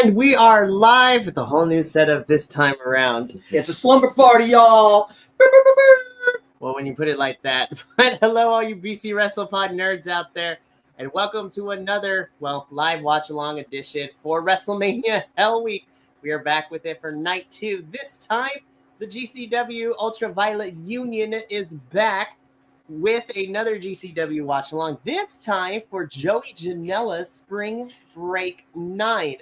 And we are live with a whole new setup this time around. It's a slumber party, y'all. Well, when you put it like that. But hello, all you BC WrestlePod nerds out there, and welcome to another, live watch-along edition for WrestleMania Hell Week. We are back with it for night 2. This time, the GCW Ultraviolet Union is back with another GCW watch-along. This time for Joey Janela's Spring Break 9.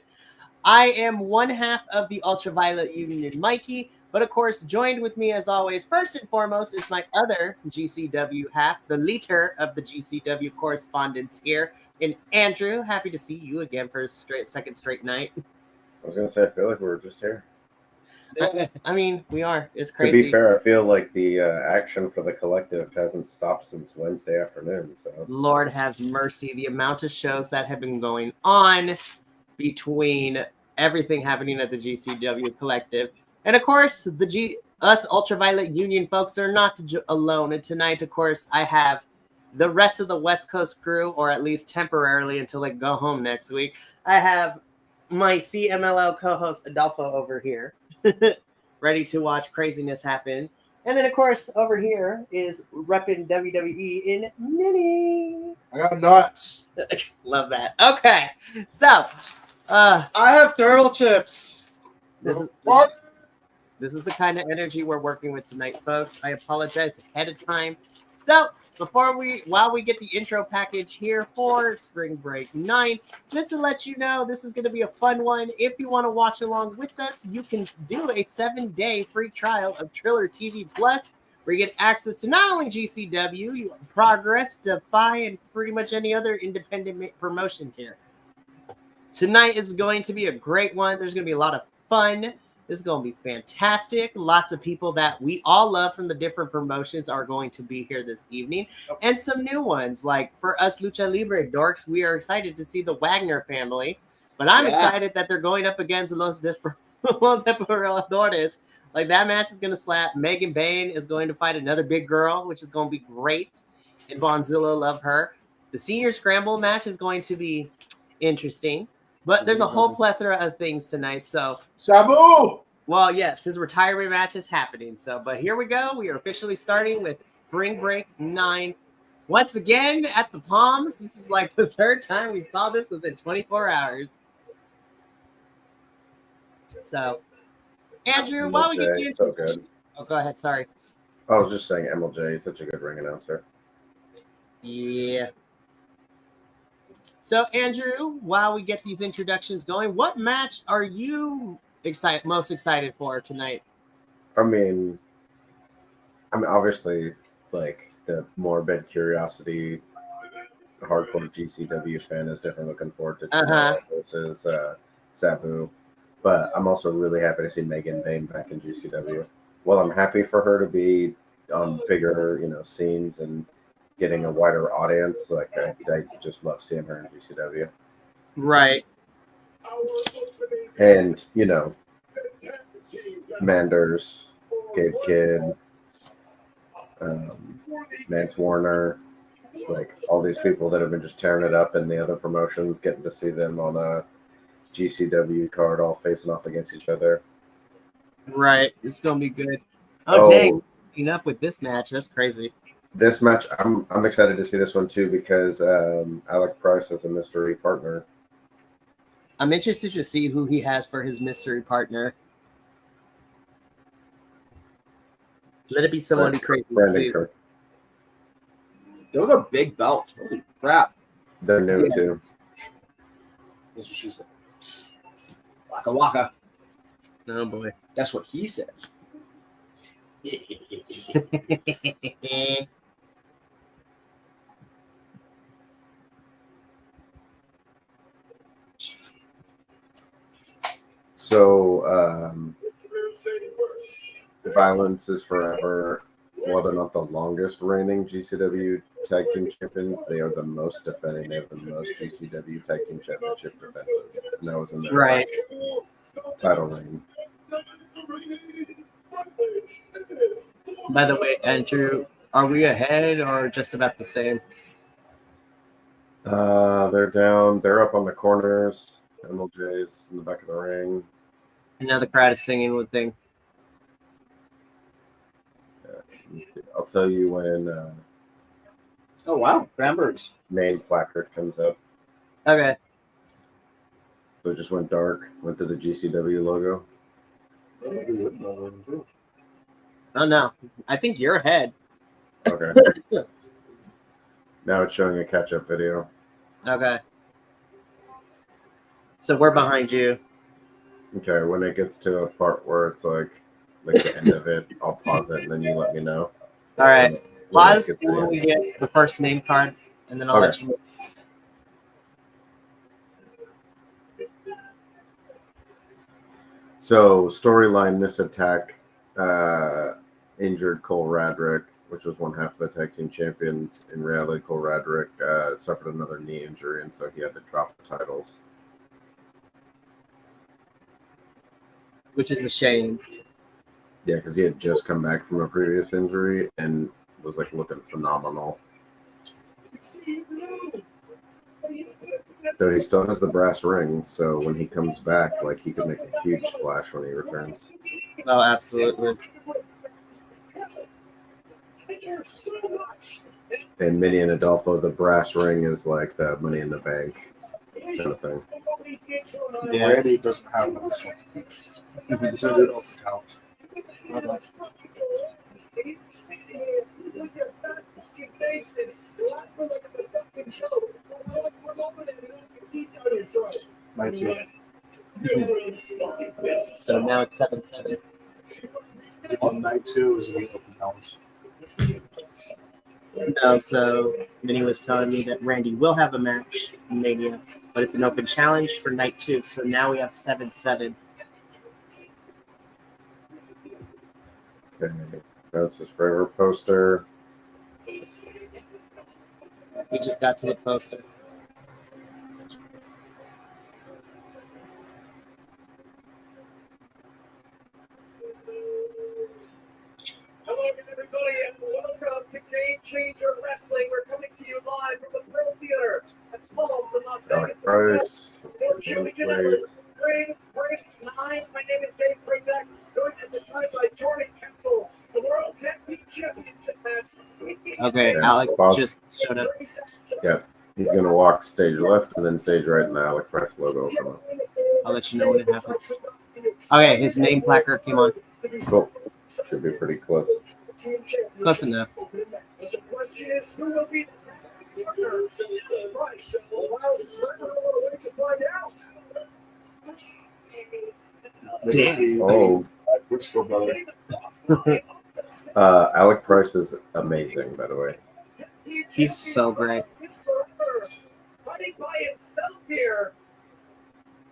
I am one half of the Ultraviolet Union, Mikey, but of course, joined with me as always, first and foremost, is my other GCW half, the leader of the GCW correspondence here, and Andrew. Happy to see you again for a second straight night. I was going to say, I feel like we were just here. I mean, we are. It's crazy. To be fair, I feel like the action for the collective hasn't stopped since Wednesday afternoon. So, Lord have mercy, the amount of shows that have been going on between everything happening at the GCW collective. And of course, us Ultraviolet Union folks are not alone. And tonight, of course, I have the rest of the West Coast crew, or at least temporarily until they go home next week. I have my CMLL co-host Adolfo over here, ready to watch craziness happen. And then, of course, over here is repping WWE in Mini. I got nuts. Love that. Okay, so I have turtle chips. This is the kind of energy we're working with tonight, folks. I apologize ahead of time. So, while we get the intro package here for Spring Break 9, just to let you know, this is going to be a fun one. If you want to watch along with us, you can do a 7-day free trial of Triller TV Plus, where you get access to not only GCW, Progress, Defy, and pretty much any other independent promotion here. Tonight is going to be a great one. There's going to be a lot of fun. This is going to be fantastic. Lots of people that we all love from the different promotions are going to be here this evening. And some new ones. Like for us Lucha Libre dorks, we are excited to see the Wagner family. But I'm excited that they're going up against Los Desperadores. Like that match is going to slap. Megan Bane is going to fight another big girl, which is going to be great. And Bozilla, love her. The senior scramble match is going to be interesting. But there's a whole plethora of things tonight. So, Sabu! Well, yes, his retirement match is happening. So, but here we go. We are officially starting with Spring Break 9. Once again, at the Palms. This is like the third time we saw this within 24 hours. So, Andrew, while we get you... so good. Oh, go ahead. Sorry. I was just saying MLJ is such a good ring announcer. Yeah. So, Andrew, while we get these introductions going, what match are you most excited for tonight? I mean, obviously, like the morbid curiosity, hardcore GCW fan is definitely looking forward to Janela versus Sabu. But I'm also really happy to see Megan Bane back in GCW. Well, I'm happy for her to be on bigger, scenes and getting a wider audience. Like I just love seeing her in GCW. Right. And Manders, Gabe Kidd, Mance Warner, like all these people that have been just tearing it up in the other promotions, getting to see them on a GCW card all facing off against each other. Right. It's gonna be good. Oh dang, keeping up with this match. That's crazy. This match, I'm excited to see this one too because Alec Price is a mystery partner. I'm interested to see who he has for his mystery partner. Let it be somebody crazy. Brandon Kirk. Those are big belts. Holy crap. They're new too. That's what she said. Waka waka. Oh boy. That's what he said. So, Violence is Forever. While they're not the longest reigning GCW Tag Team Champions, they are the most defending. They have the most GCW Tag Team Championship defenses. And that was in their title reign. By the way, Andrew, are we ahead or just about the same? They're down. They're up on the corners. MLJ's in the back of the ring. And now the crowd is singing with thing. I'll tell you when Oh wow, Cranberries. main placard comes up. Okay. So it just went dark. Went to the GCW logo. Oh no, I think you're ahead. Okay. Now it's showing a catch-up video. Okay. So we're behind you. Okay, when it gets to a part where it's like the end of it, I'll pause it and then you let me know. All right. When it Pause gets to the when end. we get the first name card, and then I'll let Okay. you. So storyline: this attack injured Cole Radrick, which was one half of the tag team champions. In reality, Cole Radrick suffered another knee injury, and so he had to drop the titles. Which is a shame. Yeah, because he had just come back from a previous injury and was like looking phenomenal. So he still has the brass ring, so when he comes back, like he could make a huge splash when he returns. Oh, absolutely. And Minnie and Adolfo, the brass ring is like the Money in the Bank kind of thing. Yeah. Randy doesn't have one. He's gonna do it off the couch. Mine too. So now it's 7-7. On night 2 is a week open house. No, so Minnie was telling me that Randy will have a match in Mania, but it's an open challenge for night 2. So now we have 7-7. Okay. That's his favorite poster. We just got to the poster. Hello, everybody, and welcome to Game Changer Wrestling. We're coming to you live from the Pearl Theater at Small in Las Vegas. Alex Price. For Jimmy Janela, Ring 9. My name is Gabe Zack, joined at the time by Jordan Kessel, the World Tag Team Championship match. Okay, Yeah, Alex Bob. just showed up. Yeah, he's gonna walk stage left and then stage right, and the Alex Price logo will come up. I'll let you know when it happens. Okay, his name placard came on. Cool. Should be pretty close. Close enough. The question is, who will be the partners? Price will allow us to find out. Damn. Oh, Briscoe brother. Alec Price is amazing, by the way. He's so great. Fighting by himself here.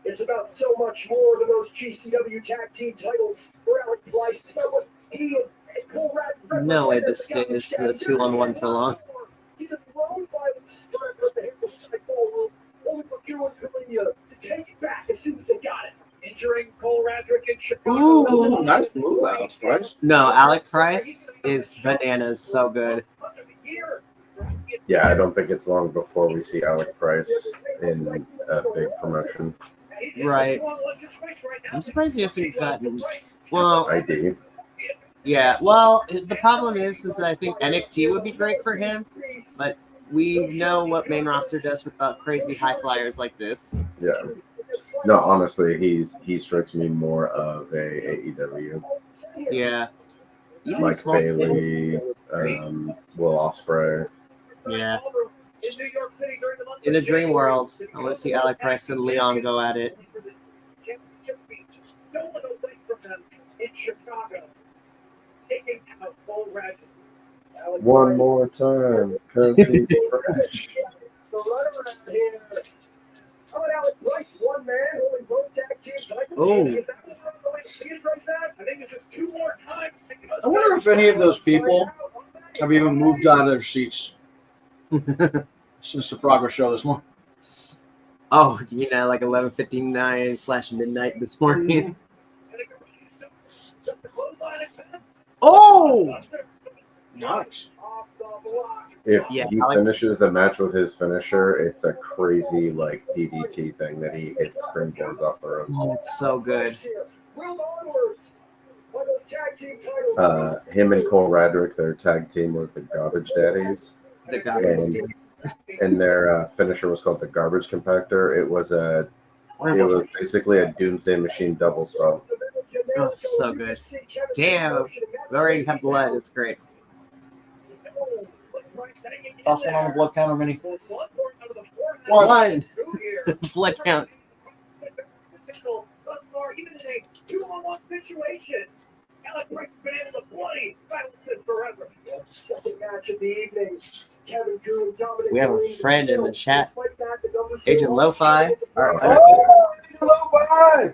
It's about so much more than those GCW tag team titles for Alec Price. It's about what he and Cole Radrick No way this is the 2-on-1 for long. He's a grown by the spread of the Handle Strike Ballroom, only for Drew and Kalina to take it back as soon as they got it. Injuring Cole Radrick in Chicago. Ooh. Nice move, Alex Price. No, Alec Price is bananas. So good. Yeah, I don't think it's long before we see Alec Price in a big promotion. Right. I'm surprised he hasn't gotten. Well, ID. yeah. Well, the problem is that I think NXT would be great for him, but we know what main roster does without crazy high flyers like this. Yeah. No, honestly, he strikes me more of a AEW. Yeah. Even Mike small scale. Bailey, Will Ospreay. Yeah. In a dream world, I want to see Alec Price and Leon go at it. One more time, cause he's fresh. Oh. I wonder if any of those people have even moved out of their seats since the Progress show this morning. Oh, you mean at like 11:59/midnight this morning? Mm-hmm. Oh! Nice. If Yeah, he I like- finishes the match with his finisher, it's a crazy like DDT thing that he hits springboards off the rope. Oh, it's so good. Him and Cole Radrick, their tag team was the Garbage Daddies, The garbage. and their finisher was called the Garbage Compactor. It was basically a Doomsday Machine double stomp. Oh, so good. Damn. We already have blood. It's great. Toss one on the blood counter, Mini. One. Blood count. We have a friend in the chat. Agent Lo-Fi. Oh, Lo-Fi!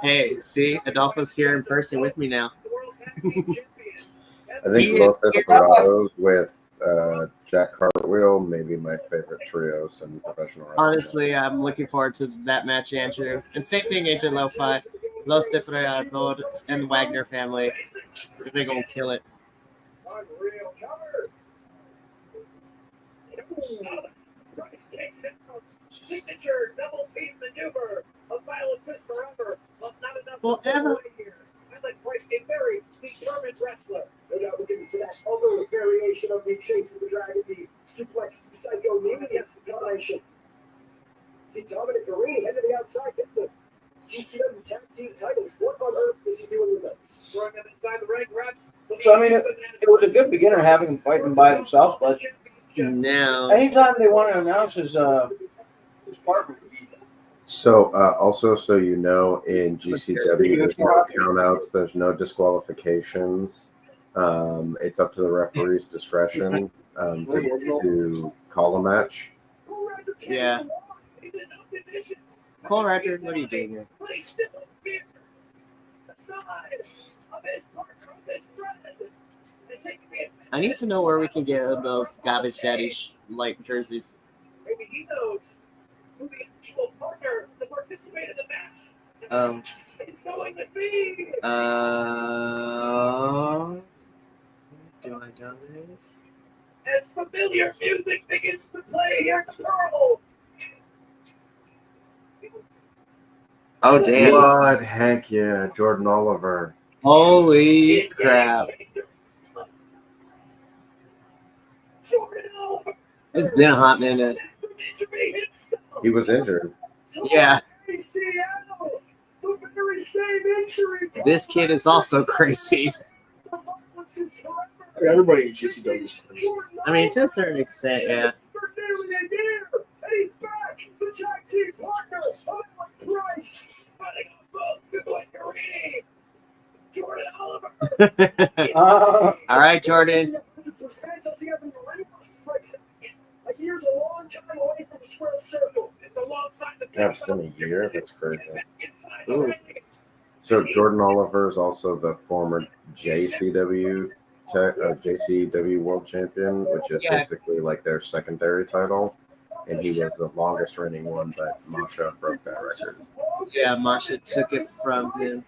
Hey, see, Adolfo's here in person with me now. I think Los Desperados with Jack Cartwheel, maybe my favorite trios in professional wrestling. Honestly, I'm looking forward to that match, Andrew. And same thing, Agent Lo-Fi, Los Desperados, and the Wagner family. They're going to kill it. Signature double team maneuver of violence is forever. Well, not enough. Well, Emma. I like Price, a very determined wrestler. No doubt we're looking for that other variation of the chase of the dragon, the suplex psycho knee against the combination. See Dominic Guarini head to the outside, get the GCW tag team titles. What on earth is he doing with us? Throwing them inside the ring, refs. So, I mean, it was a good beginner having him fighting by himself, but Now, anytime they want to announce his partner. So, also, so you know, in GCW, there's no countouts, there's no disqualifications. It's up to the referee's discretion to call a match. yeah. Cole Roger, what are you doing here? I need to know where we can get those Garbage Daddy like jerseys. Maybe he knows who the actual partner to participate in the match. It's going to be. Do I know this? As familiar music begins to play here, Pearl. Oh damn! What? Heck yeah, Jordan Oliver. Holy crap! It's been a hot minute. He was injured. Yeah. This kid is also crazy. Everybody in GCW is crazy. I mean, to a certain extent, yeah. All right, Jordan. Like years a long time away from the square circle. It's a long time to Yeah, it's been a year. That's crazy. Ooh. So Jordan Oliver is also the former JCW World Champion, which is basically like their secondary title. And he was the longest reigning one, but Masha broke that record. Yeah, Masha took it from him.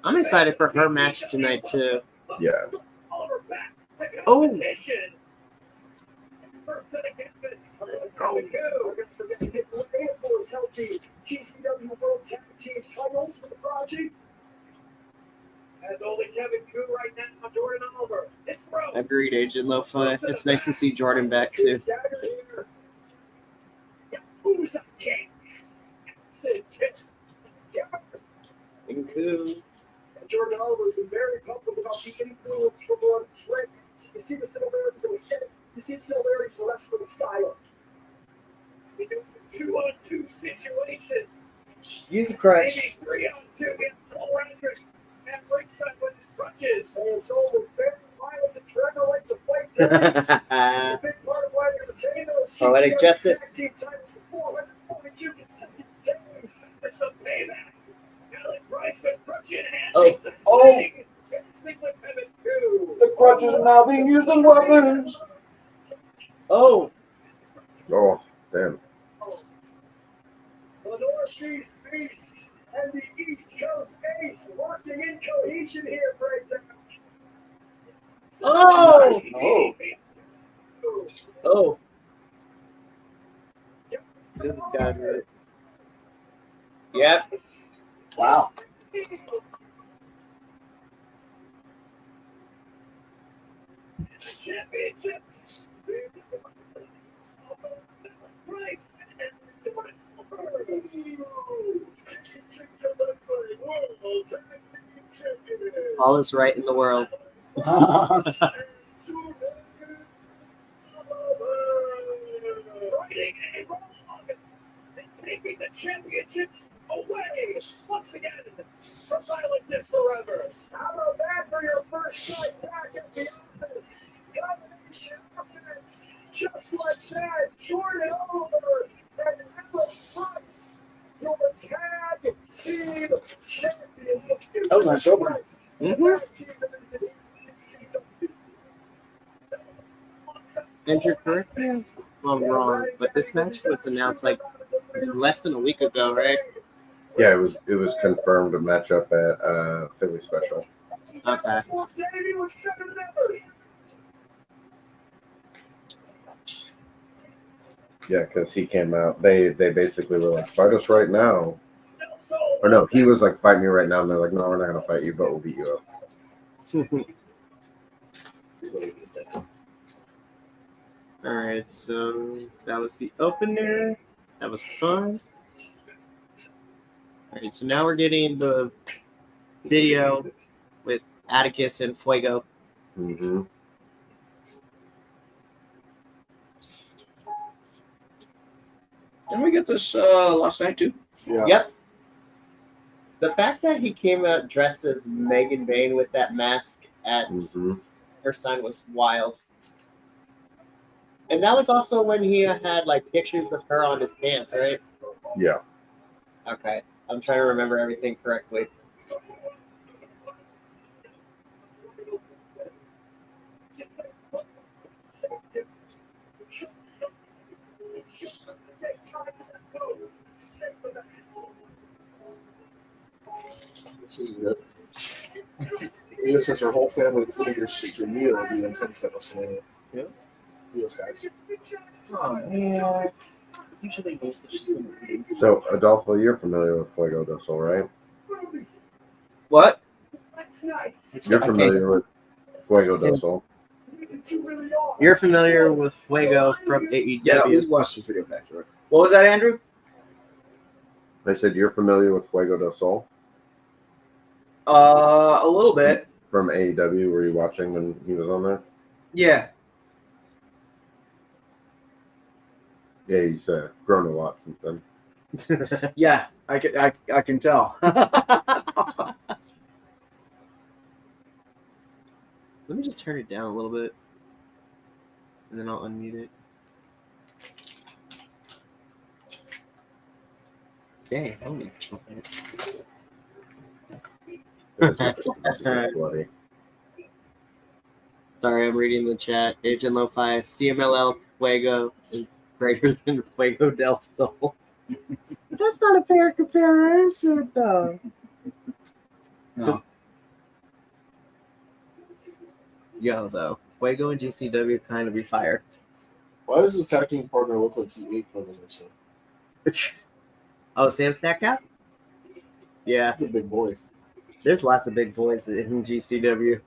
I'm excited for her match tonight too. Yeah. Oh. GCW World Tag Team titles for the project. As only Kevin Koo right now, Jordan Oliver. It's Rose. Agreed, Agent Lo-Fi. It's nice to see Jordan back too. Who's a king? Jordan Oliver's been very public about the influence from one Trent. You see the similarities in the you see the similarities in wrestling style. We do a 2-on-2 situation. Use a crutch. Maybe 3-on-2. We have Cole Radrick at ringside with his crutches. And it's all very violent and Trevor likes to fight. A big part of why they're retaining those Poetic justice. tag team titles for 442 consecutive days. For some payback. Alan Price with crutch in hand. The crutches are now being used as weapons. Oh. Oh, damn. The Northeast Beast and the East Coast Ace working in cohesion here, Fraser. Oh! Oh. This guy hurt. Yep. Wow. Championships. All is right in the world. Taking the championships away once again from Silentness Forever. How about that for your first night back at the office? Combination offense, just like that. Jordan Oliver and Emma Price, your tag team champions. That was nice opening. Enter correct me if I'm wrong, but this match was announced like less than a week ago, right? Yeah, it was confirmed a matchup at Philly Special. Okay. Yeah, because he came out. They basically were like, fight us right now. Or no, he was like, fight me right now. And they're like, no, we're not going to fight you, but we'll beat you up. All right, so that was the opener. That was fun. All right, so now we're getting the video with Atticus and Fuego. Mm-hmm. Didn't we get this last night too? Yeah. Yep. The fact that he came out dressed as Megan Bane with that mask at Mm-hmm. first time was wild. And that was also when he had like pictures of her on his pants, right? Yeah. Okay. I'm trying to remember everything correctly. This is good. Eva says her whole family, including your sister Mia, will be in tennis at WrestleMania. Yeah. Those guys. Oh man. Usually means that she's in the movies. So, Adolfo, you're familiar with Fuego del Sol, right? What? You're familiar with Fuego del Yeah. Sol. You're familiar with Fuego from AEW. Yeah, we watched this video back, right? What was that, Andrew? I said you're familiar with Fuego del Sol A little bit. from AEW. Were you watching when he was on there? Yeah. Yeah, he's grown a lot since then. Yeah, I can tell. Let me just turn it down a little bit. And then I'll unmute it. Dang, holy shit. This match is bloody. Sorry, I'm reading the chat. Agent Lo-Fi, CMLL Fuego is greater than Fuego del Sol. That's not a fair comparison, though. No. Yo, though. Fuego and GCW kind of be fire. Why does his tag team partner look like he ate for them? So Oh, Sam Stackhouse? Yeah, he's a big boy. there's lots of big boys in GCW.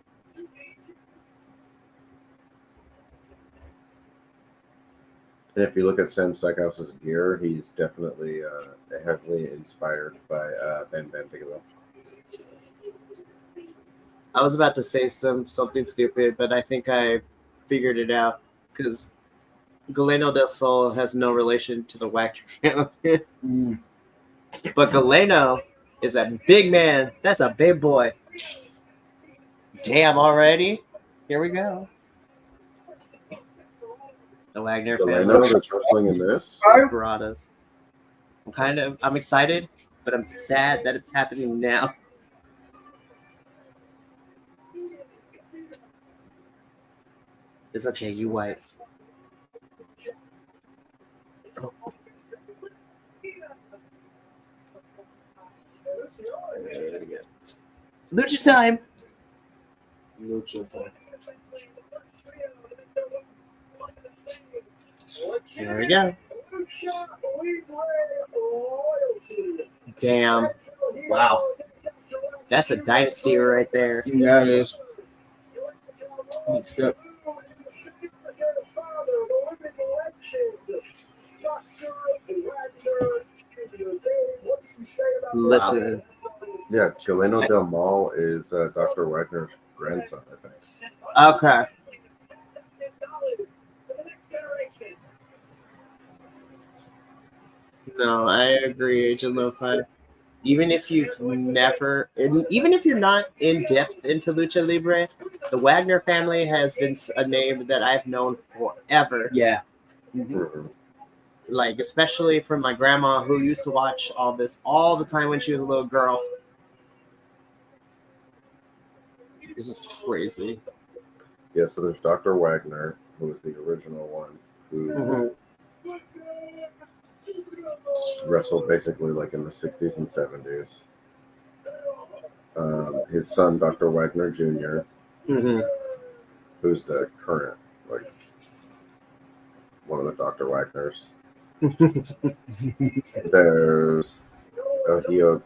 And if you look at Sam Stackhouse's gear, he's definitely heavily inspired by Van Bigelow. I was about to say something stupid, but I think I figured it out because Galeno del Sol has no relation to the Wagner family. Mm. But Galeno is a big man. That's a big boy. Damn, already? Here we go. The Wagner So I family. know that's wrestling in this. Brought us. I'm excited, but I'm sad that it's happening now. It's okay, you white. Lucha time. Lucha time. There we go. Damn. Wow. That's a dynasty right there. Yeah, it is. Oh, shit. Listen. Yeah, Galeno Del Mal is Dr. Wagner's grandson, I think. Okay. No, I agree, Agent Lo-Fi. Even if you've never, even if you're not in depth into Lucha Libre, the Wagner family has been a name that I've known forever. Yeah. Mhm. Like, especially from my grandma who used to watch all this all the time when she was a little girl. This is crazy. Yeah, so there's Dr. Wagner, who was the original one, who wrestled basically like in the 60s and 70s. His son, Dr. Wagner Jr., who's the current, like, one of the Dr. Wagners. There's Io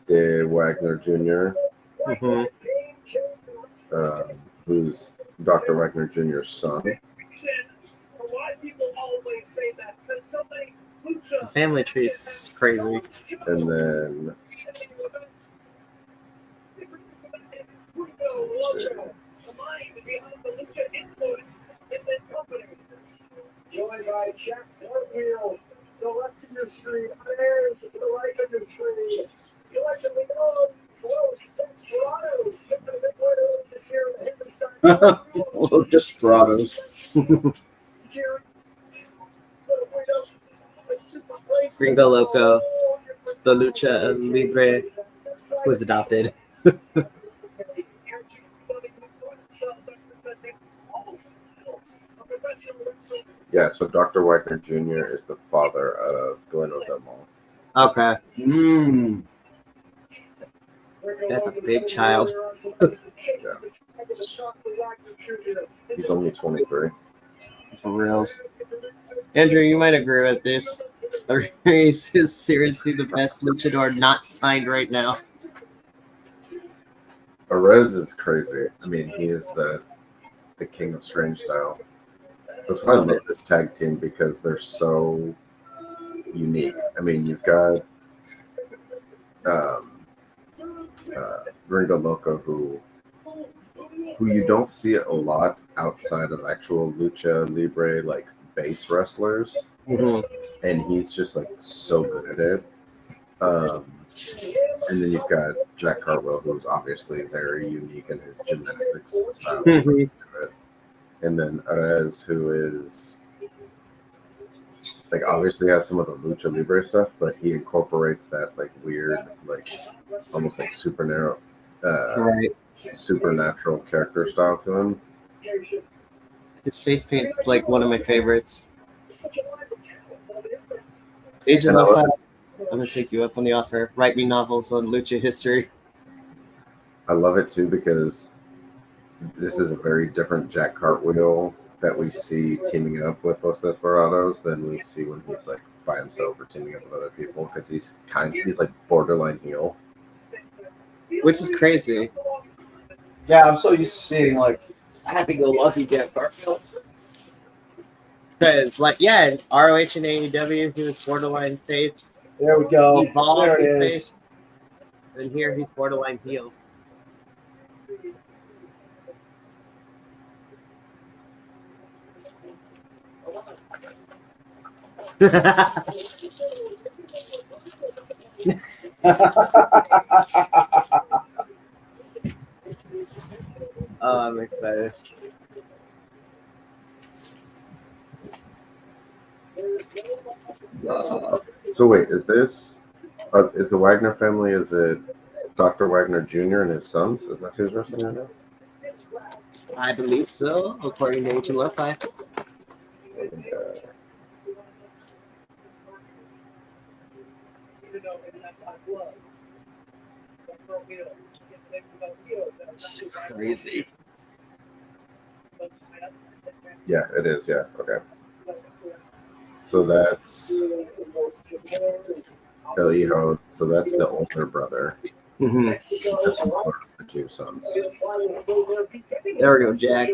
de Wagner Jr., who's Dr. Wagner Jr.'s son. The family tree is crazy. And then Joined by Jack's Wheel. To the left of your screen, Manders to the right of your screen. You like to lead on slow desperados. Get the big winners this year in the Hammerstein. Little desperados. Gringo Loco, the Lucha Libre, was adopted. Yeah, so Dr. Wagner Jr. is the father of Galeno Del Mal. Okay. That's a big child. He's only 23. For reals. Andrew, you might agree with this. Reese is seriously the best luchador not signed right now. Perez is crazy. I mean, he is the king of strange style. That's why I love this tag team, because they're so unique. I mean, you've got Gringo Loco, who you don't see a lot outside of actual Lucha Libre, like, base wrestlers. And he's just, like, so good at it. And then you've got Jack Carwell, who's obviously very unique in his gymnastics style. And then Perez, who is, like, obviously has some of the Lucha Libre stuff, but he incorporates that, like, weird, like, almost like supernatural character style to him. His face paint's like one of my favorites. Agent Alpha, I'm gonna take you up on the offer. Write me novels on lucha history. I love it too, because this is a very different Jack Cartwheel that we see teaming up with Los Desperados than we see when he's, like, by himself or teaming up with other people, because he's like borderline heel. Which is crazy. Yeah, I'm so used to seeing, like, happy-go-lucky Jack Cartwheel. Because, like, yeah, ROH and AEW, he was borderline face. There we go. Evolved There his it is. face. And here he's borderline heel. Oh, I'm excited. So wait, is this is the Wagner family? Is it Dr. Wagner Jr. and his sons? Is that who's wrestling right now? I believe so, according to Agent Lo-Fi. Crazy. Yeah, it is. Yeah, okay. So that's El Hijo. So that's the older brother. Mm-hmm. That's the two sons. There we go, Jack.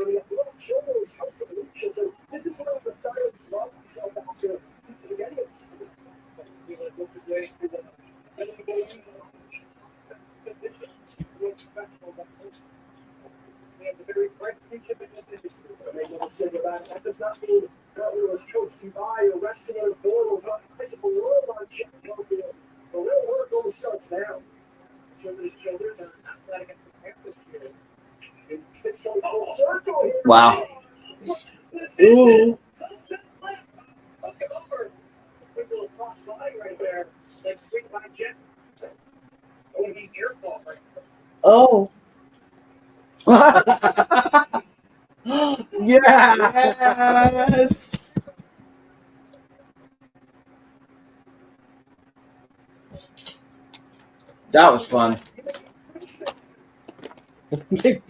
That does not mean Butler was coasting by or resting on his laurels. I suppose on Jack. The real work only starts now. Children's children are athletic at this year. It's going full circle. Wow. Ooh. Look over. Quick little cross by right there. Like swing by Jet. Oh, he air ball right there. Oh. Yes. That was fun. It's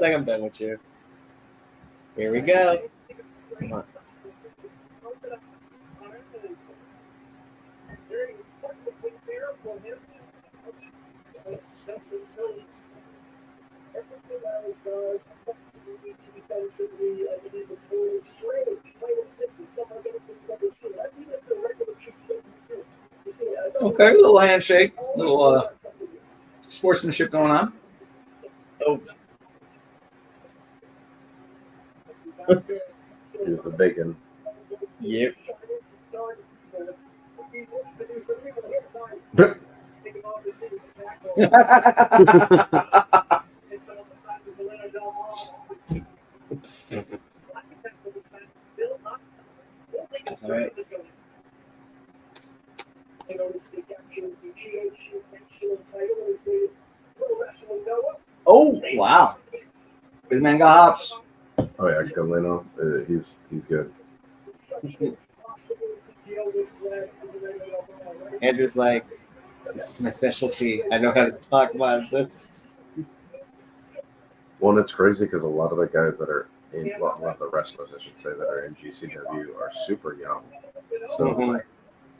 like I'm done with you. Here we go. Come on. Okay, a little handshake, a little sportsmanship going on. Oh, Here's the bacon. yep. All right. Oh, wow. Big man got hops. Oh yeah, Galeno. He's good. Andrew's like, this is my specialty. I know how to talk about this. Well, and it's crazy because a lot of the guys that are in, well, a lot of the wrestlers, I should say, that are in GCW are super young. So Mhm. like,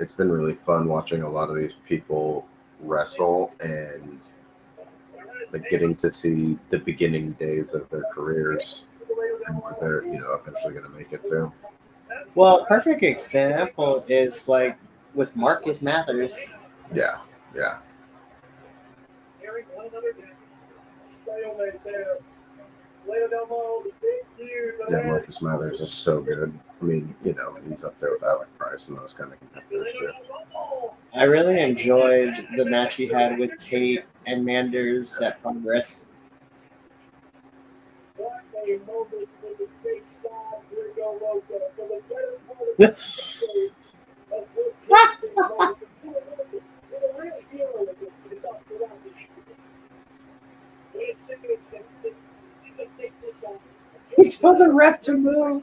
it's been really fun watching a lot of these people wrestle and like getting to see the beginning days of their careers and where they're, eventually going to make it to. Well, perfect example is like with Marcus Mathers. Yeah, yeah. Yeah, Marcus Mathers is so good. I mean, he's up there with Alec Price and those kind of competitors too. I really enjoyed the match he had with Tate and Manders at Progress. He told the ref to move.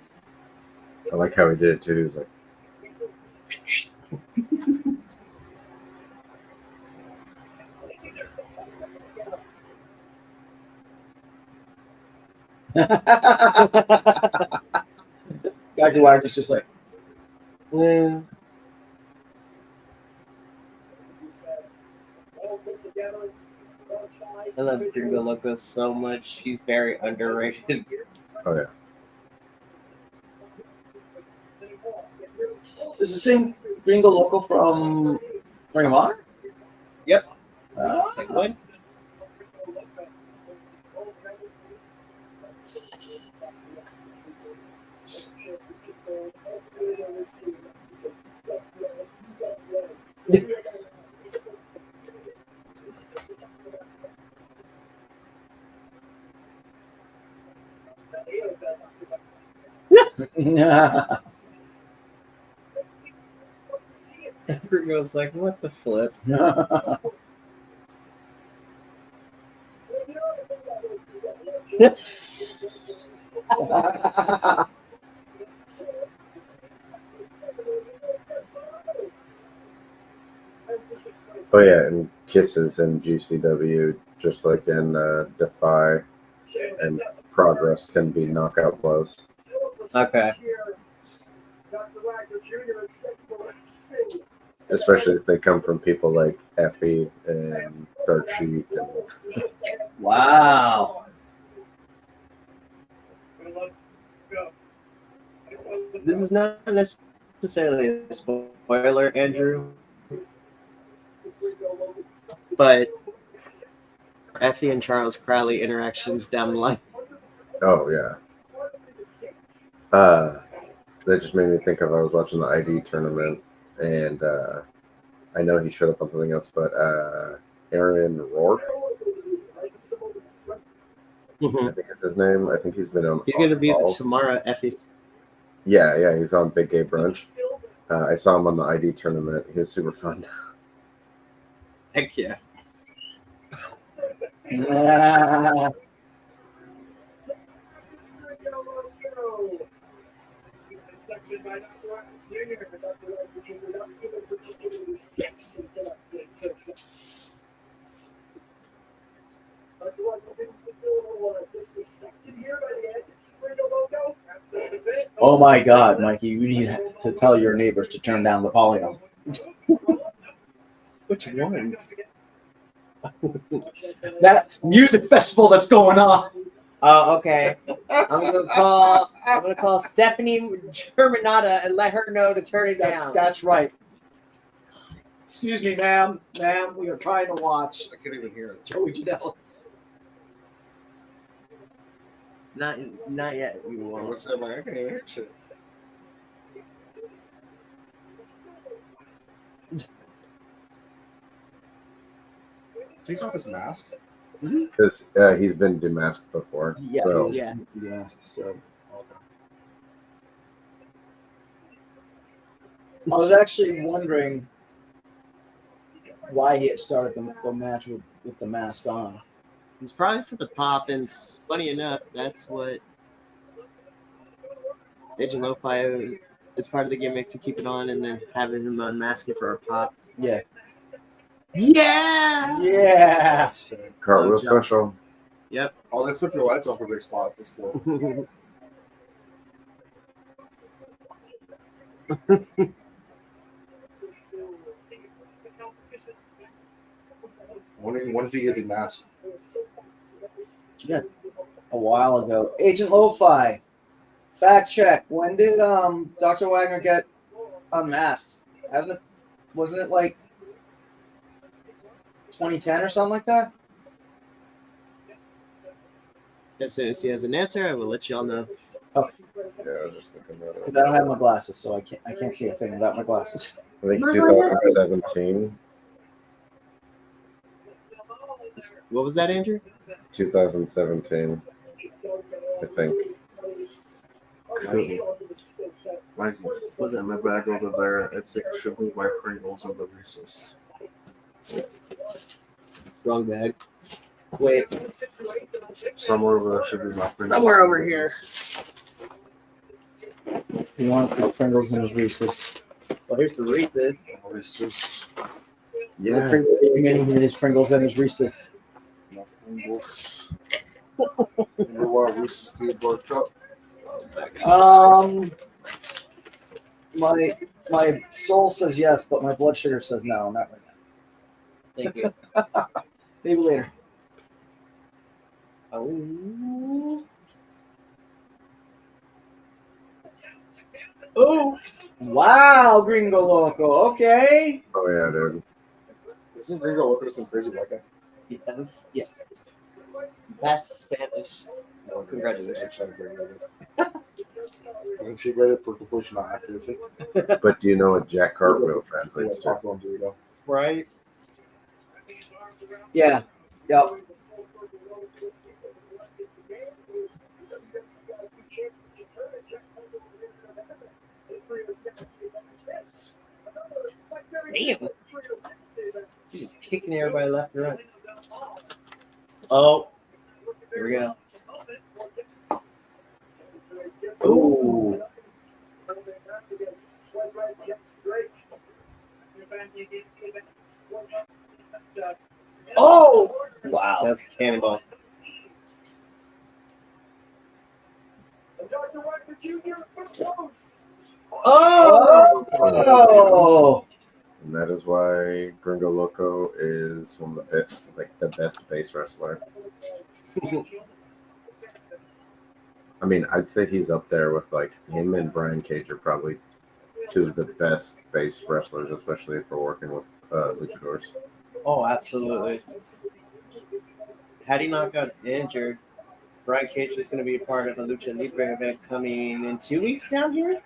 I like how he did it too. He was like, Dr. Wagner's just like, Yeah. I love Gringo Loco so much. He's very underrated. oh yeah. is this the same Gringo Loco from Ring of Honor? Yep. Ah. Like, what? Gringo's like, what the flip? Oh yeah, and Kisses in GCW, just like in Defy and Progress, can be knockout blows. Okay. Especially if they come from people like Effie and Dark Sheet. And Wow. This is not necessarily a spoiler, Andrew, but Effie and Charles Crowley interactions down the line. oh yeah. That just made me think of I was watching the ID tournament, and I know he showed up on something else, but Aaron Rourke, I think is his name. I think he's been on. He's going to be Balls. tomorrow, Effie's. Yeah, he's on Big Gay Brunch. I saw him on the ID tournament. He was super fun. Heck yeah. Yeah. Oh my God, Mikey! You need to tell your neighbors to turn down the volume. Which ones? That music festival that's going on. Oh, okay. I'm gonna call Stephanie Germanata and let her know to turn it down. That's right. Excuse me, ma'am. Ma'am, we are trying to watch I can't even hear it. Joey Janela's. Not yet. You won't. What's that? I can't even hear shit. Takes off his mask. Because he's been demasked before. Yeah, So Yeah. So I was actually wondering why he had started the match with the mask on. It's probably for the pop, and funny enough, that's what Agent Lo-Fi. It's part of the gimmick to keep it on, and then having him unmask it for a pop. Yeah. Yeah. Yeah. cartwheel Oh, jump. special. Yep. Oh, they flipped your lights off for big spots. That's cool. When did he get the mask? Yeah. A while ago. Agent Lo-Fi. Fact check. When did Dr. Wagner get unmasked? Wasn't it like 2010 or something like that? As soon as he has an answer, I will let y'all know. Yeah, I was just thinking about Because it. I don't have my glasses, so I can't see a thing without my glasses. I think 2017. What was that, Andrew? 2017. I think. Mikey, what's in the bag over there? I think it should be my Pringles and the Reese's. Wrong bag. Wait. Somewhere over there should be my Pringles. Somewhere over here. You want to put Pringles in his Reese's. Well, here's the Reese's. Reese's. Yeah. His Pringles and his Reese's. My Pringles. You know what Reese's peanut butter cup? My soul says yes, but my blood sugar says no. Not right Thank you. now. Maybe later. Oh. Oh, wow, Gringo Loco. Okay. Oh yeah, dude. Isn't Gringo looking at some crazy white guy? Yes. Yes. Best Spanish. Oh, congratulations. And she graded for completion, not accuracy. But do you know what Jack Cartwheel Yeah, translates to? taco and burrito. Right? Yeah. Yep. Damn. She's just kicking everybody left and right. Oh. Here we go. Ooh. Oh! Wow. That's cannonball. Dr. Wagner Jr. close. Oh! And that is why Gringo Loco is one of the best, the best base wrestler. I mean, I'd say he's up there with him and Brian Cage are probably two of the best base wrestlers, especially if we're working with luchadors. Oh, absolutely. Had he not got injured, Brian Cage is going to be a part of a Lucha Libre event coming in 2 weeks down here.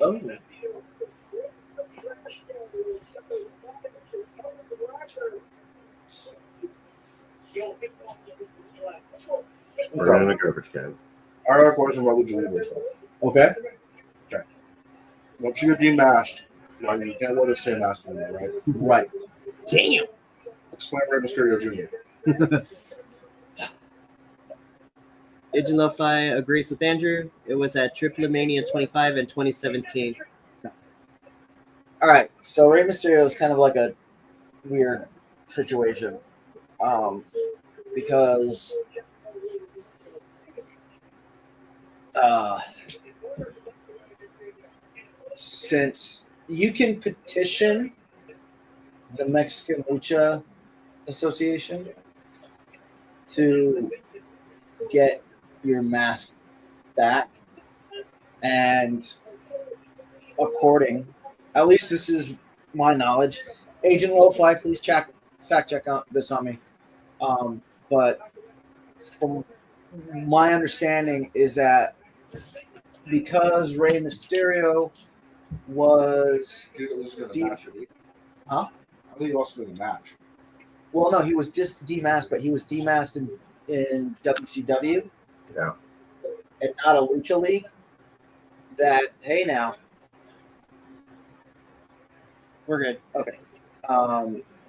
Oh. We're going to garbage can. I got a question about Lucha Libre stuff. Okay. Once you get demasked, you can't wear the same mask anymore, right? Right. Damn. Explain Rey Mysterio Jr. Agent Lo-Fi agrees with Andrew. It was at Triplemania 25 in 2017. All right. So Rey Mysterio is kind of like a weird situation, because since you can petition the Mexican Lucha Association to get your mask back, and according, at least this is my knowledge, Agent Lo-Fi, please fact check this on me. But from my understanding is that because Rey Mysterio was He was in the match, did he? Huh? I think he also did the match. well, no, he was just demasked, but he was demasked in WCW. Yeah. And not a Lucha League. That hey now. We're good. Okay.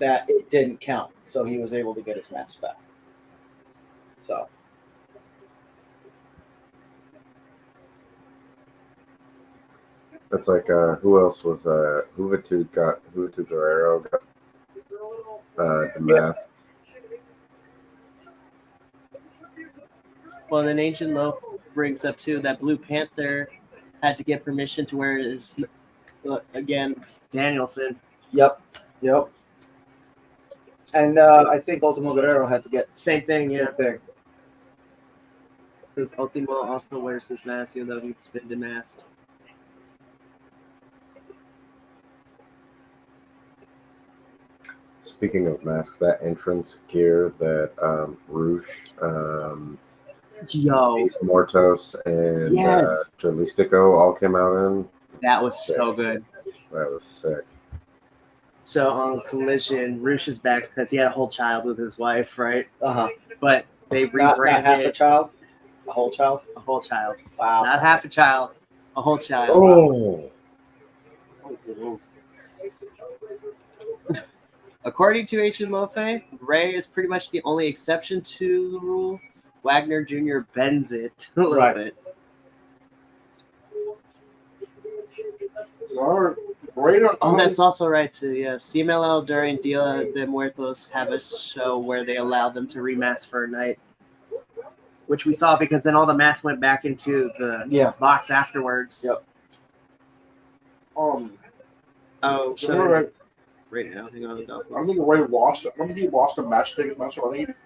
That it didn't count, so he was able to get his mask back. So. That's like who else was Juventud Guerrero got the mask. Well, then Agent Lo brings up too that Blue Panther had to get permission to wear his again Danielson. Yep. And I think Ultimo Guerrero had to get Same thing, yeah. that thing. Because Ultimo also wears his mask, even though he's been demasked. Speaking of masks, that entrance gear that Rouge, Yo, Ace Mortos, and Yes. Jalistico all came out in. that was so good. That was sick. So on Collision, Roosh is back because he had a whole child with his wife, right? Uh-huh. But they Not half a rebranded child? A whole child? a whole child. Wow. Not half a child, a whole child. Oh, According to Agent Lo-Fi, Ray is pretty much the only exception to the rule. Wagner Jr. bends it a little Right. bit. That's also right too. Yeah, CMLL during Dia de Muertos have a show where they allow them to remask for a night, which we saw because then all the masks went back into the box afterwards. Yep. Oh, So right now, hang on. I don't think Ray lost it. I don't think he lost a match to take his mask off. I think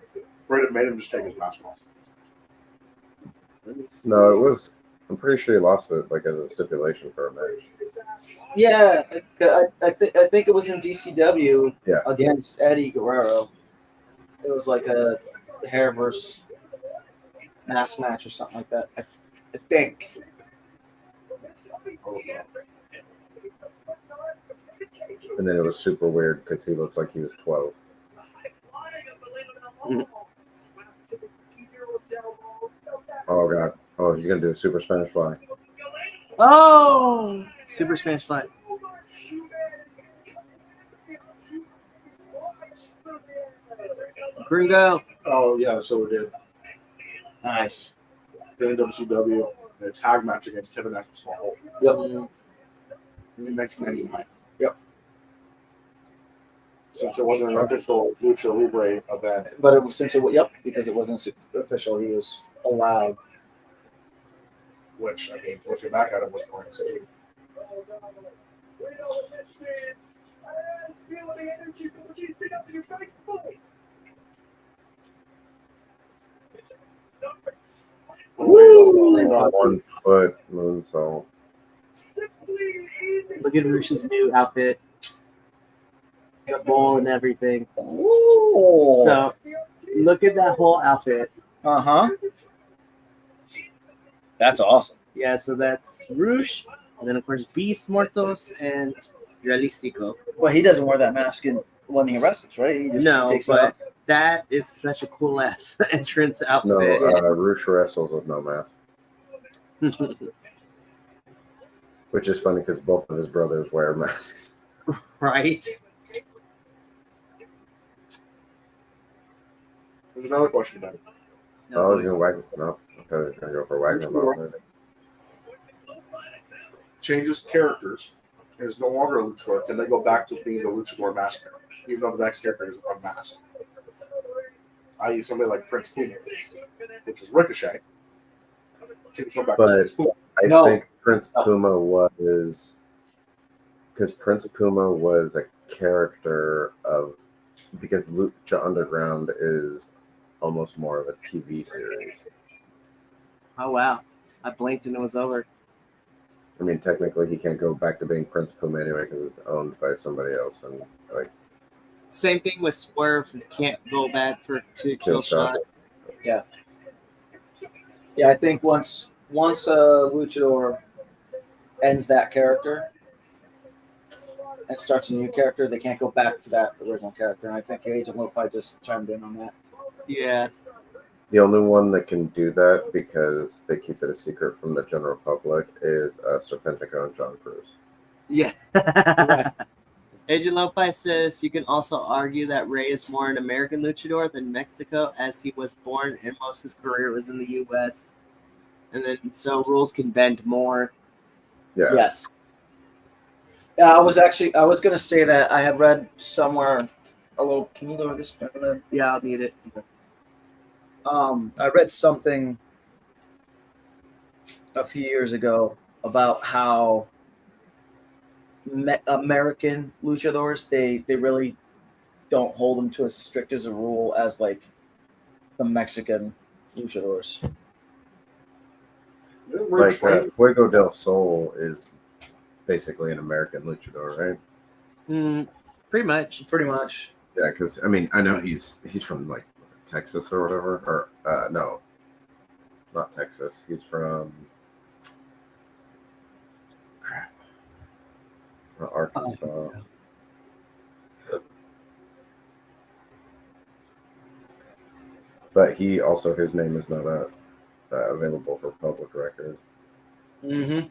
Ray made him just take his mask off. no, it was. I'm pretty sure he lost it as a stipulation for a match. Yeah, I think it was in DCW Yeah. against Eddie Guerrero. It was like a hair versus mask match or something like that. I think. And then it was super weird because he looked like he was 12. Oh god. Oh, he's gonna do a super Spanish fly. Oh, Super Spanish Fly. Gringo. Oh yeah, so we did. Nice. in WCW in a tag match against Kevin Nash and Small Hulk Yep. in 1999. Yep. Since it wasn't an official Lucha Libre event, But it was because it wasn't official, he was allowed. which, I mean, looking back at it, was boring. So, We know what this means. I feel the energy from GCW back fully. Woo! 1 foot moonsault. Look at Rush's new outfit. Got bowl and everything. Ooh. So look at that whole outfit. Uh-huh. That's awesome. Yeah, so that's Rush, and then of course Beast Mortos and Realistico. Well, he doesn't wear that mask when he wrestles, right? He just No, takes it but off. that is such a cool ass entrance No, outfit. Rush wrestles with no mask, which is funny because both of his brothers wear masks. Right? there's another question about it. I was gonna Wagner. No, I thought I was gonna go for Wagner. But Changes characters and is no longer a luchador. Can they go back to being the luchador masker, even though the next character is unmasked? I.e., somebody like Prince Puma, which is Ricochet, can come back But- to Prince Puma. I think Prince Puma was because Prince Puma was a character of because Lucha Underground is almost more of a TV series. Oh wow. I blinked and it was over. I mean, technically, he can't go back to being Prince Puma anyway because it's owned by somebody else, and like Same thing with Swerve. You can't go back to kill shot. Yeah, I think once a luchador ends that character and starts a new character, they can't go back to that original character. And I think Agent Lo-Fi just chimed in on that. Yeah. the only one that can do that because they keep it a secret from the general public is Serpentico and John Cruz. Yeah. Agent Lo-Fi says you can also argue that Ray is more an American luchador than Mexico, as he was born and most of his career was in the U.S. And then so rules can bend more. Yeah. Yes. Yeah, I was going to say that I had read somewhere a little. Can you go just step in? Yeah, I'll need it. I read something a few years ago about how American luchadors they really don't hold them to as strict as a rule as like the Mexican luchadors. Like Fuego del Sol is basically an American luchador, right? Pretty much. Pretty much. Yeah, because I mean, I know he's from like Texas or whatever, or no, not Texas. He's from Arkansas. But he also his name is not available for public record. Mm-hmm.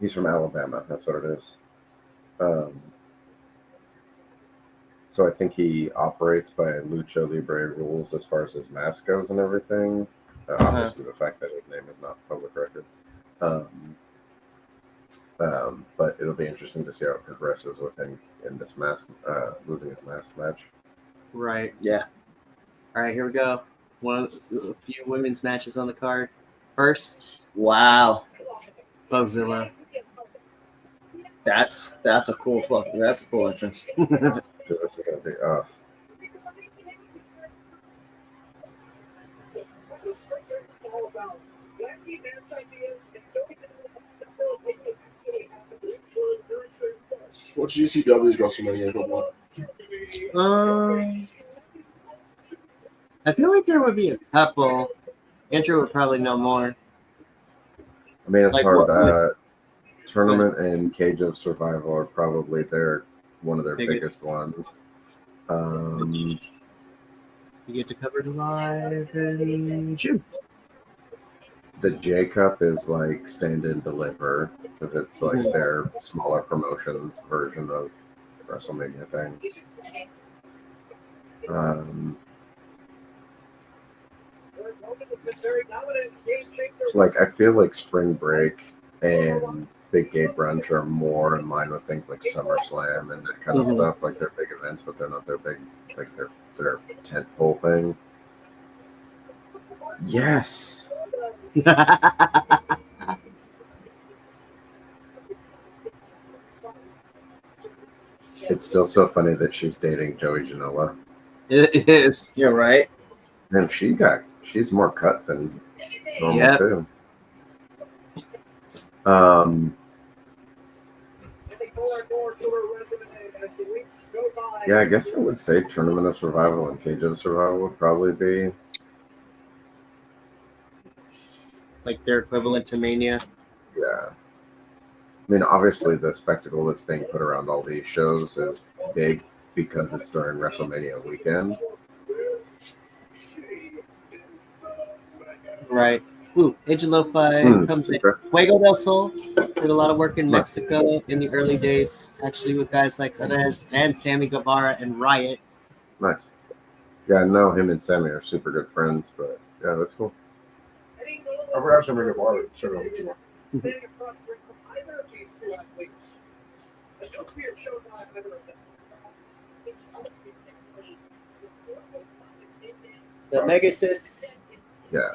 He's from Alabama. That's what it is. So I think he operates by Lucha Libre rules as far as his mask goes and everything. Obviously, the fact that his name is not public record. But it'll be interesting to see how it progresses with him in this mask, losing his mask match. Right. Yeah. All right, here we go. A few women's matches on the card. First, Wow. Bozilla. That's a cool entrance. So this is going to be What's GCW's WrestleMania going on? I feel like there would be a couple. Andrew would probably know more. I mean, it's Like hard. what- Tournament and Cage of Survival are probably one of their biggest ones. You get to cover it live in June. The J Cup is like Stand and Deliver because it's like their smaller promotions version of WrestleMania thing. So, like, I feel like Spring Break and Big Gay Brunch are more in line with things like SummerSlam and that kind of stuff. Like, they're big events, but they're not their big, like, their tentpole thing. Yes. It's still so funny that she's dating Joey Janela. It is. You're right. And she's more cut than normal too. Yeah, I guess I would say Tournament of Survival and Cage of Survival would probably be Like their equivalent to Mania. yeah. I mean, obviously the spectacle that's being put around all these shows is big because it's during WrestleMania weekend. Right. Ooh, Agent Lo-Fi comes in. Fuego del Sol did a lot of work in Mexico in the early days, actually with guys like Perez and Sammy Guevara and Riot. Nice. Yeah, I know him and Sammy are super good friends, but yeah, that's cool. I forgot to make a bar. The Megasis. Yeah.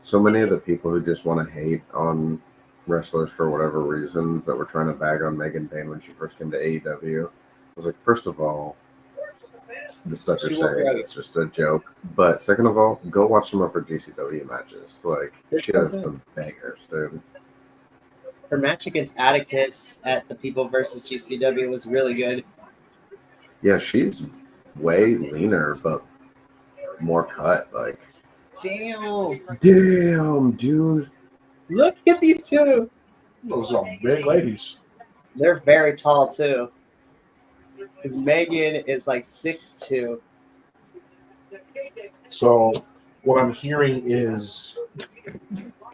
So many of the people who just want to hate on wrestlers for whatever reasons that were trying to bag on Megan Bane when she first came to AEW. I was like, first of all, the stuff you're saying is just a joke. But second of all, go watch some of her GCW matches. Like, she has some bangers, dude. Her match against Atticus at the People vs. GCW was really good. Yeah, she's way leaner, but more cut. Like, Damn, dude. look at these two. Those are big ladies. They're very tall too. Because Megan is like 6'2". So what I'm hearing is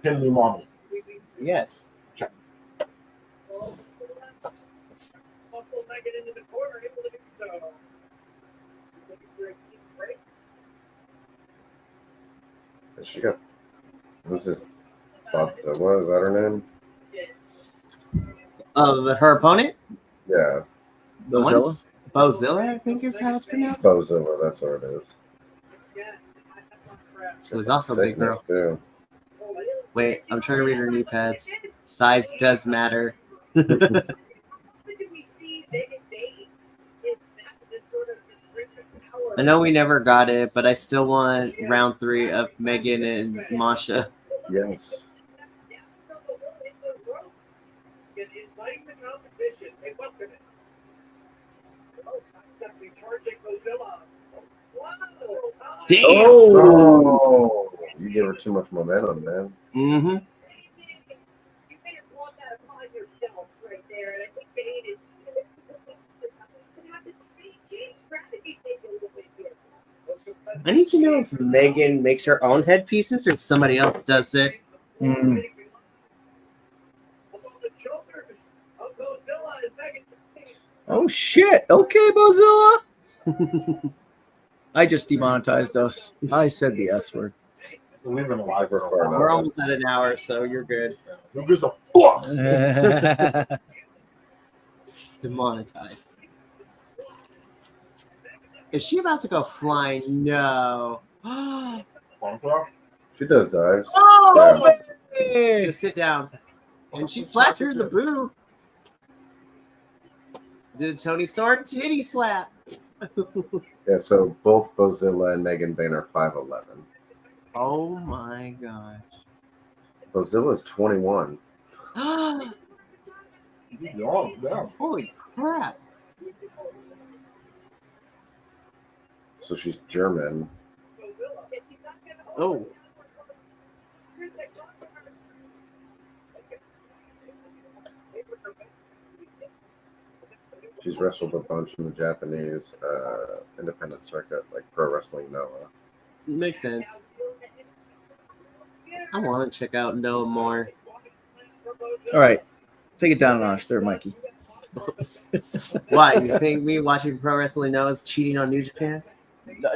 pin me mommy. Yes. She got who's this? Bozilla, is that her name? Her opponent? Yeah. Bozilla? Bozilla, I think is how it's pronounced. Bozilla, that's what it is. It was also a big girl. Too. Wait, I'm trying to read her knee pads. Size does matter. I know we never got it, but I still want round 3 of Megan and Masha. Yes. Damn! Oh, you gave her too much momentum, man. Mm-hmm. I need to know if Megan makes her own headpieces or if somebody else does it. Oh shit! Okay, Bozilla. I just demonetized us. I said the S word. We've been alive for a We're while. We're almost at an hour, so you're good. Who gives a fuck? Demonetized. Is she about to go flying? No. She does dives. Oh, just sit down. And she slapped her in the boob. Did a Tony Stark titty slap? Yeah, so both Bozilla and Megan Bane are 5'11". Oh my gosh. Bozilla's 21. Holy crap. So she's German. Oh. She's wrestled a bunch in the Japanese independent circuit, like Pro Wrestling Noah. Makes sense. I want to check out Noah more. All right, take it down a notch there, Mikey. Why? You think me watching Pro Wrestling Noah is cheating on New Japan?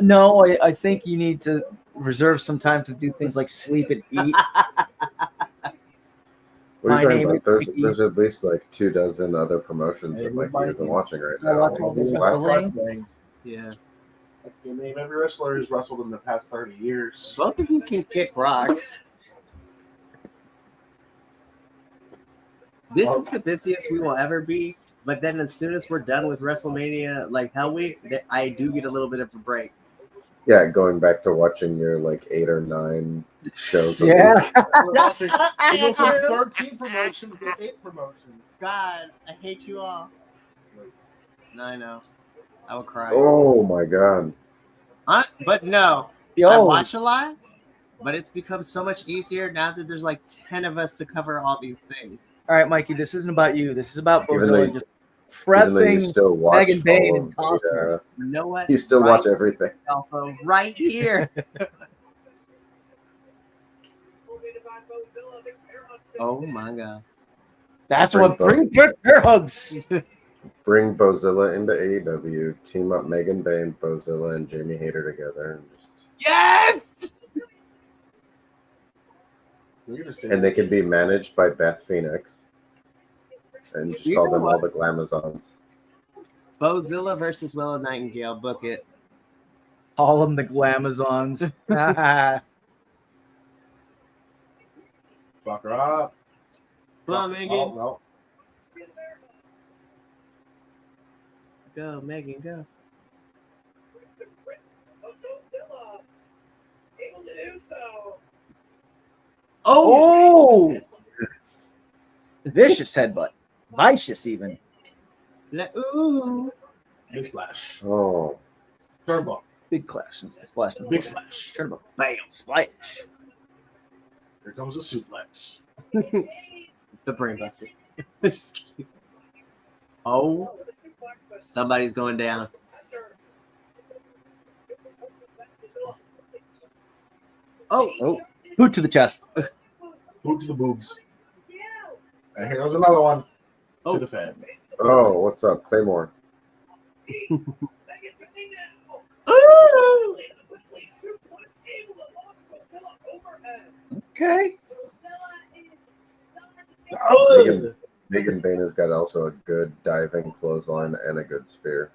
No, I think you need to reserve some time to do things like sleep and eat. What are you My talking name about? is There's at least like 24 other promotions that Mikey isn't watching right now. watch all this Wow. wrestling. Yeah. You name every wrestler who's wrestled in the past 30 years. Both of you can kick rocks. This is the busiest we will ever be. But then as soon as we're done with WrestleMania, like Hell Week, I do get a little bit of a break. Yeah, going back to watching your like 8 or 9 shows. Yeah. We're watching, we go from 13 promotions to 8 promotions. God, I hate you all. No, I know. I will cry. Oh my god. But no, I Yo, watch a lot, but it's become so much easier now that there's like 10 of us to cover all these things. all right, Mikey, this isn't about you. This is about Even though Bozilla you- just Even though pressing you still watch Megan Bane all and of tossing her. You know what? you still Right watch everything. Alpha, right here. Oh my god. That's Bring what bring bear hugs. Bring Bozilla into AEW, team up Megan Bane, Bozilla, and Jamie Hayter together, and just Yes! and they can be managed by Beth Phoenix, and just You call know them all what? the Glamazons. Bozilla versus Willow Nightingale. Book it. Call them the Glamazons. Fuck her up. Come on, Megan. Oh, no. Go, Megan, go. Oh! Oh, vicious headbutt, vicious even. Ooh. Big splash. Oh, Turnbuckle. Big clash, splash, Big splash. turnbuckle, bam, splash. Here comes a suplex. The brain buster. Just kidding. Oh, somebody's going down. Oh, boot to the chest. Boot to the boobs. And here goes another one. Oh. To the fan. oh, what's up, Claymore? Okay. Megan Bane has got also a good diving clothesline and a good spear.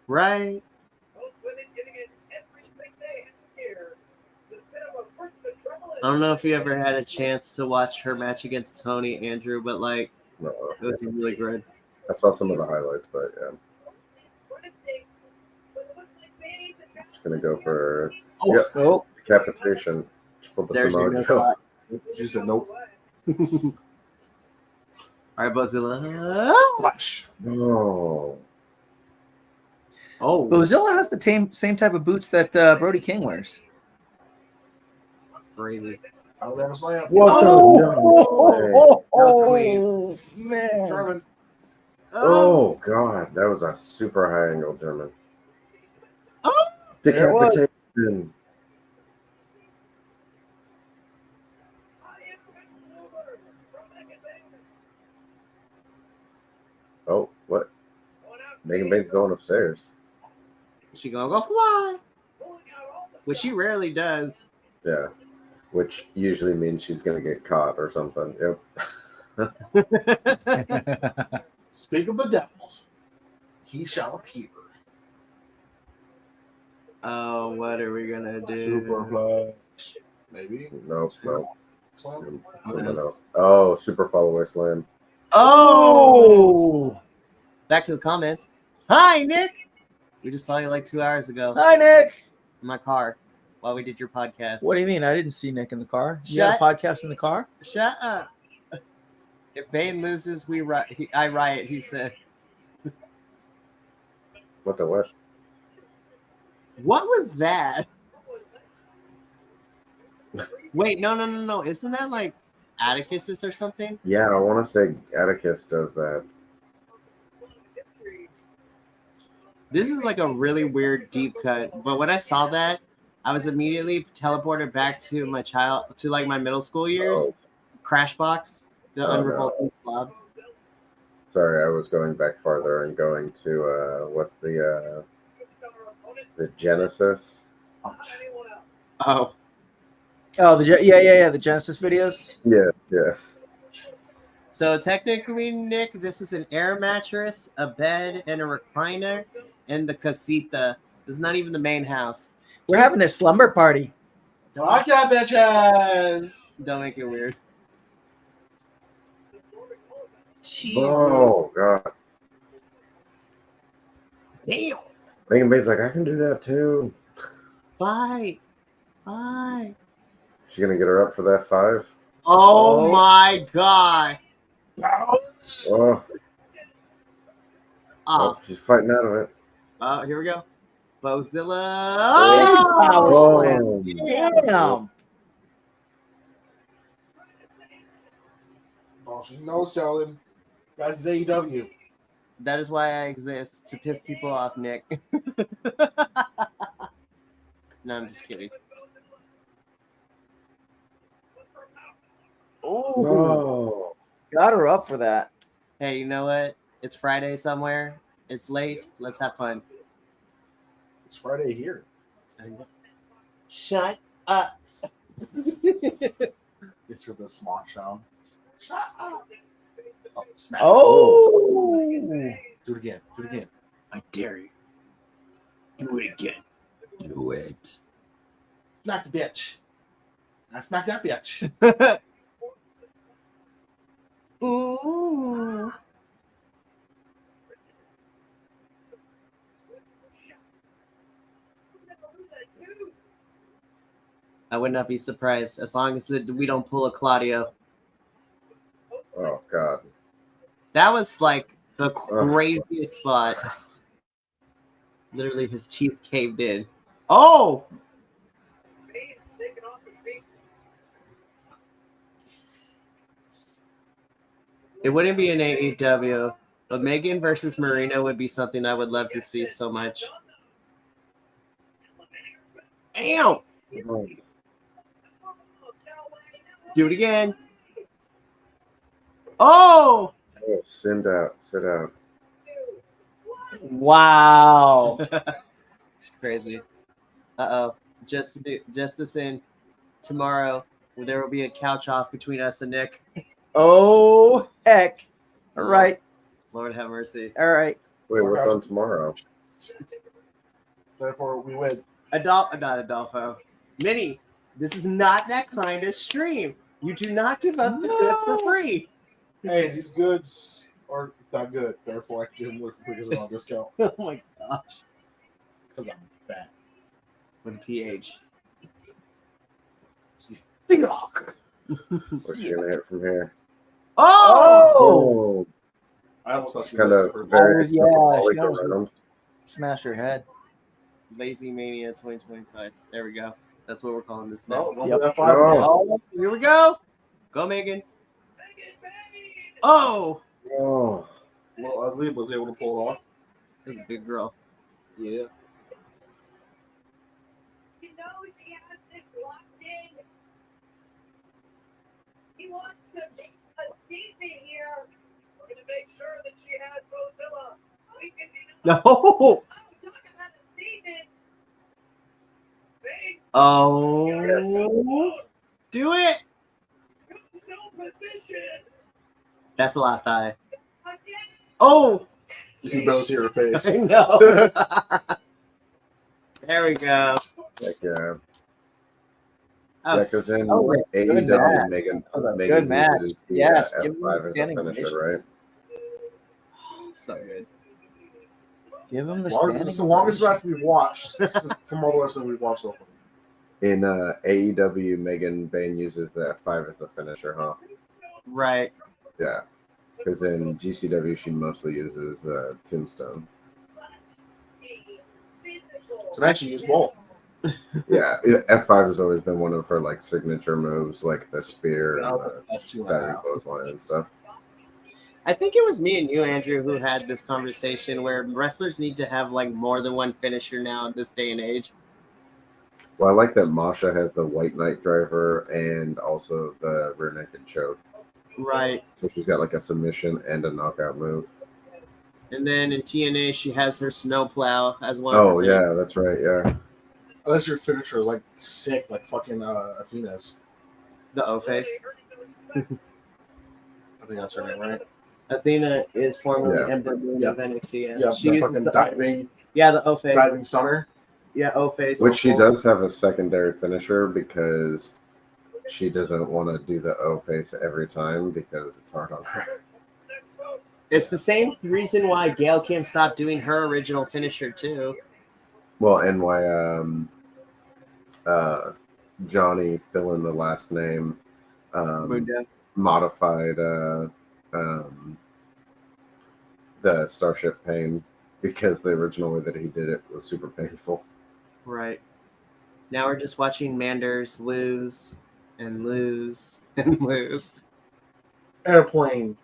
Right. I don't know if you ever had a chance to watch her match against Tony Andrew, but like No, it was really good. I saw some of the highlights, but yeah, just gonna go for Yep. Oh, decapitation. Just pulled the There's your no Samoa spot. She said nope. All right, Bozilla. Flash. Oh, Oh, Bozilla has the same type of boots that Brody King wears. crazy. Alabama slam. what Oh, the no way. That was clean. Man. German. Oh god, that was a super high angle German. Oh, there it was. Decapitation. Oh, what? Megan Bane's going upstairs. she gonna go fly, which she rarely does. Yeah, which usually means she's gonna get caught or something. Yep. Speak of the devils. He shall appear. Oh, what are we gonna do? Super flash. Maybe. No. Slam. Someone else. Oh, super follower slam. Oh, back to the comments. Hi, Nick. We just saw you like 2 hours ago Hi, Nick. in my car while we did your podcast. What do you mean? I didn't see Nick in the car. You had a podcast in the car? Shut up. If Bane loses, I riot. He said. What the what? What was that? Wait, no. Isn't that like Atticus's or something? Yeah, I want to say Atticus does that. This is like a really weird deep cut. But when I saw that, I was immediately teleported back to my middle school years. Oh, Crashbox, the Oh, no. unrevolting slob. sorry, I was going back farther and going to what's the Genesis? Oh, Oh, the Genesis videos. Yeah. So technically, Nick, this is an air mattress, a bed, and a recliner, and the casita. This is not even the main house. We're having a slumber party. Talk ya, bitches! Don't make it weird. Jesus. Oh god. Damn. Megan Bane's like, I can do that too. Fight. She gonna get her up for that 5? Oh my god. Oh, Oh, she's fighting out of it. here we go. Bozilla. Power Oh. slam. Damn. Oh, she's no selling. Guys, it's AEW. That is why I exist, to piss people off, Nick. No, I'm just kidding. Oh, Oh. got her up for that. Hey, you know what? It's Friday somewhere. It's late. Let's have fun. It's Friday here. Shut up. It's for the smock sound. Shut up. Oh, smack. Oh. Do it again. Do it again. I dare you. Do it again. Do it. Smack the bitch. I smack that bitch. Ooh. I would not be surprised as long as we don't pull a Claudio. Oh god. That was like the craziest spot. Literally, his teeth caved in. Oh! It wouldn't be an AEW, but Megan versus Marino would be something I would love to see so much. Ow! Do it again. Oh! Oh, sit out. Wow. It's crazy. Uh-oh. Just this in. Tomorrow, there will be a couch off between us and Nick. Oh, heck. All right. Lord have mercy. All right. Wait, what's on tomorrow? Therefore, we win. Not Adolfo. Minnie, this is not that kind of stream. You do not give up the goods for free. Hey, these goods are not good. Therefore, I can give them work because I'm on discount. Oh my gosh. Because I'm fat. With a PH. What's she gonna hit from here? Oh! Oh, I almost thought she kind was of very yeah, she almost- around. Smash her head. Lazy Mania 2025. There we go. That's what we're calling this now. No, Yep. that 5 Oh. Oh, here we go. Go, Megan. Oh! Oh, Well, Ugly was able to pull it off. That's a big girl. Yeah. You know she has this locked in. He wants to make a statement here. We're going to make sure that she has Bozilla. We can No! Oh, talk about a statement. Bane, Oh! Do it! no position. That's a lot, thigh. Again. Oh! You can barely see her face. I know. There we go. like That yeah, was because in Oh, good AEW, match. Megan Good match. uses the Yes, give him F5 the as a standing finisher, ovation. right? so good. Give him the It's the longest match we've watched from all the rest that we've watched so far. In AEW, Megan Bane uses the F5 as the finisher, huh? Right. Yeah. Because in GCW, she mostly uses Tombstone. Tonight she used both. Yeah, F5 has always been one of her like signature moves, like the spear and the F2 diving clothesline and stuff. I think it was me and you, Andrew, who had this conversation where wrestlers need to have like more than one finisher now in this day and age. Well, I like that Masha has the white knight driver and also the rear naked choke. Right. So she's got like a submission and a knockout move. And then in TNA, she has her snowplow as well. Oh yeah, that's right. Yeah. Unless your finisher is like sick, like fucking Athena's. The O face. I think that's her name, right? Athena is formerly Yeah. Ember Moon Yeah. of NXT. Yeah, she the uses fucking the diving the O face. diving stunner. Yeah, O face. Which she does have a secondary finisher because she doesn't want to do the O face every time because it's hard on her. It's the same reason why Gail Kim stopped doing her original finisher too. Well, and why Johnny, fill in the last name, modified the Starship Pain because the original way that he did it was super painful. Right. Now we're just watching Manders lose and lose and lose. Airplane.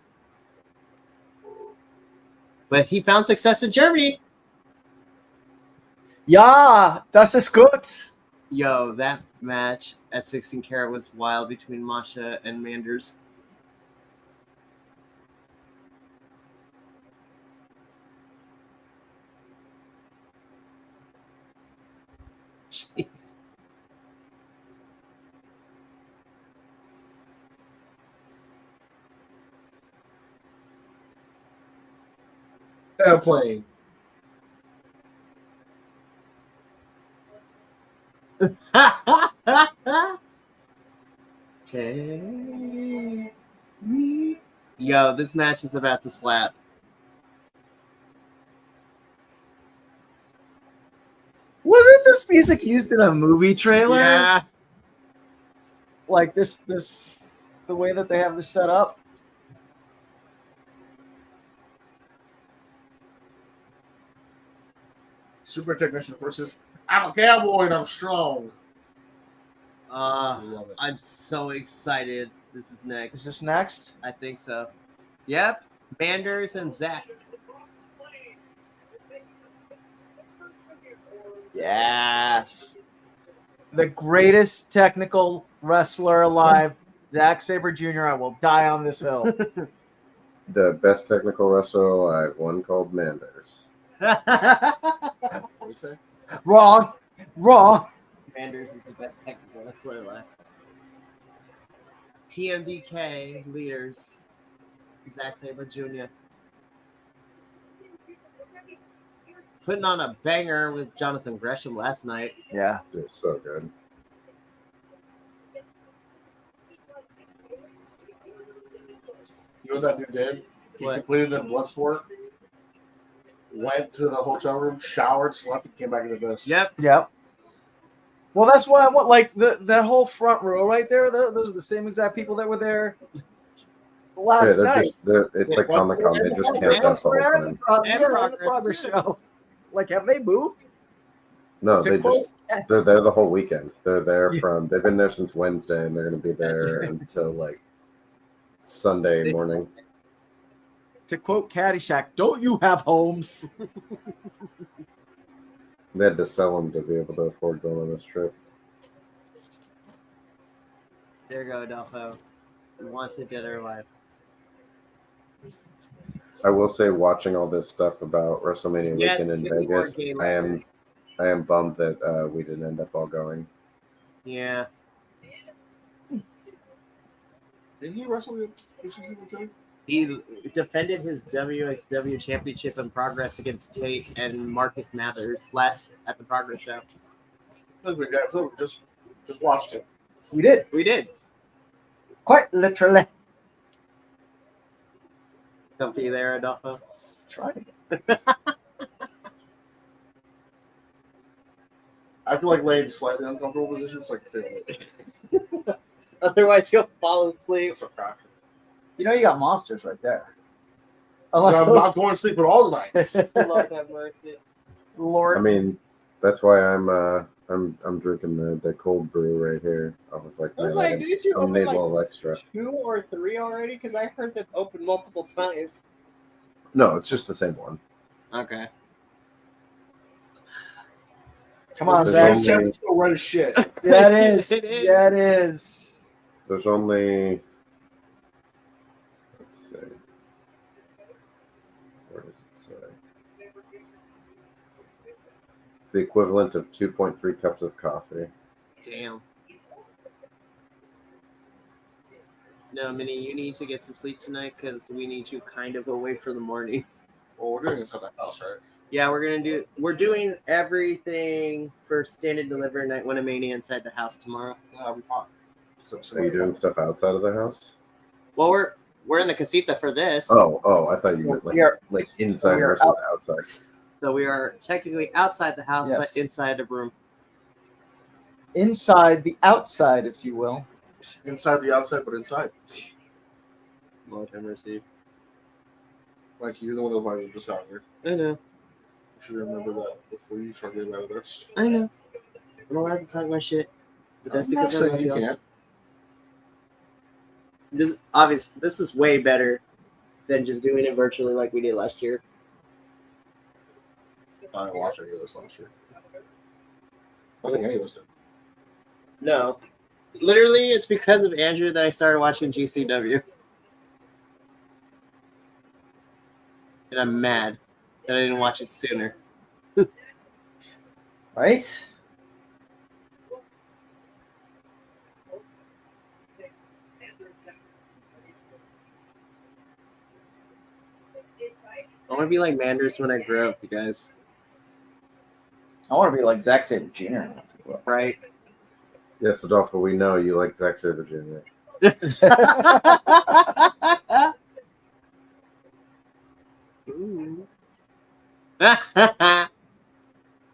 But he found success in Germany. Ja, das ist gut. Yo, that match at 16 Karat was wild between Masha and Manders. Jeez. Airplane. Take me. Yo, this match is about to slap. Wasn't this music used in a movie trailer? Yeah. Like this, the way that they have this set up. Super Technician versus I'm a cowboy and I'm strong. I love it. I'm so excited. This is Is next. this next? I think so. Yep. Manders and Zack. Yes. The greatest technical wrestler alive, Zack Saber Jr. I will die on this hill. The best technical wrestler alive, one called Manders. What do you say? Wrong. Manders is the best technical wrestler alive. TMDK leaders. Zack Sabre Jr. Putting on a banger with Jonathan Gresham last night. Yeah. They're so good. You know what that dude did? He What? completed the blood sport, went to the hotel room, showered, slept, and came back into this. Yep. Well, that's why I want like that whole front row right there. Those are the same exact people that were there last Yeah, night. it's like Comic-Con. They just can't stop the whole We're at time. the progress show. Like, have they moved? No, To they're quote- there the whole weekend. They're there Yeah. they've been there since Wednesday, and they're going to be there right. until like Sunday morning. To quote Caddyshack, don't you have homes? They had to sell them to be able to afford going on this trip. There you go, Adolfo. Wanted Dead or Alive. I will say, watching all this stuff about WrestleMania Yes, weekend in give me more Vegas, game I am bummed that we didn't end up all going. Yeah. Did he wrestle with season 2? He defended his WXW championship in Progress against Tate and Marcus Mathers at the Progress show. I think we just watched it. We did. We did. Quite literally. Comfy there, Adolfo. Try. I feel like laying slightly uncomfortable positions, so I can stay awake. Otherwise, you'll fall asleep. So crap. You know you got monsters right there. I'm not going to sleep at all tonight. Lord have mercy. Lord. I mean, that's why I'm drinking the cold brew right here. I was like, I was man, like, didn't you I open need a like little extra. 2 or 3 already? Because I heard them open multiple times. No, it's just the same one. Okay. Come on, There's Zach. His chest is still red as shit. Yeah, it is. It is. Yeah, it is. There's only. Let's see. Where does it say? It's the equivalent of 2.3 cups of coffee. Damn. No, Minnie, you need to get some sleep tonight because we need you kind of away for the morning. Well, we're doing this at the house, right? Yeah, we're doing everything for Stand and Deliver Night One of Mania inside the house tomorrow. Yeah, I'll be fine. Are you doing stuff outside of the house? Well, we're in the casita for this. Oh, I thought you meant We are- like inside we are versus out. outside. So we are technically outside the house, Yes. but inside a room. Inside the outside, if you will. Inside the outside, but inside. Long time receive. Like, you're the one that invited us out here. I know. You should remember that before you start getting out of this. I know. I'm allowed to talk my shit, but that's I'm not because I'm saying you young. can't. This is way better than just doing it virtually like we did last year. I didn't watch any of this last year. I think any of us did. No. Literally, it's because of Andrew that I started watching GCW. And I'm mad that I didn't watch it sooner. Right? I want to be like Manders when I grow up, you guys. I want to be like Zack Saber Jr. Right? Yes, Adolfo, we know you like Zack Saber Jr. Ooh.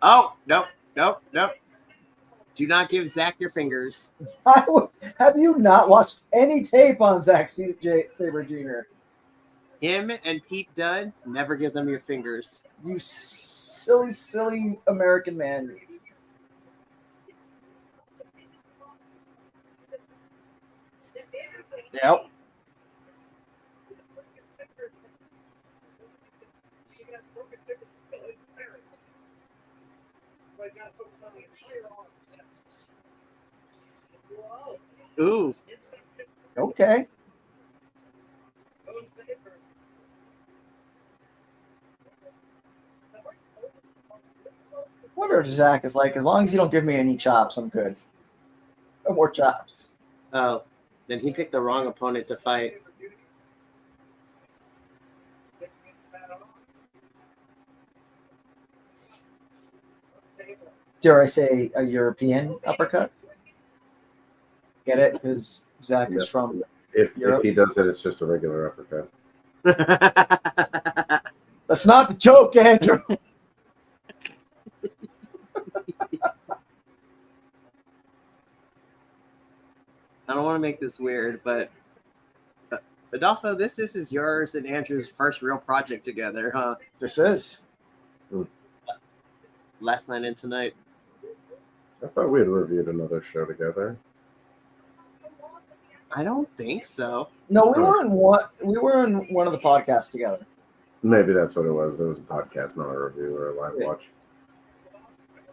Oh, nope. Do not give Zack your fingers. Have you not watched any tape on Zack Saber Jr.? Him and Pete Dunne, never give them your fingers. You silly, silly American man. Yep. Ooh. Okay. Wonder if Zack is like, as long as you don't give me any chops, I'm good. No more chops. Oh, then he picked the wrong opponent to fight. Dare I say a European uppercut? Get it? Because Zack is from If Europe. he does it, it's just a regular uppercut. That's not the joke, Andrew. I don't want to make this weird, but Adolfo, this is yours and Andrew's first real project together, huh? This is. Last night and tonight. I thought we had reviewed another show together. I don't think so. No, we were in one of the podcasts together. Maybe that's what it was. It was a podcast, not a review or a live watch.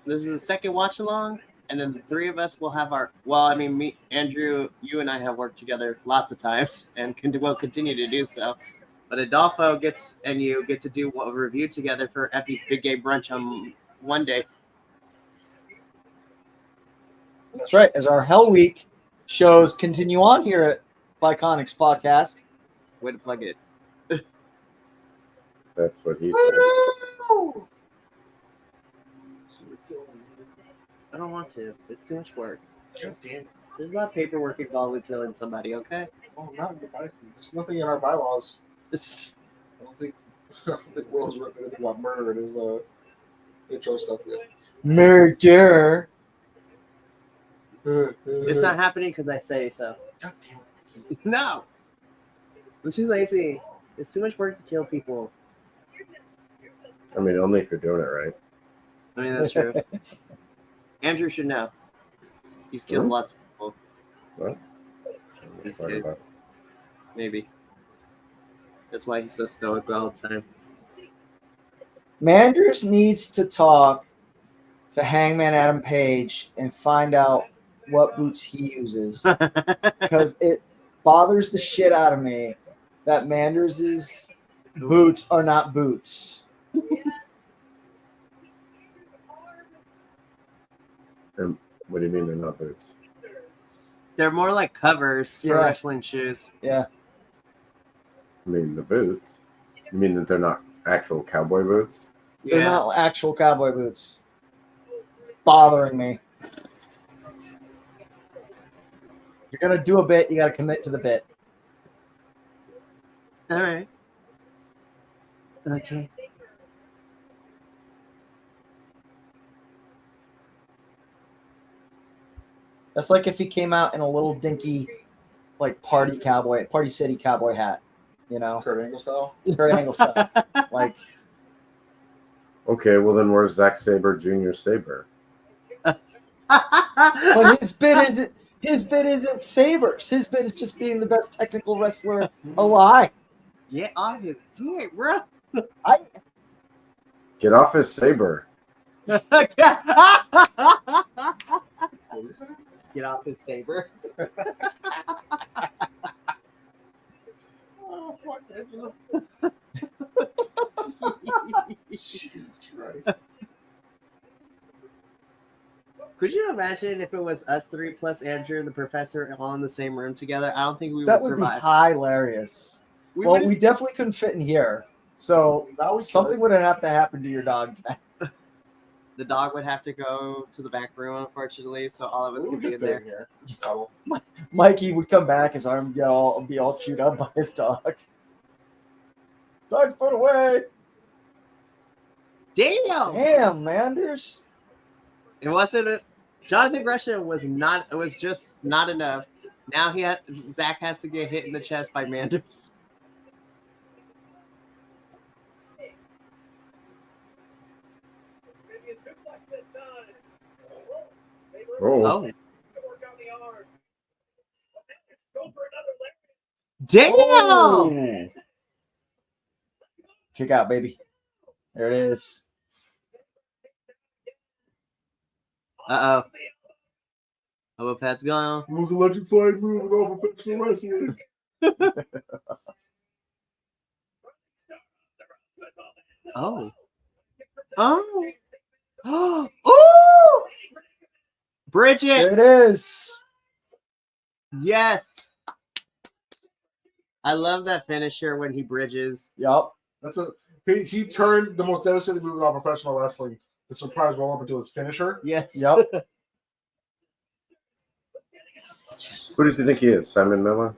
This is the second watch along, and then the three of us will have our. Well, I mean, me, Andrew, you and I have worked together lots of times, and will continue to do so. But Adolfo and you get to do a review together for Effie's Big Game Brunch on one day. That's right. As our Hell Week shows continue on here at Bi-Conics Podcast. Way to plug it. That's what he said. I don't want to. It's too much work. God damn. There's a lot of paperwork involved with killing somebody, okay? Oh, not in the bylaws. There's nothing in our bylaws. It's, I don't think Will's written anything about murder in his intro stuff yet. Murder. it's not happening because I say so. God damn it. No! I'm too lazy. It's too much work to kill people. I mean, only if you're doing it right. I mean, that's true. Andrew should know. He's killed lots of people. What? He's Talking good. about- Maybe. That's why he's so stoic all the time. Manders needs to talk to Hangman Adam Page and find out what boots he uses. Because it bothers the shit out of me that Manders' boots are not boots. And what do you mean they're not boots? They're more like covers for Yeah. wrestling shoes. Yeah. I mean the boots. You mean that they're not actual cowboy boots? They're Yeah. not actual cowboy boots. Bothering me. You're gonna do a bit, you gotta commit to the bit. All right. Okay. That's like if he came out in a little dinky, like party city cowboy hat, you know, Kurt Angle style. Kurt Angle stuff. Like, Okay, well then where's Zack Saber Jr. Saber? but his bit isn't Sabers. His bit is just being the best technical wrestler alive. Yeah, on his dick, bro. Get off his saber. Get off his saber. Oh, fuck, Angela. Jesus Christ. Could you imagine if it was us three plus Andrew and the professor all in the same room together? I don't think we That would would be survive. hilarious. We Well, wouldn't- we definitely couldn't fit in here. So Now we something would have to happen to your dog. the dog would have to go to the back room, unfortunately, so all of us We could would be in get there. here. Just cuddle. Mikey would come back, his arm would be all chewed up by his dog. Dog put away. Damn! Damn, Manders. It wasn't a Jonathan Gresham was not. It was just not enough. Now Zack has to get hit in the chest by Manders. Oh, Oh, damn! Oh. Kick out, baby. There it is. Uh oh. Oh, Pat's gone. It was electric slide move in all professional wrestling. Oh. Oh. Oh. Ooh! Bridget. There it is. Yes. I love that finisher when he bridges. Yup. That's he turned the most devastating move in all professional wrestling. The surprise roll up into his finisher. Yes. Yup. who does he think he is? Simon Miller?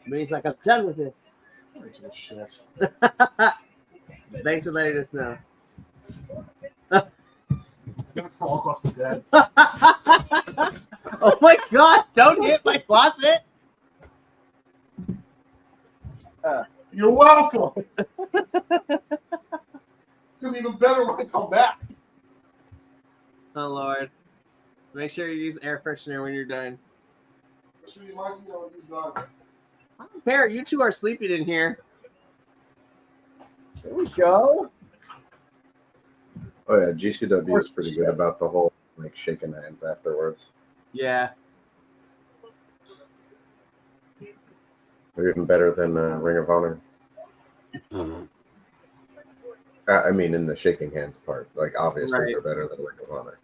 But he's like, I'm done with this. Shit. Thanks for letting us know. I'm gonna crawl across the bed. Oh my god, don't hit my closet. You're welcome. It's gonna be even better when I come back. Oh lord. Make sure you use air freshener when you're done. I don't care, you two are sleeping in here. There we go. Oh yeah, GCW is pretty good about the whole like shaking hands afterwards. Yeah. They're even better than Ring of Honor. I mean, in the shaking hands part, like obviously Right. they're better than Ring of Honor.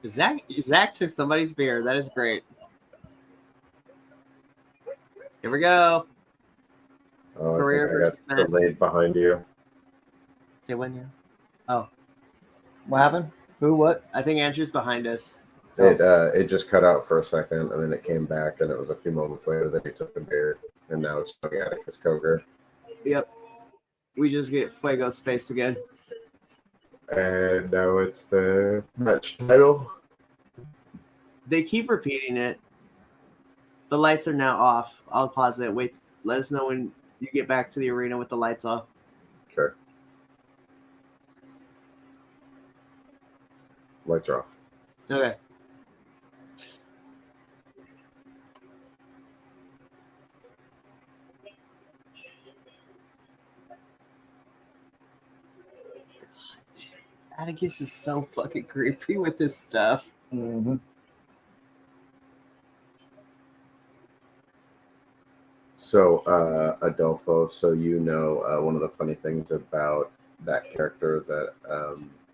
Zack took somebody's beer. That is great. Here we go. Oh, Career I think versus I got delayed behind you. Say when now? Oh, What happened? Who? What? I think Andrew's behind us. It just cut out for a second, and then it came back, and it was a few moments later that he took the beer, and now it's showing Atticus Koger. Yep. We just get Fuego's face again. And now it's the match title. They keep repeating it. The lights are now off. I'll pause it. Wait. Let us know when you get back to the arena with the lights off. Sure. Lights are off. Okay. Atticus is so fucking creepy with this stuff. Mm-hmm. So, Adolfo, so you know one of the funny things about that character that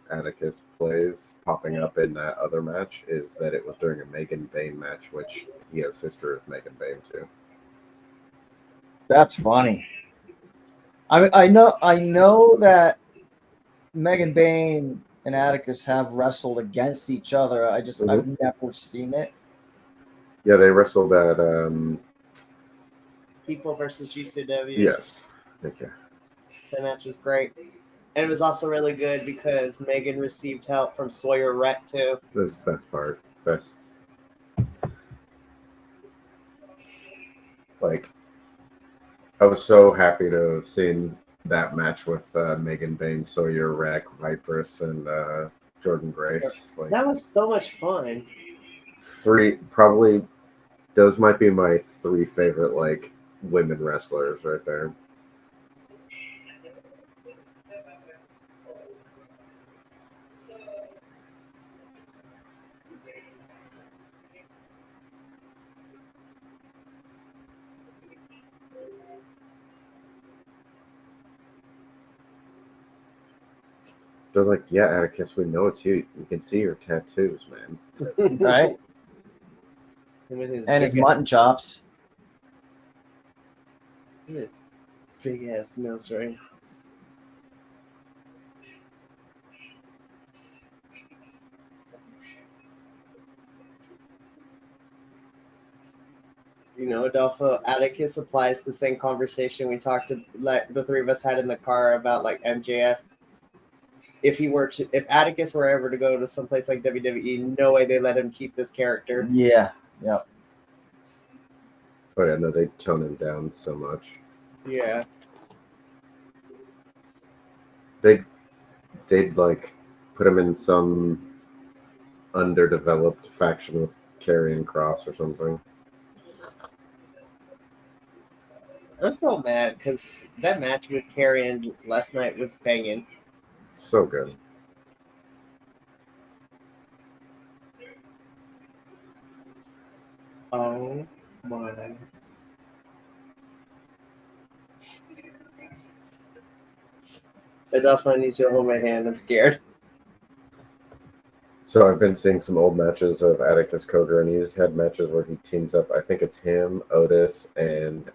Atticus plays popping up in that other match is that it was during a Megan Bane match, which he has history with Megan Bane too. That's funny. I know that Megan Bane and Atticus have wrestled against each other. I've never seen it. Yeah, they wrestled at People versus GCW. yes. Thank you. That match was great. And it was also really good because Megan received help from Sawyer Rhett too. That was the best part. Best. Like, I was so happy to have seen that match with Megan Bane, Sawyer Rack, Viperous, and Jordan Grace. Like, That was so much fun. probably those might be my 3 favorite like women wrestlers right there. They're like, yeah, Atticus, we know it's you. We can see your tattoos, man. Right? And his mutton chops. Big ass nose ring. You know, Adolfo, Atticus applies the same conversation we talked to, like the 3 of us had in the car about like MJF. If Atticus were ever to go to someplace like WWE, no way they let him keep this character. Yeah. Yep. Oh yeah, no, they tone him down so much. Yeah. They'd like put him in some underdeveloped faction with Karrion Kross or something. I'm so mad because that match with Karrion last night was banging. So good. Oh my. Adolfo, I need you to hold my hand. I'm scared. So I've been seeing some old matches of Atticus Koger, and he's had matches where he teams up. I think it's him, Otis, and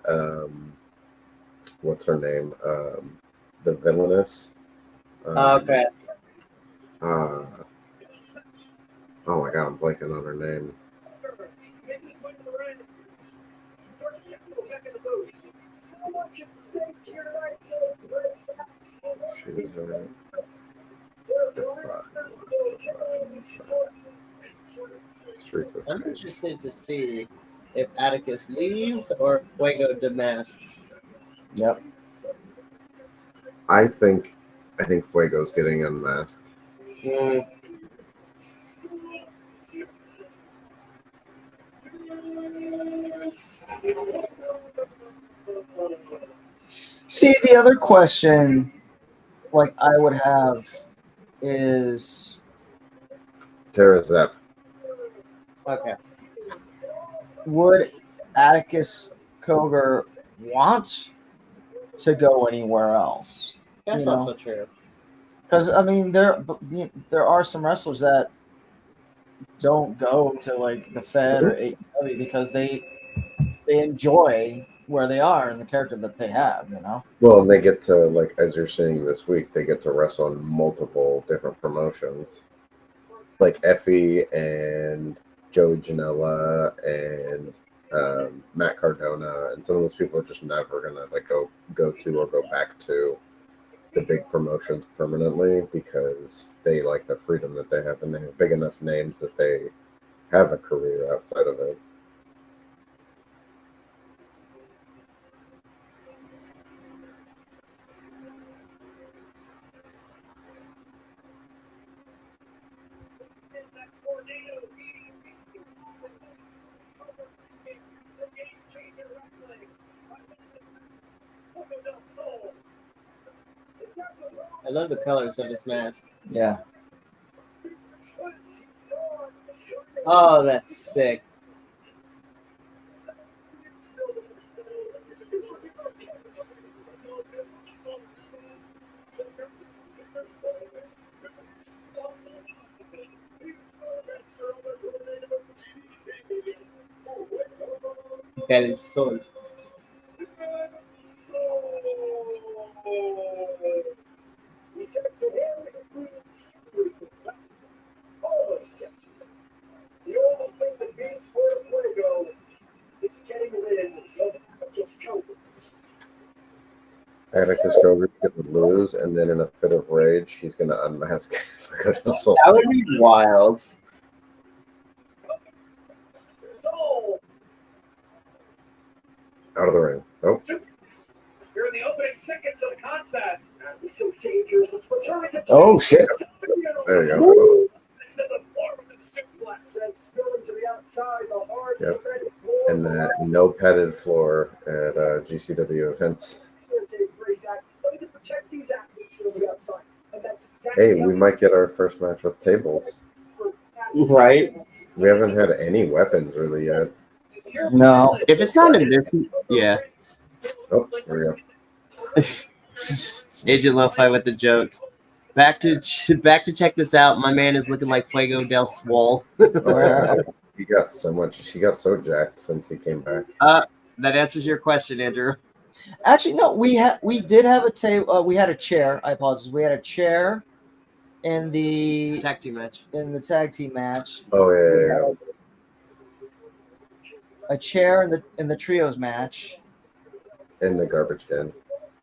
what's her name? The Villainous. Okay. Oh my god, I'm blanking on her name. She was I'm interested to see if Atticus leaves or Fuego demasks. Yep. I think Fuego's getting unmasked. See, the other question, like I would have, is Tara Zepp. Okay. would Atticus Koger want to go anywhere else? That's also true. Because I mean, there are some wrestlers that don't go to like the Fed or AEW because they enjoy where they are and the character that they have, you know. Well, and they get to, like, as you're seeing this week, they get to wrestle on multiple different promotions, like Effie and Joey Janela and Matt Cardona, and some of those people are just never gonna like go to or go back to the big promotions permanently because they like the freedom that they have and they have big enough names that they have a career outside of it. I love the colors of his mask. Yeah. Oh, that's sick. del Sol. We said to him, almost. The only thing that beats Fuego is getting rid of Atticus Koger. Atticus Koger could lose, and then in a fit of rage, he's going to unmask Fuego del Sol. That would be wild. So, Out of the ring. Nope. You're in the opening seconds of the contest. it's so dangerous. It's returning to Oh, shit. There you go. It's in the form of the suplex. and spilling to the outside, the hard Yep. cemented floor. And that no padded floor at GCW events. It's going to take Grace Act, but to protect these athletes from the outside. And that's exactly Hey, we might get our first match with tables. Right. We haven't had any weapons really yet. No. If it's not in this, yeah. Oh, there we go. Agent Lo-Fi with the jokes. Back to check this out. My man is looking like Fuego del Sol. He got so much. She got so jacked since he came back. That answers your question, Andrew. Actually, no. We did have a table. We had a chair. I apologize. We had a chair in the Tag team match. tag team match. Oh yeah. A chair in the trios match. In the garbage can.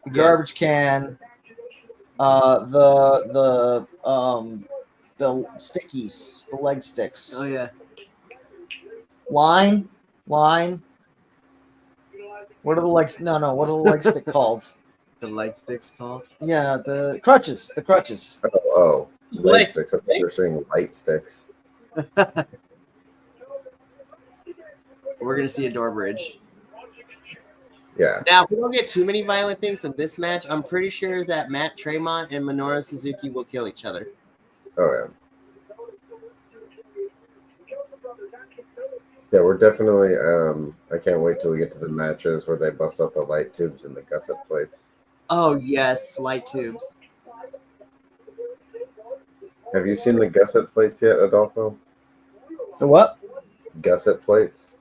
The garbage can. The stickies, the leg sticks. Oh yeah. Line. What are the legs? No. What are the leg stick called? The leg sticks called. Yeah, the crutches. The crutches. Oh. Leg Light sticks. I thought you were saying light sticks. We're gonna see a door bridge. Yeah. Now, if we don't get too many violent things in this match, I'm pretty sure that Tremont and Minuro Suzuki will kill each other. Oh yeah. Yeah, we're definitely. I can't wait till we get to the matches where they bust out the light tubes and the gusset plates. Oh yes, light tubes. Have you seen the gusset plates yet, Adolfo? The what? Gusset plates.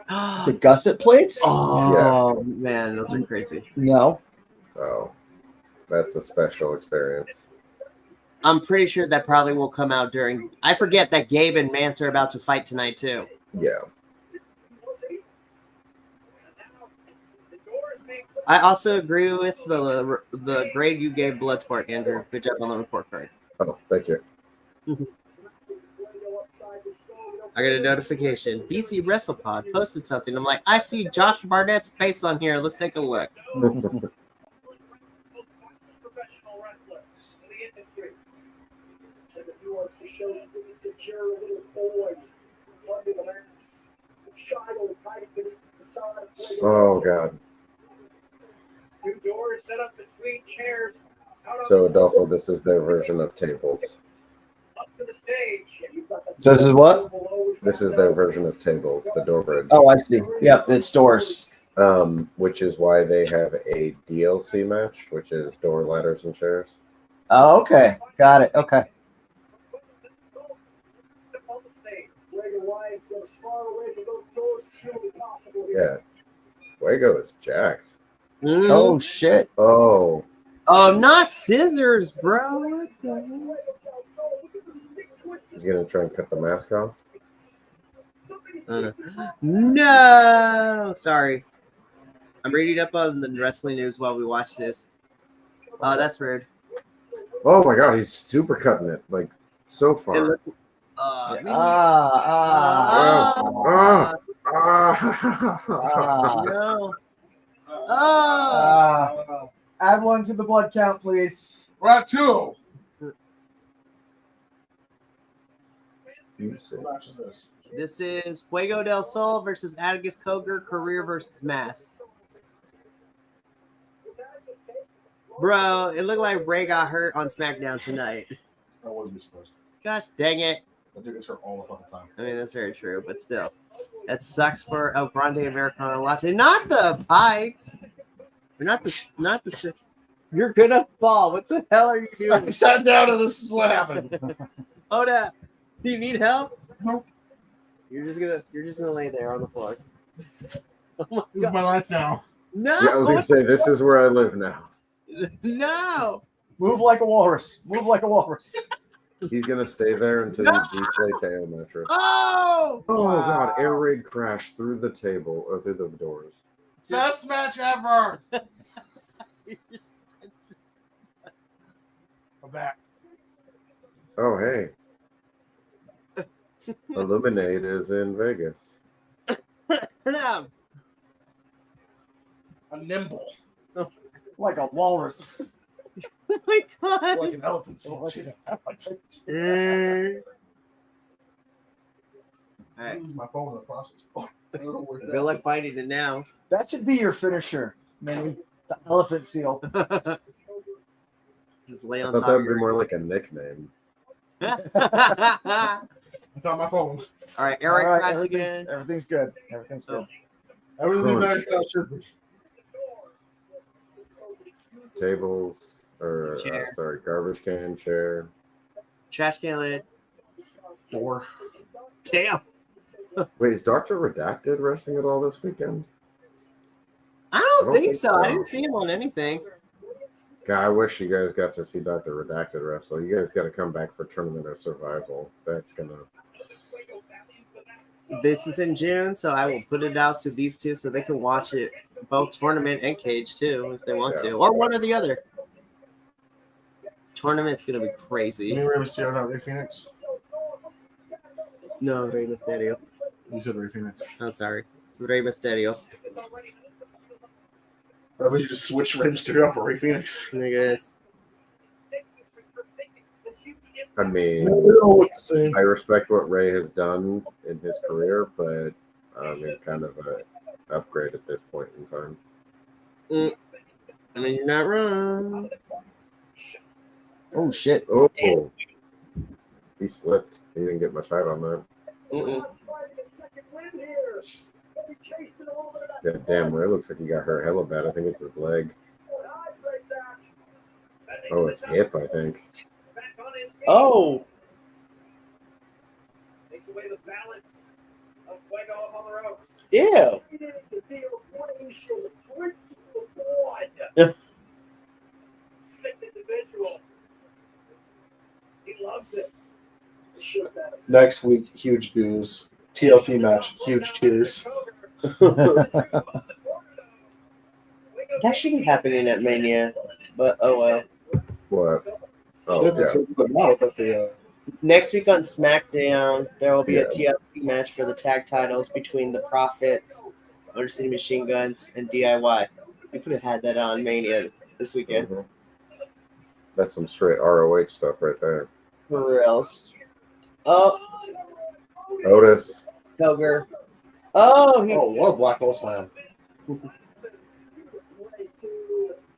The gusset plates? Oh man, those are crazy. No. Oh, that's a special experience. I'm pretty sure that probably will come out during. I forget that Gabe and Mance are about to fight tonight too. Yeah. I also agree with the grade you gave Bloodsport, Andrew. Good job on the report card. Oh, thank you. I got a notification. BC WrestlePod posted something. I'm like, I see Josh Barnett's face on here. Let's take a look. Professional wrestler in the industry. Said if you want to show you a secure little boy under the mask, a child hiding beneath the facade. Oh God. Two doors set up between chairs. Out on So the Adolfo, this is their version of tables. up to the stage. So this is what? This is their version of tables, the door bridge. Oh, I see. Yep, it's doors. Which is why they have a DLC match, which is door, ladders, and chairs. Oh, okay. Got it. Okay. On the stage. Yeah. Fuego is jacked. Mm. Oh shit. Oh. Oh, not scissors, bro. What the hell? He's gonna try and cut the mask off. No, sorry. I'm reading up on the wrestling news while we watch this. Oh, that's weird. Oh my God, he's super cutting it like so It far. look- no. Oh. Add one to the blood count, please. We're at 2. You see. Match is this. This is Fuego del Sol versus Atticus Koger, career versus mask. Bro, it looked like Ray got hurt on SmackDown tonight. I wouldn't be surprised. Gosh dang it. That dude gets hurt all the fucking time. I mean, that's very true, but still. That sucks for El Grande Americano Latte. Not the Pikes. Not the. You're gonna fall. What the hell are you I doing? sat down and this is what happened. Hold up. Do you need help? Nope. You're just gonna lay there on the floor. Oh my This is my life now. No, Yeah, I was gonna say this is where I live now. no. Move like a walrus. Move like a walrus. He's gonna stay there until you deflate the air mattress. Oh, Oh god, air raid crashed through the table or through the doors. Best match ever. I'm back. Oh hey. Illuminate is in Vegas. no. I'm nimble. Like a walrus. Oh my god. Like an elephant. Oh, she's- All right. Lose my phone in the process. I don't know where Good luck finding it now. That should be your finisher, Minnie. The elephant seal. Just lay I on thought top that of would be your. more like a nickname. All I found my phone. right, All Eric. right, crashed everything's, again. everything's good. Everything's good. Everything Crunch. back out should be. Tables or Chair. sorry, garbage can, chair. Trash can lid. Door. Damn. Wait, is Dr. Redacted wrestling at all this weekend? I don't don't think think so. so. I didn't see him on anything. God, I wish you guys got to see Dr. Redacted wrestle. You guys got to come back for Tournament of Survival. That's gonna. This is in June, so I will put it out to these two so they can watch it, both tournament and cage too, if they want Yeah. to, or one or the other. Tournament's gonna be You crazy. mean Rey Mysterio, not Rey Phoenix? No, Rey Mysterio. You said Rey Phoenix. I'm sorry, Rey Mysterio. Why would you just switch Rey Mysterio for Rey Phoenix? Look at this. I mean, They don't look the same. I respect what Ray has done in his career, but it's kind of a upgrade at this point in time. I mean, you're not wrong. Oh shit. Oh, he slipped. He didn't get much height on that. Mm-mm. Yeah, damn, Ray looks like he got hurt hella bad. I think it's his leg. Oh, his hip, I think. Oh. Takes away the balance of Fuego up on the ropes. Ew. Sick individual. He loves it. Next week, huge boos. TLC match, huge cheers. That should be happening at Mania, but oh well. What? Oh, yeah. Next week on SmackDown, there will be a Yeah. TLC match for the tag titles between the Profits, Motor City Machine Guns, and DIY. We could have had that on Mania this weekend. Mhm. That's some straight ROH stuff right there. For else. Oh, Otis. Koger. Oh, he, Oh, what a black hole slam.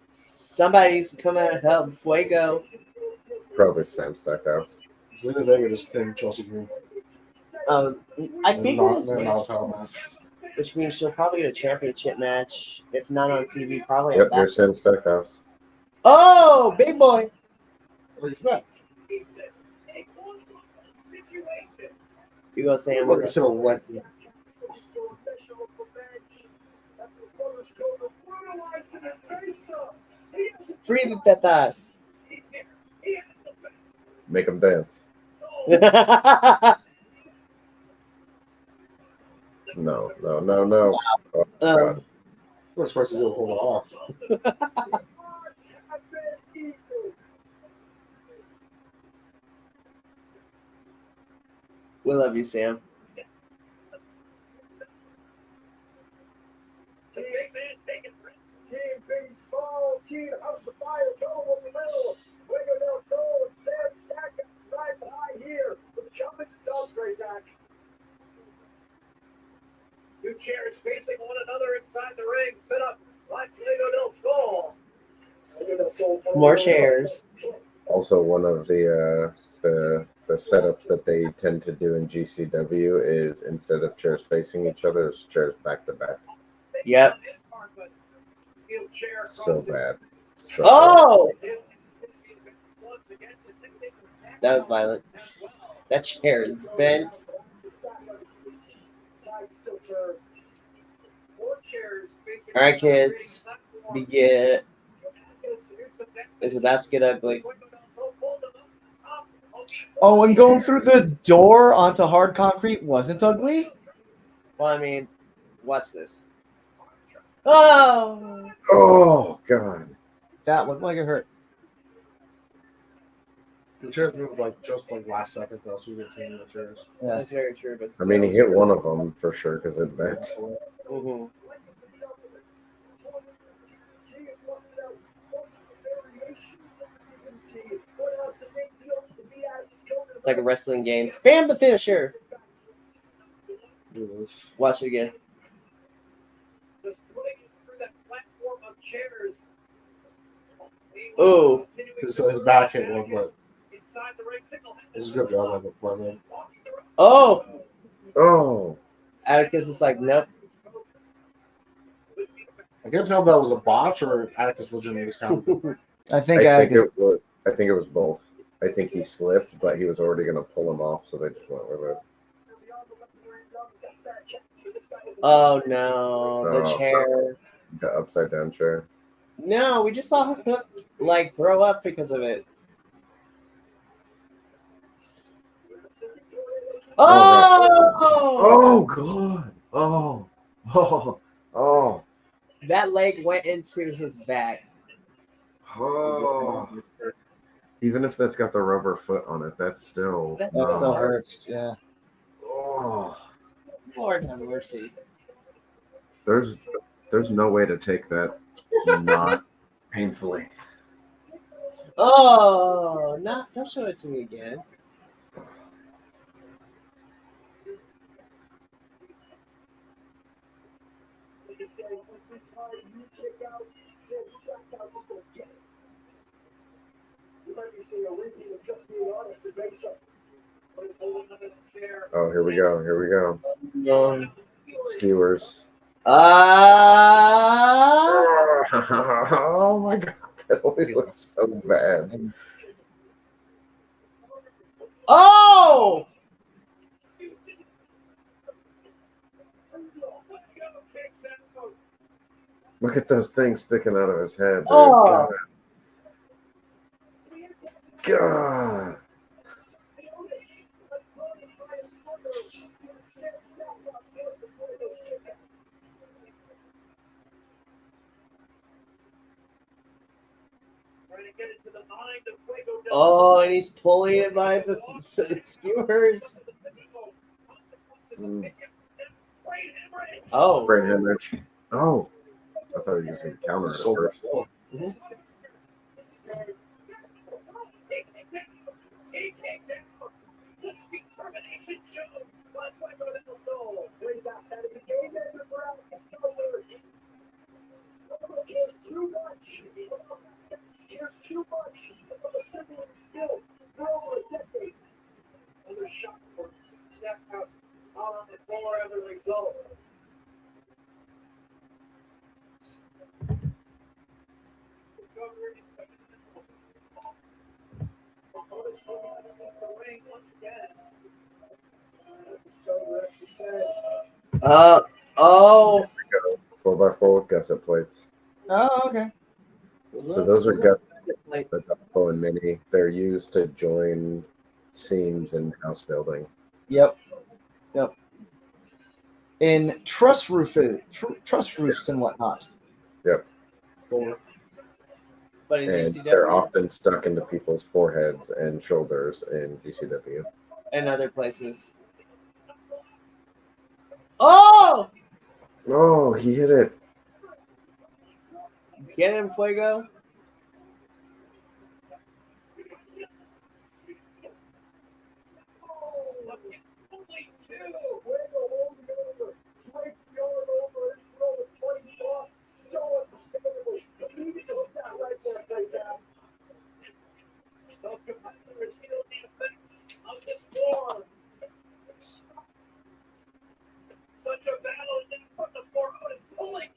somebody needs to come out and help Fuego. Probably Sam Stackhouse. Zelina Vega just pinned Chelsea Green. I think it is, They're not a title match. which means she'll probably get a championship match. If not on TV, probably Yep, on that. there's Sam Stackhouse. Oh, big boy. Oh, he's back. You go, Sam. Look, I said a wet. Breathe at us. Make him dance. No. Oh, God. I'm surprised he's able to hold it off. We love you, Sam. Team Big Smalls, Team House of Fire, go over the middle. Fuego del Sol and Sam Stackhouse right behind here with the Jumpers and Dog Zack. Two chairs facing one another inside the ring, set up by Fuego del Sol. Fuego del Sol. More chairs. Also, one of the setups that they tend to do in GCW is instead of chairs facing each other, it's chairs back to back. Yep. So bad. So Oh! That was violent. That chair is bent. All right, kids. Begin. Is it that's get ugly? Oh, and going through the door onto hard concrete wasn't ugly? Well, I mean, watch this. Oh, Oh God! That looked like it hurt. The chairs moved like just like last second though, so we didn't change the chairs. Yeah. that's very true. But I mean, he hit one of them for sure because it bent. Mhm. Like a wrestling game. Spam the finisher. Watch it again. Oh, His back hit one, but this is a good job by them. oh! Oh, Atticus is like, nope. I can't tell if that was a botch or Atticus legitimately counted. I think I think Atticus. it was both. I think he slipped, but he was already going to pull him off, so they just went with it. Oh no, the Oh. chair. The upside down chair. No, we just saw Hook like throw up because of it. Oh! Oh God! Oh! That leg went into his back. Oh! Even if that's got the rubber foot on it, that's still. That That still hurts. Yeah. Oh! Lord have mercy. There's no way to take that not painfully. Oh, not don't show it to me again. Oh, here we go. Here we go. Skewers. Oh my God! That always looks so bad. Oh! Look at those things sticking out of his head. Dude. Oh. God. Oh, and he's pulling it by the skewers. Oh. Brain hemorrhage. Oh. I thought he was going to counter it at So first. cool. Too much of a simple skill for over a decade. Another shot for snap out on the floor as a result. Oh. 4x4 with gusset plates. Oh, okay. So those are gusset plates, the and mini. They're used to join seams in house building. Yep. In truss roofs and whatnot. Yep. But in And GCW they're often stuck into people's foreheads and shoulders in GCW. and other places. Oh! Oh, he hit it. Get him, Fuego. Such a battle from the forefoot is pulling.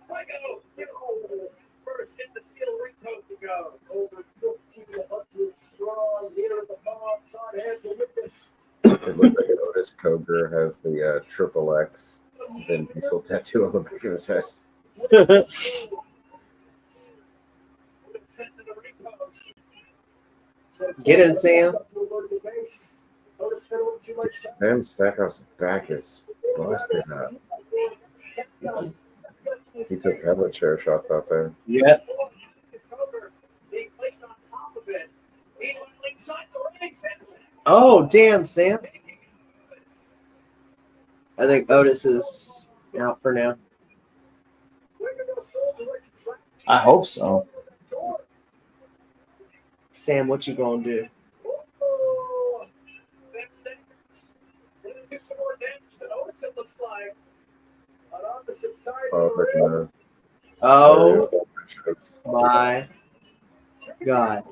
Fuego, get over first hit the steel ring post to go. Over 1,500 strong, leader of the bombs on hand to witness. It looks like Otis Koger has the triple X Then Diesel tattoo on the back of his head. Get him, Sam. Sam Stackhouse back is busted up. He took hella chair shots out there. Yep. Oh, damn, Sam. I think Otis is out for now. I hope so. Sam, what you gonna do? Oh, Oh my God.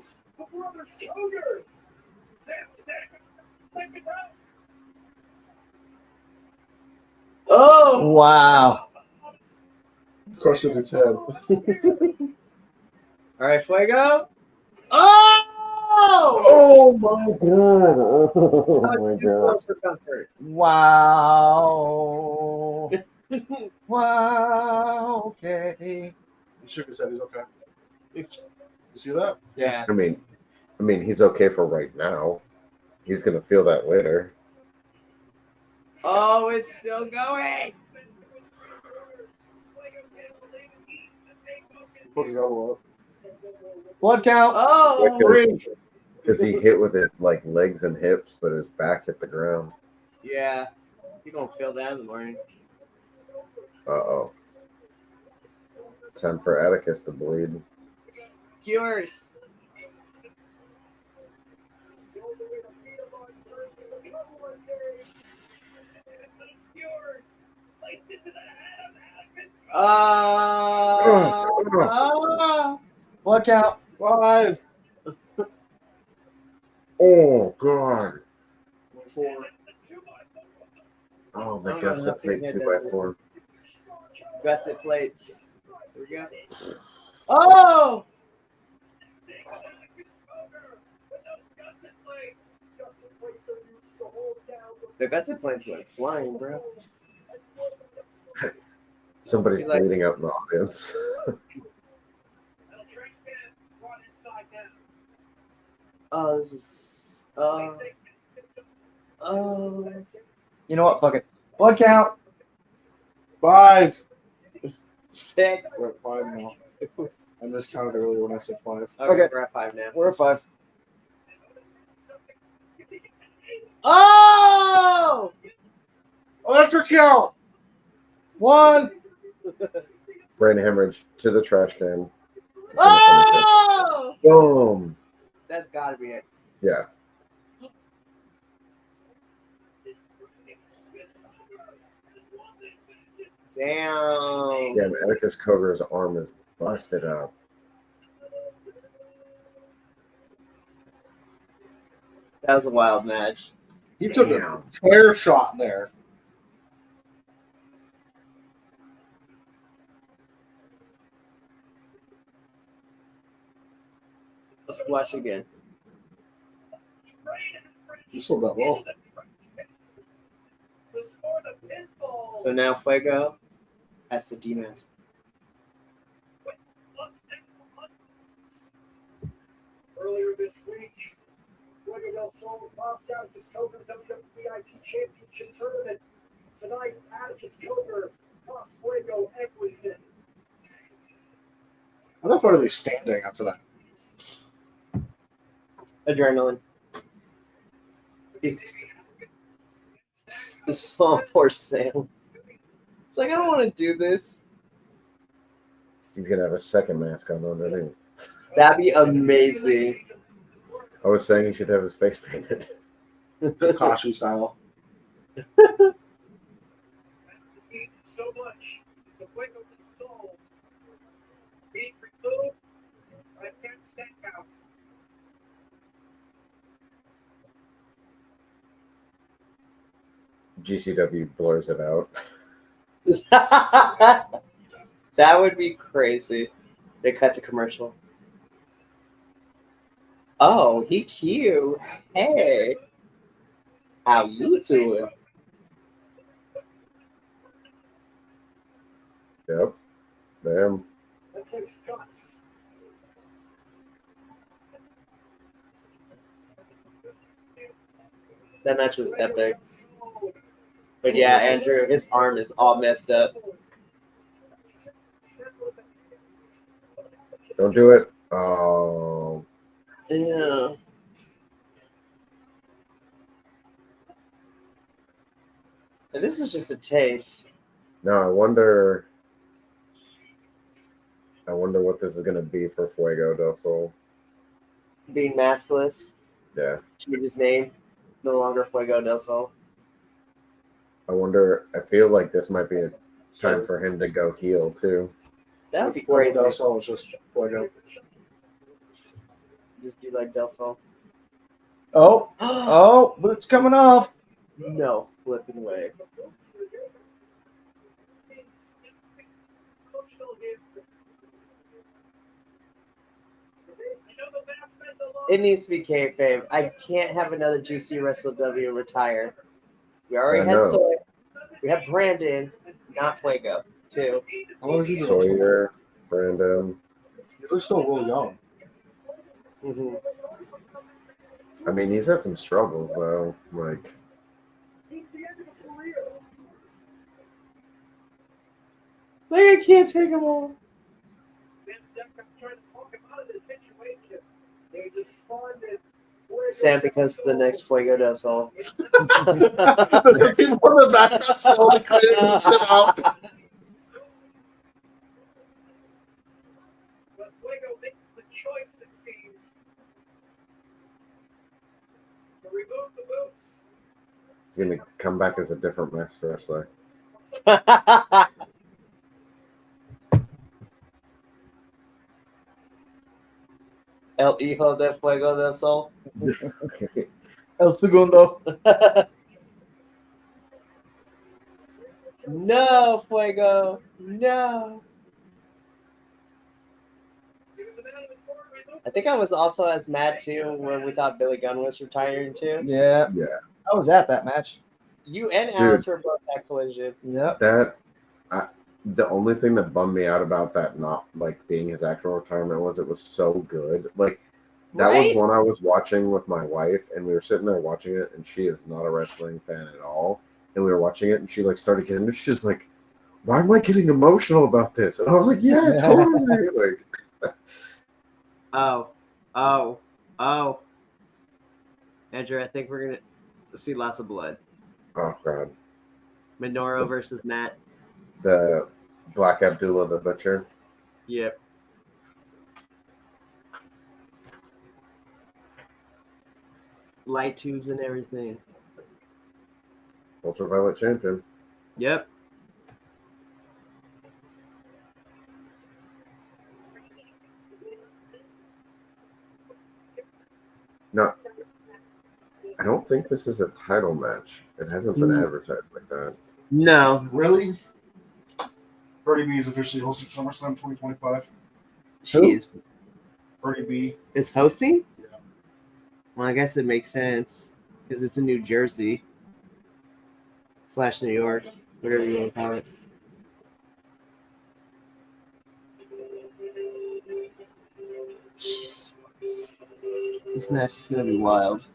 Oh, Wow. Crushed it its head. all right, Fuego. Oh! Oh my god! Oh That my was too god! close for comfort. Wow. Wow. Okay. He shook his head. He's okay. You see that? Yeah. I mean, he's okay for right now. He's gonna feel that later. Oh, it's still going. Put his elbow up. Blood count. Oh, Because he hit with his legs and hips, but his back hit the ground. yeah. You gonna feel that in the morning. Uh-oh. Time for Atticus to bleed. Skewers. Blood count. 5. Oh, God. 4. Oh, the Oh, gusset no, plate yeah, 2x4. Gusset plates. Here we go. Oh! The gusset plates went flying, bro. Somebody's He's like- bleeding out in the audience. Oh, this is. Oh. You know what? Fuck it. Blood count. 5. 6. We're at 5 now. I miscounted earlier when I said 5. Okay, we're at 5 now. We're at 5. Oh! Electric count. 1. Brain hemorrhage to the trash can. Oh! Boom. That's gotta be it. Yeah. Damn. Yeah, Atticus Koger's arm is busted up. That was a wild match. He took a Damn. chair shot there. Let's watch again. You sold that well. So now Fuego has to demas. Earlier this week, Fuego del Sol lost Atticus Koger WWBIT Championship Tournament. Tonight, Atticus Koger cost Fuego everything. I thought he was standing after that. Adrenaline. He's the small poor Sam. It's like, I don't want to do this. He's going to have a second mask on underneath. That'd be amazing. I was saying he should have his face painted. Kakashi style. So much. The Fuego del Sol being removed by Sam Stackhouse. GCW blurs it out. That would be crazy. They cut to commercial. Oh, he cute. Hey. How you doing? Yep. Damn. That takes guts. That match was epic. But yeah, Andrew, his arm is all messed up. Don't do it. Oh. Yeah. And this is just a taste. No, I wonder what this is gonna be for Fuego del Sol. Being maskless. Yeah. Change his name. It's no longer Fuego del Sol. I wonder. I feel like this might be a time for him to go heel too. That would be Fuego crazy. del Sol is just Fuego. Just be like Del Sol. Oh, boots coming off. No flipping way. It needs to be kayfabe. I can't have another GC Wrestle W retire. We already I had know. Sawyer. We have Brandon, not Fuego, too. How long has he been wrestling? Sawyer, Brandon. They're still real young. Mm-hmm. I mean, he's had some struggles though. Like, Like, I can't take them all. Sam becomes the next Fuego del Sol. The people in the back are slowly clearing the shit out. But Fuego makes the choice, it seems, to remove the boots. he's gonna come back as a different masked wrestler. El Hijo de Fuego del Sol. El segundo. No, Fuego. No. I think I was also as mad too when we thought Billy Gunn was retiring too. Yeah. Yeah. I was at that match. You and Dude. Alice were both at Collision. Yep. The only thing that bummed me out about that not like being his actual retirement was it was so good. Like that was Right? one I was watching with my wife, and we were sitting there watching it, and she is not a wrestling fan at all. And we were watching it, and she like started getting. She's like, "Why am I getting emotional about this?" And I was like, "Yeah, totally." Like, Oh. Andrew, I think we're going to see lots of blood. oh god, Minuro versus Matt. the Black Abdullah the Butcher. Yep. Light tubes and everything. Ultraviolet champion. Yep. No, I don't think this is a title match. It hasn't been advertised like that. No. Really? Birdie B is officially hosting SummerSlam 2025. She's Birdie B. is hosting? Yeah. Well, I guess it makes sense because it's in New Jersey / New York, whatever you want to call it. Jeez. This match is going to be wild.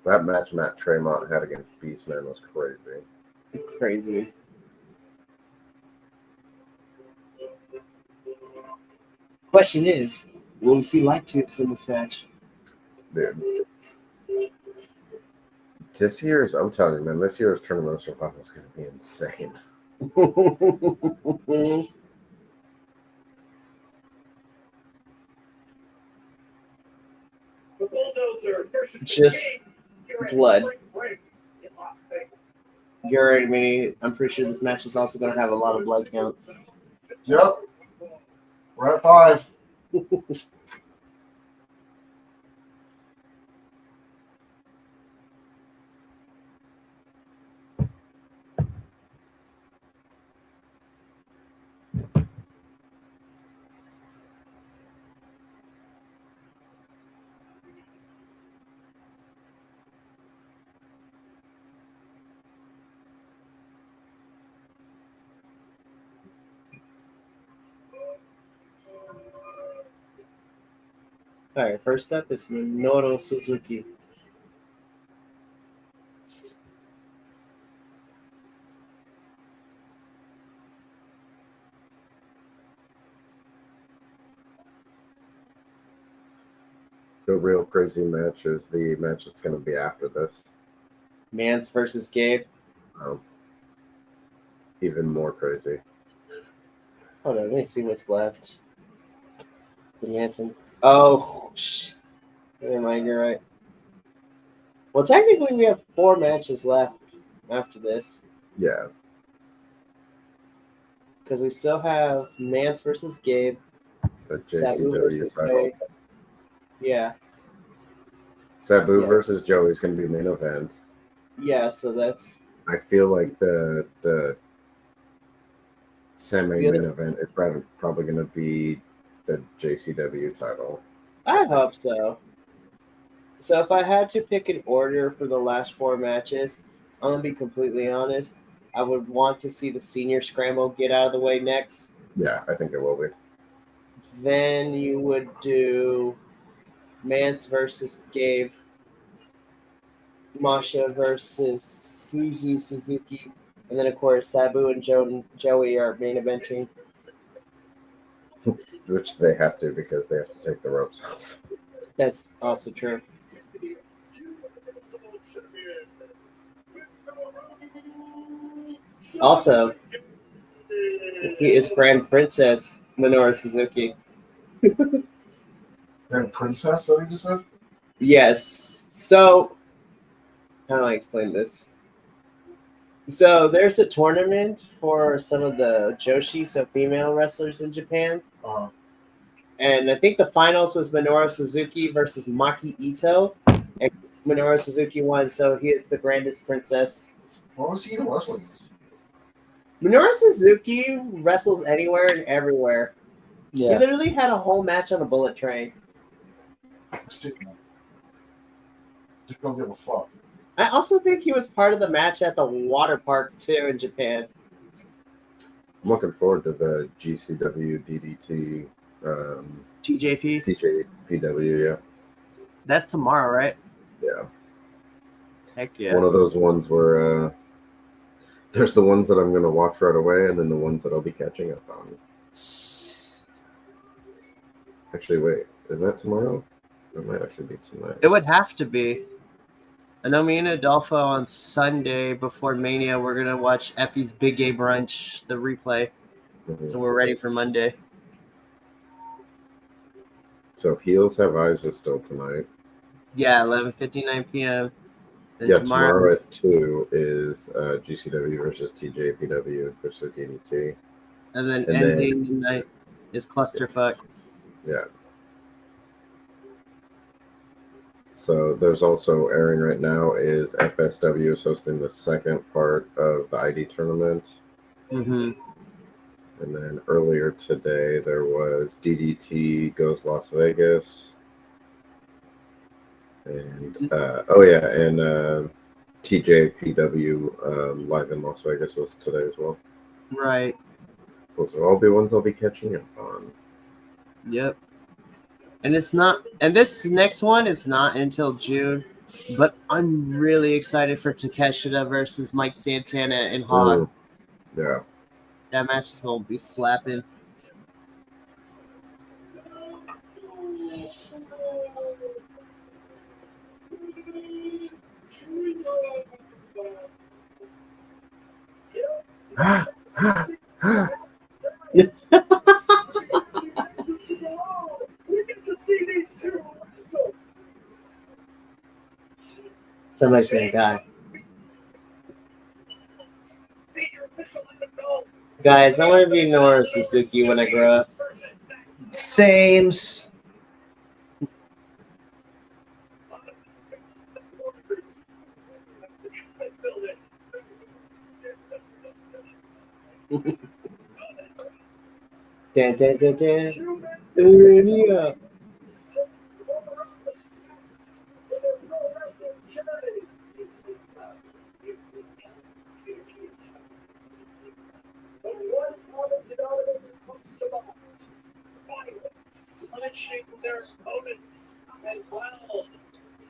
That match Matt Tremont had against Beastman was crazy. Crazy. Question is, will we see light tubes in this match? Dude. This year's, I'm telling you, man, this year's Tournament of Survival is going to be insane. The bulldozer versus the Just Game during blood. spring break in Las Vegas. You're already meaning. I'm pretty sure this match is also going to have a lot of blood counts. Yep. We're at 5. All right, first up is Minuro Suzuki. The real crazy match is the match that's going to be after this. Mance versus Gabe. Even more crazy. Hold on, let me see what's left. Hanson. Oh, never mind, you're right. Well, technically, we have 4 matches left after this. Yeah. Because we still have Mance versus Gabe. The Sabu JCW versus title. Joey. Yeah. Sabu Yeah. versus Joey is going to be main event. Yeah, so that's... I feel like the semi-main Yeah. event is probably going to be the JCW title. I hope so. So if I had to pick an order for the last 4 matches, I'm going to be completely honest. I would want to see the senior scramble get out of the way next. Yeah, I think it will be. Then you would do Mance versus Gabe, Masha versus Suzuki, and then of course Sabu and Joey are main eventing. Which they have to because they have to take the ropes off. That's also true. Also, he is Grand Princess Minuro Suzuki. And Princess, that you just said? Yes. So, how do I explain this? So, there's a tournament for some of the Joshi, so female wrestlers in Japan. And I think the finals was Minuro Suzuki versus Maki Ito. And Minuro Suzuki won, so he is the grandest princess. What was he even wrestling? Minuro Suzuki wrestles anywhere and everywhere. He Yeah. literally had a whole match on a bullet train. Just don't give a fuck. I also think he was part of the match at the water park, too, in Japan. I'm looking forward to the GCW DDT TJP? TJPW, yeah. That's tomorrow, right? Yeah. Heck It's one of those ones where there's the ones that I'm going to watch right away and then the ones that I'll be catching up on. Actually, wait. Is that tomorrow? It might actually be tonight. It would have to be. I know me and Adolfo on Sunday before Mania, we're going to watch Effie's Big Gay Brunch, the replay. Mhm. So we're ready for Monday. So Heels Have Eyes is still tonight. Yeah, 11:59 p.m. Then Yeah, tomorrow at 2 is GCW versus TJPW versus DDT. And then and ending the night is Clusterfuck. Yeah. So there's also airing right now is FSW is hosting the second part of the ID tournament. Mm-hmm. And then earlier today there was DDT Goes Las Vegas. And TJPW live in Las Vegas was today as well. Right. Those will all be ones I'll be catching up on. Yep. And it's not, and this next one is not until June, but I'm really excited for Takeshita versus Mike Santana and Hog. Yeah. That match is going to be slapping. Somebody's going to die. Guys, I want to be Minuro Suzuki when I grow up. Sames. Dun, dun, dun, dun. Yeah. Punishing their opponents as well.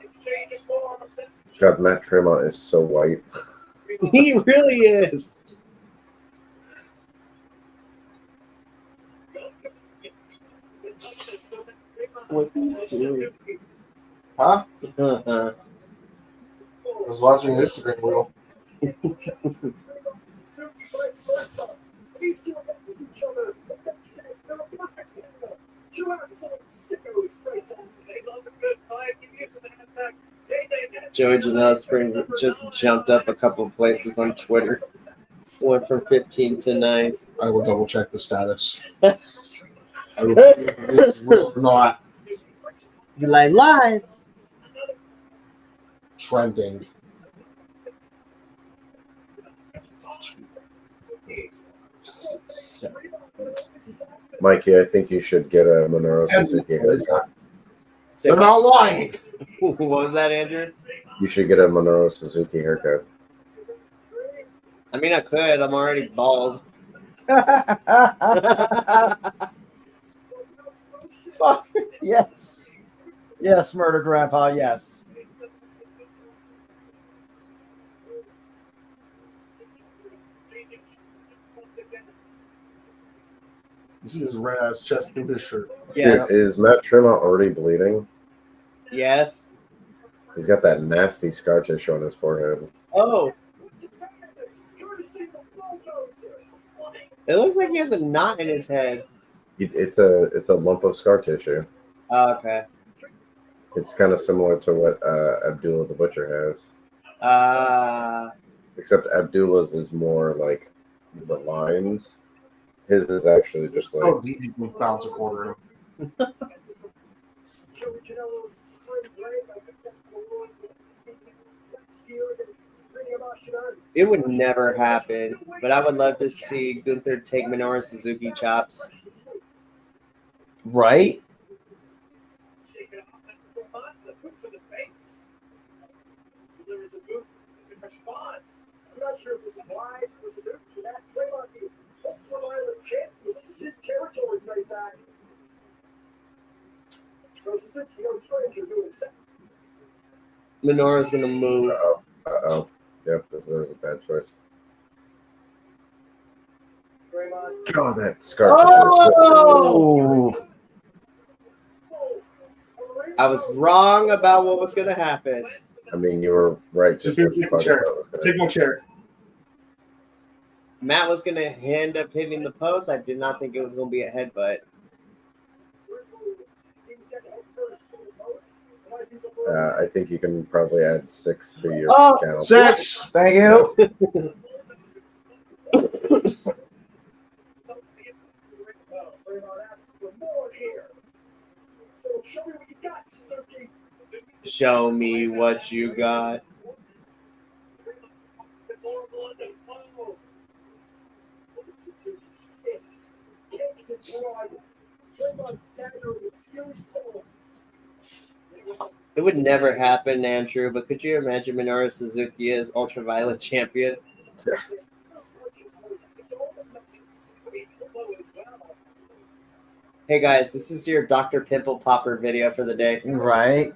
Exchange of forms. God, Matt Tremont is so white. He really is. What do you do? Huh? Uh-huh. I was watching an Instagram reel. These two against each other. They're a perfect pair. Two absolute sickos racing. They love a good fight. He uses an attack. Joey Janela Spring just jumped up a couple of places on Twitter. Went from 15 to 9. I will double check the status. I will not You like lies. trending. Mikey, I think you should get a Minuro Suzuki haircut. They're not lying. What was that, Andrew? You should get a Minuro Suzuki haircut. I mean, I could. I'm already bald. Fuck. Yes. Yes, Murder Grandpa, yes. You see his red ass chest through his shirt. Yes. Dude, is Matt Tremont already bleeding? Yes. He's got that nasty scar tissue on his forehead. Oh. It looks like he has a knot in his head. It's a lump of scar tissue. Oh, okay. It's kind of similar to what Abdullah the Butcher has. Except Abdullah's is more like the lines. His is actually just like... So deep you can bounce a quarter. It would never happen, but I would love to see Gunther take Minuro Suzuki chops. Right? I'm not sure if this is wise or Suzuki. That Tremont, the ultraviolet champion, this is his territory, Zack. So Suzuki, no stranger doing so. Minoru's gonna move. Uh-oh. Yep, this is a bad choice. Tremont. God, that scar tissue is so... Oh! I was wrong about what was gonna happen. I mean, you were right. Just what you thought Chair. about was gonna Take my chair. Matt was gonna end up hitting the post. I did not think it was gonna be a headbutt. I think you can probably add 6 to your Oh, count. 6. Thank you. So show me what you got, Suzuki. Show me what you got. Suzuki's fist. Kicked and blood. Tremont staggering with skilly stones. It would never happen, Andrew, but could you imagine Minuro Suzuki as Ultraviolet champion? Hey guys, this is your Dr. Pimple Popper video for the day. Right.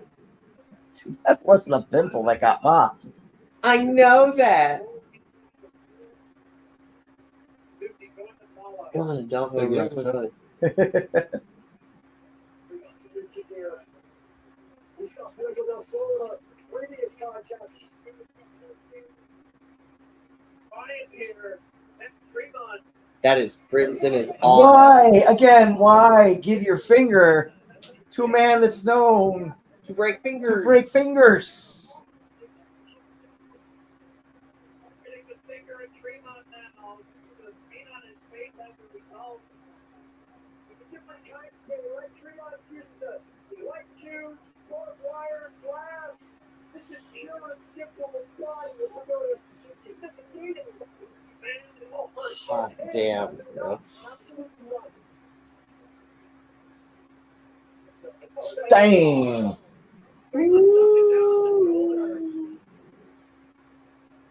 That wasn't a pimple that got popped. I know that. Come on, don't forget. We saw Fuego del Sol previous contest. Here, and Tremont. That is crimson and all. Why? Again, why give your finger to a man that's known To break to fingers. break fingers? Hitting the finger at Tremont now. This is a pain on his huge barbed wire glass. This is pure and simple reply to Minuro Suzuki. This is needed. Hot damn. No. Absolutely right. Dang.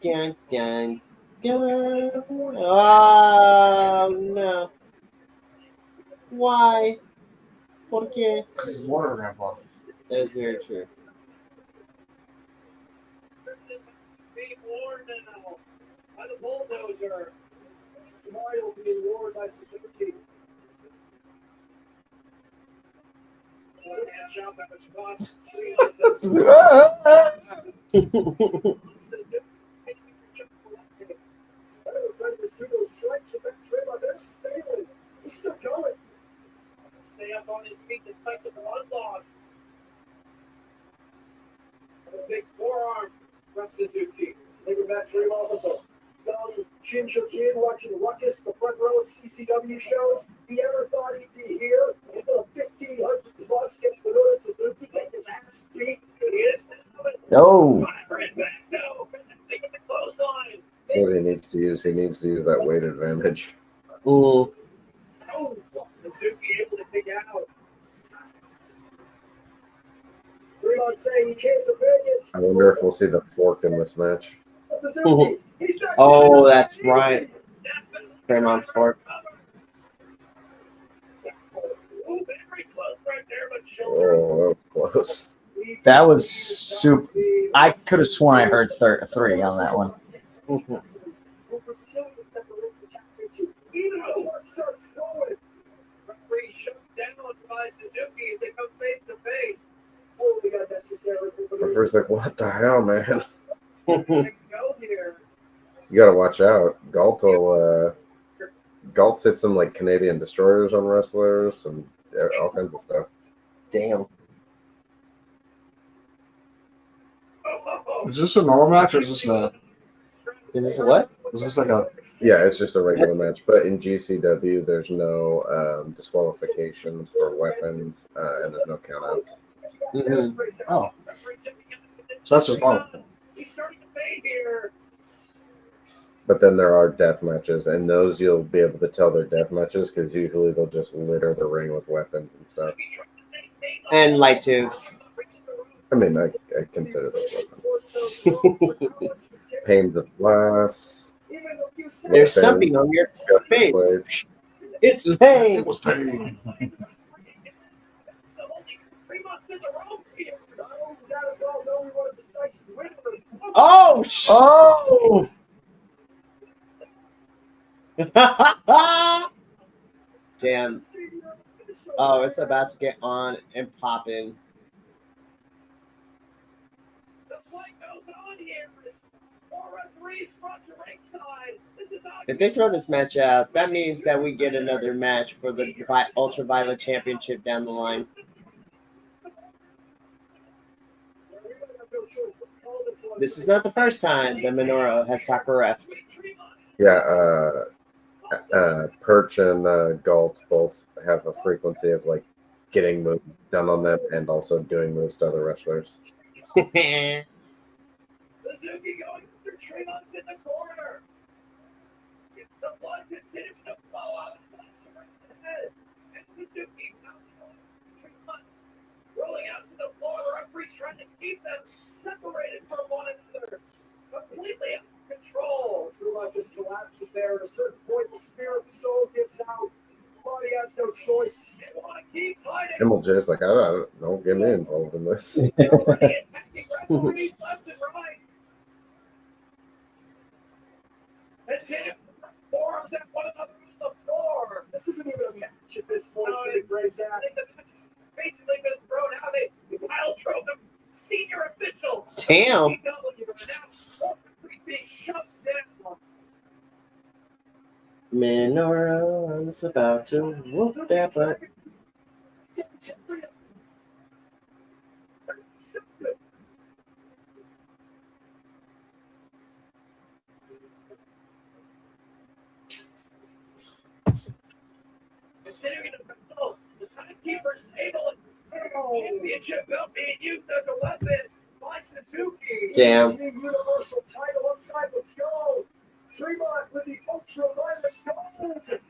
Dun, dun, dun. Oh no. Why? ¿Por qué? Because he's water grandpa. That is very true. Being warned now by the bulldozer. Smile being warned by Suzuki. Shot at the spot. Strikes at Tremont. They're failing. He's still going. Stay up on his feet despite the blood loss. A big forearm from Suzuki. Later back Tremont was a young ginger kid watching the Ruckus, the front row of CCW shows. He ever thought he'd be here? And the 1,500 bus gets the Minuro Suzuki, get his ass beat. He is No. What he needs to use that weight advantage. Ooh. Oh, Suzuki able to dig out. Tremont saying he came to Vegas. I wonder if we'll see the fork in this match. Suzuki, he's not Oh, that's right. Tremont's fork. Very close right there, but Oh, that was close. That was super. I could have sworn I heard 3 on that one. Even though one starts going, referee shut down by Suzuki as they come face to face. Oh, we got necessary. The first like, what the hell, man? Go here. You gotta watch out. Galt's hit some like Canadian destroyers on wrestlers and all kinds of stuff. Damn. Is this a normal match or is this a? Is this a what? Is this like a? Yeah, it's just a regular match. But in GCW, there's no disqualifications for weapons and there's no countouts. Mm-hmm. Oh. So that's just normal. He's starting to fade here. But then there are death matches, and those you'll be able to tell they're death matches because usually they'll just litter the ring with weapons and stuff. And light tubes. I mean, I consider those weapons. Panes of glass. There's something on your face. Blade. It's Bane. It was pain. Oh, shit. Oh. Damn. Oh, it's about to get on and popping. If they throw this match out, that means that we get another match for the Ultraviolet Championship down the line. This is not the first time that Minuro has Takara. Yeah, Perch and Galt both have a frequency of like getting moves done on them and also doing moves to other wrestlers. Suzuki going through Tremont in the corner. The blood continues to flow out of the head. And Suzuki Tremont rolling out to the floor. The referee's trying to keep them separated from one another. Completely out of control. Tremont just collapses there. At a certain point, the spirit and soul gets out. Body has no choice. They want to keep fighting. MLJ's like, don't get me involved in this. Attacking referees left and right. And Tim forms at one another on the floor. This isn't even a match at this point. I think the match has basically been thrown out. They pile drove the senior official. Damn. Being shoved down. Minoru's about to whoop that butt. Considering the timekeeper's table, Championship belt being used as a weapon by Suzuki. Damn. The Universal title upside. Let's go. Tremont with the ultraviolet gold.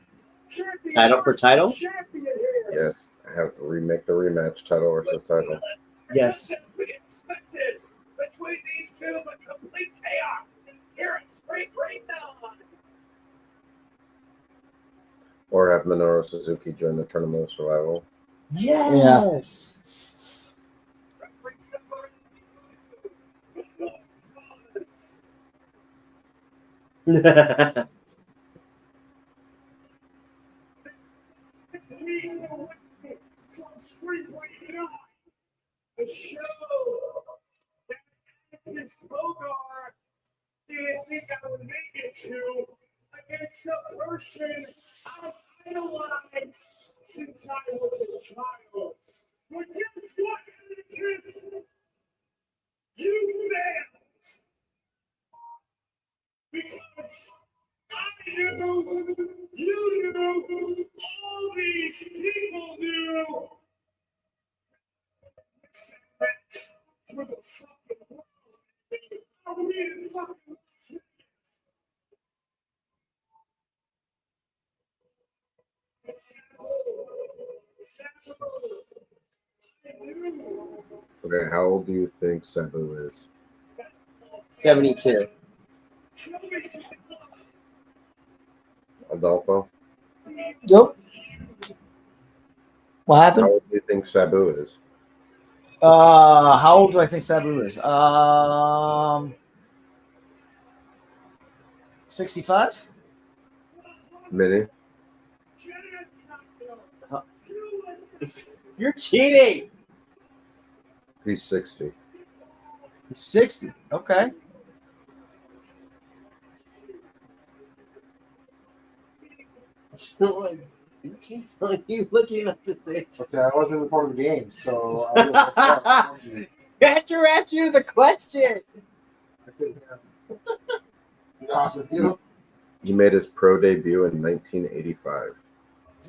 Champion Title for title? Champion here. Yes, I have to remake the rematch title versus title. Yes. We expected between these two, but complete chaos here at Spring Breakdown. Or have Minuro Suzuki join the Tournament of Survival. Yes. Referee separated these two. Please go away from Spring Breakdown. The show that Atticus Koger didn't think I would make it to against the person I've idolized since I was a child. But guess what, Atticus? You failed. Because I knew, you knew, all these people knew. For the fucking world. Are we in fucking Okay, how old do you think Sabu is? 72. Adolfo? Yep. What How happened? old do you think Sabu is? How old do I think Sabu is? 65? Mini? You're cheating. He's 60. He's 60. Okay. He's you looking up his age. Okay, I wasn't even part of the game, so I was After answer the question. you know, He made his pro debut in 1985.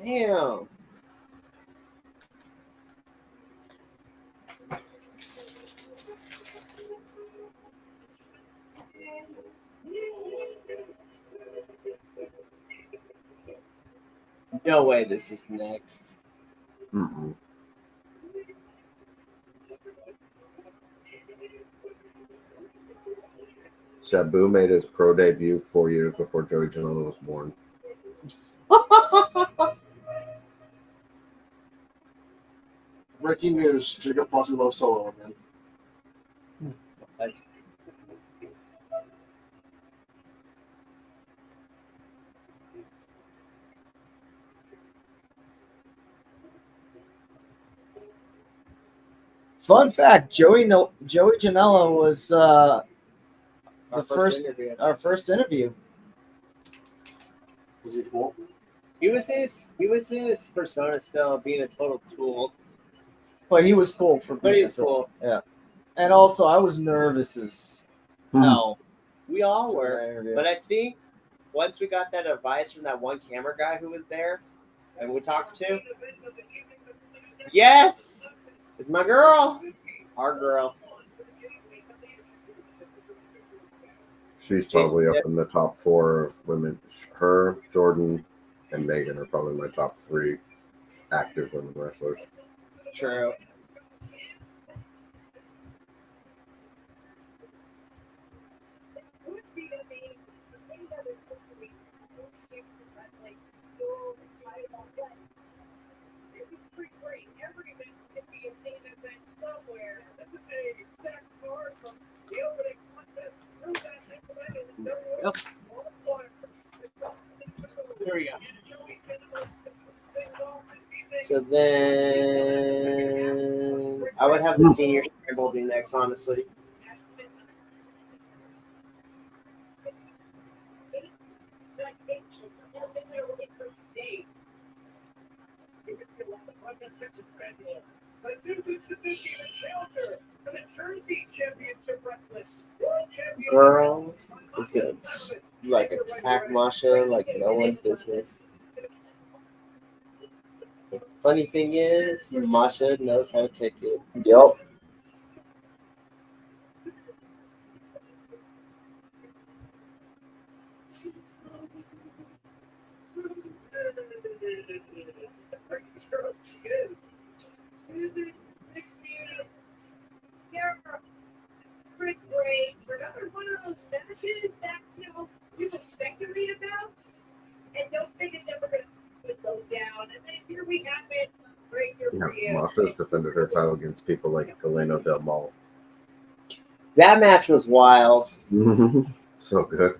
Damn. No way this is next. Mm-mm. Sabu made his pro debut 4 years before Joey Janela was born. breaking news: Jacob Patulo solo again. Fun fact: Joey Janela was our first interview. Was he cool? He was in his persona still, being a total tool. But he was cool for But he was cool. Yeah. And also, I was nervous as hell. We all for were. that interview. But I think once we got that advice from that one camera guy who was there and we talked to, yes, it's my girl, our girl. She's probably up in the top 4 of women. Her, Jordan, and Megan are probably my top 3 active women wrestlers. True. Yep. Here we go. So then I would have the senior Scramble be next, honestly. Girl is gonna like attack Masha like no one's business. Funny thing is, Masha knows how to take it. Yep. Pretty great. Another one of those matches that you expect to read about and don't think it's ever going to go down. And then here we have it. Right here for you. Masha's defended her title against people like Galeno Del Mal. That match was wild. So good.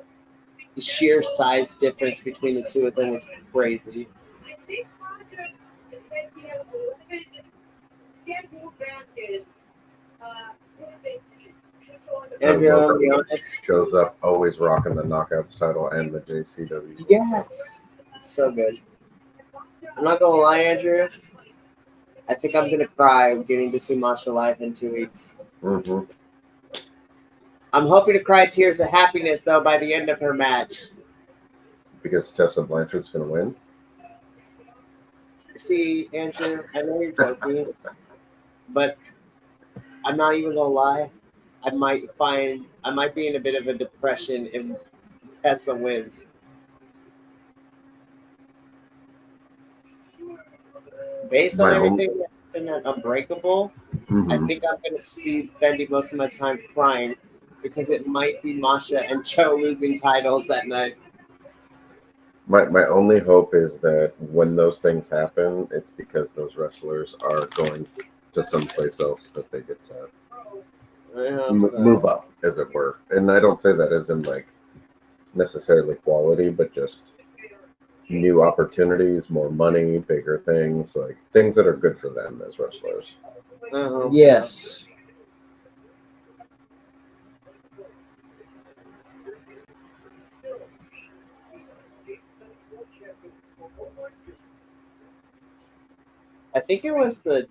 The sheer size difference between the two of them was crazy. I think Roger said he had 11 scheduled matches. What did they And to be honest, Shows up always rocking the Knockouts title and the JCW. yes, so good. I'm not gonna lie, Andrew. I think I'm gonna cry getting to see Masha live in 2 weeks. Mm-hmm. I'm hoping to cry tears of happiness though by the end of her match. Because Tessa Blanchard's going to win. See, Andrew, I know you're joking, but I'm not even gonna lie. I might be in a bit of a depression if Tessa wins. Based on everything that happened at Unbreakable, I think I'm going to be spending most of my time crying because it might be Masha and Joe losing titles that night. My only hope is that when those things happen, it's because those wrestlers are going to someplace else that they get to move up, as it were. And I don't say that as in like necessarily quality, but just new opportunities, more money, bigger things, like things that are good for them as wrestlers. Yes. I think it was the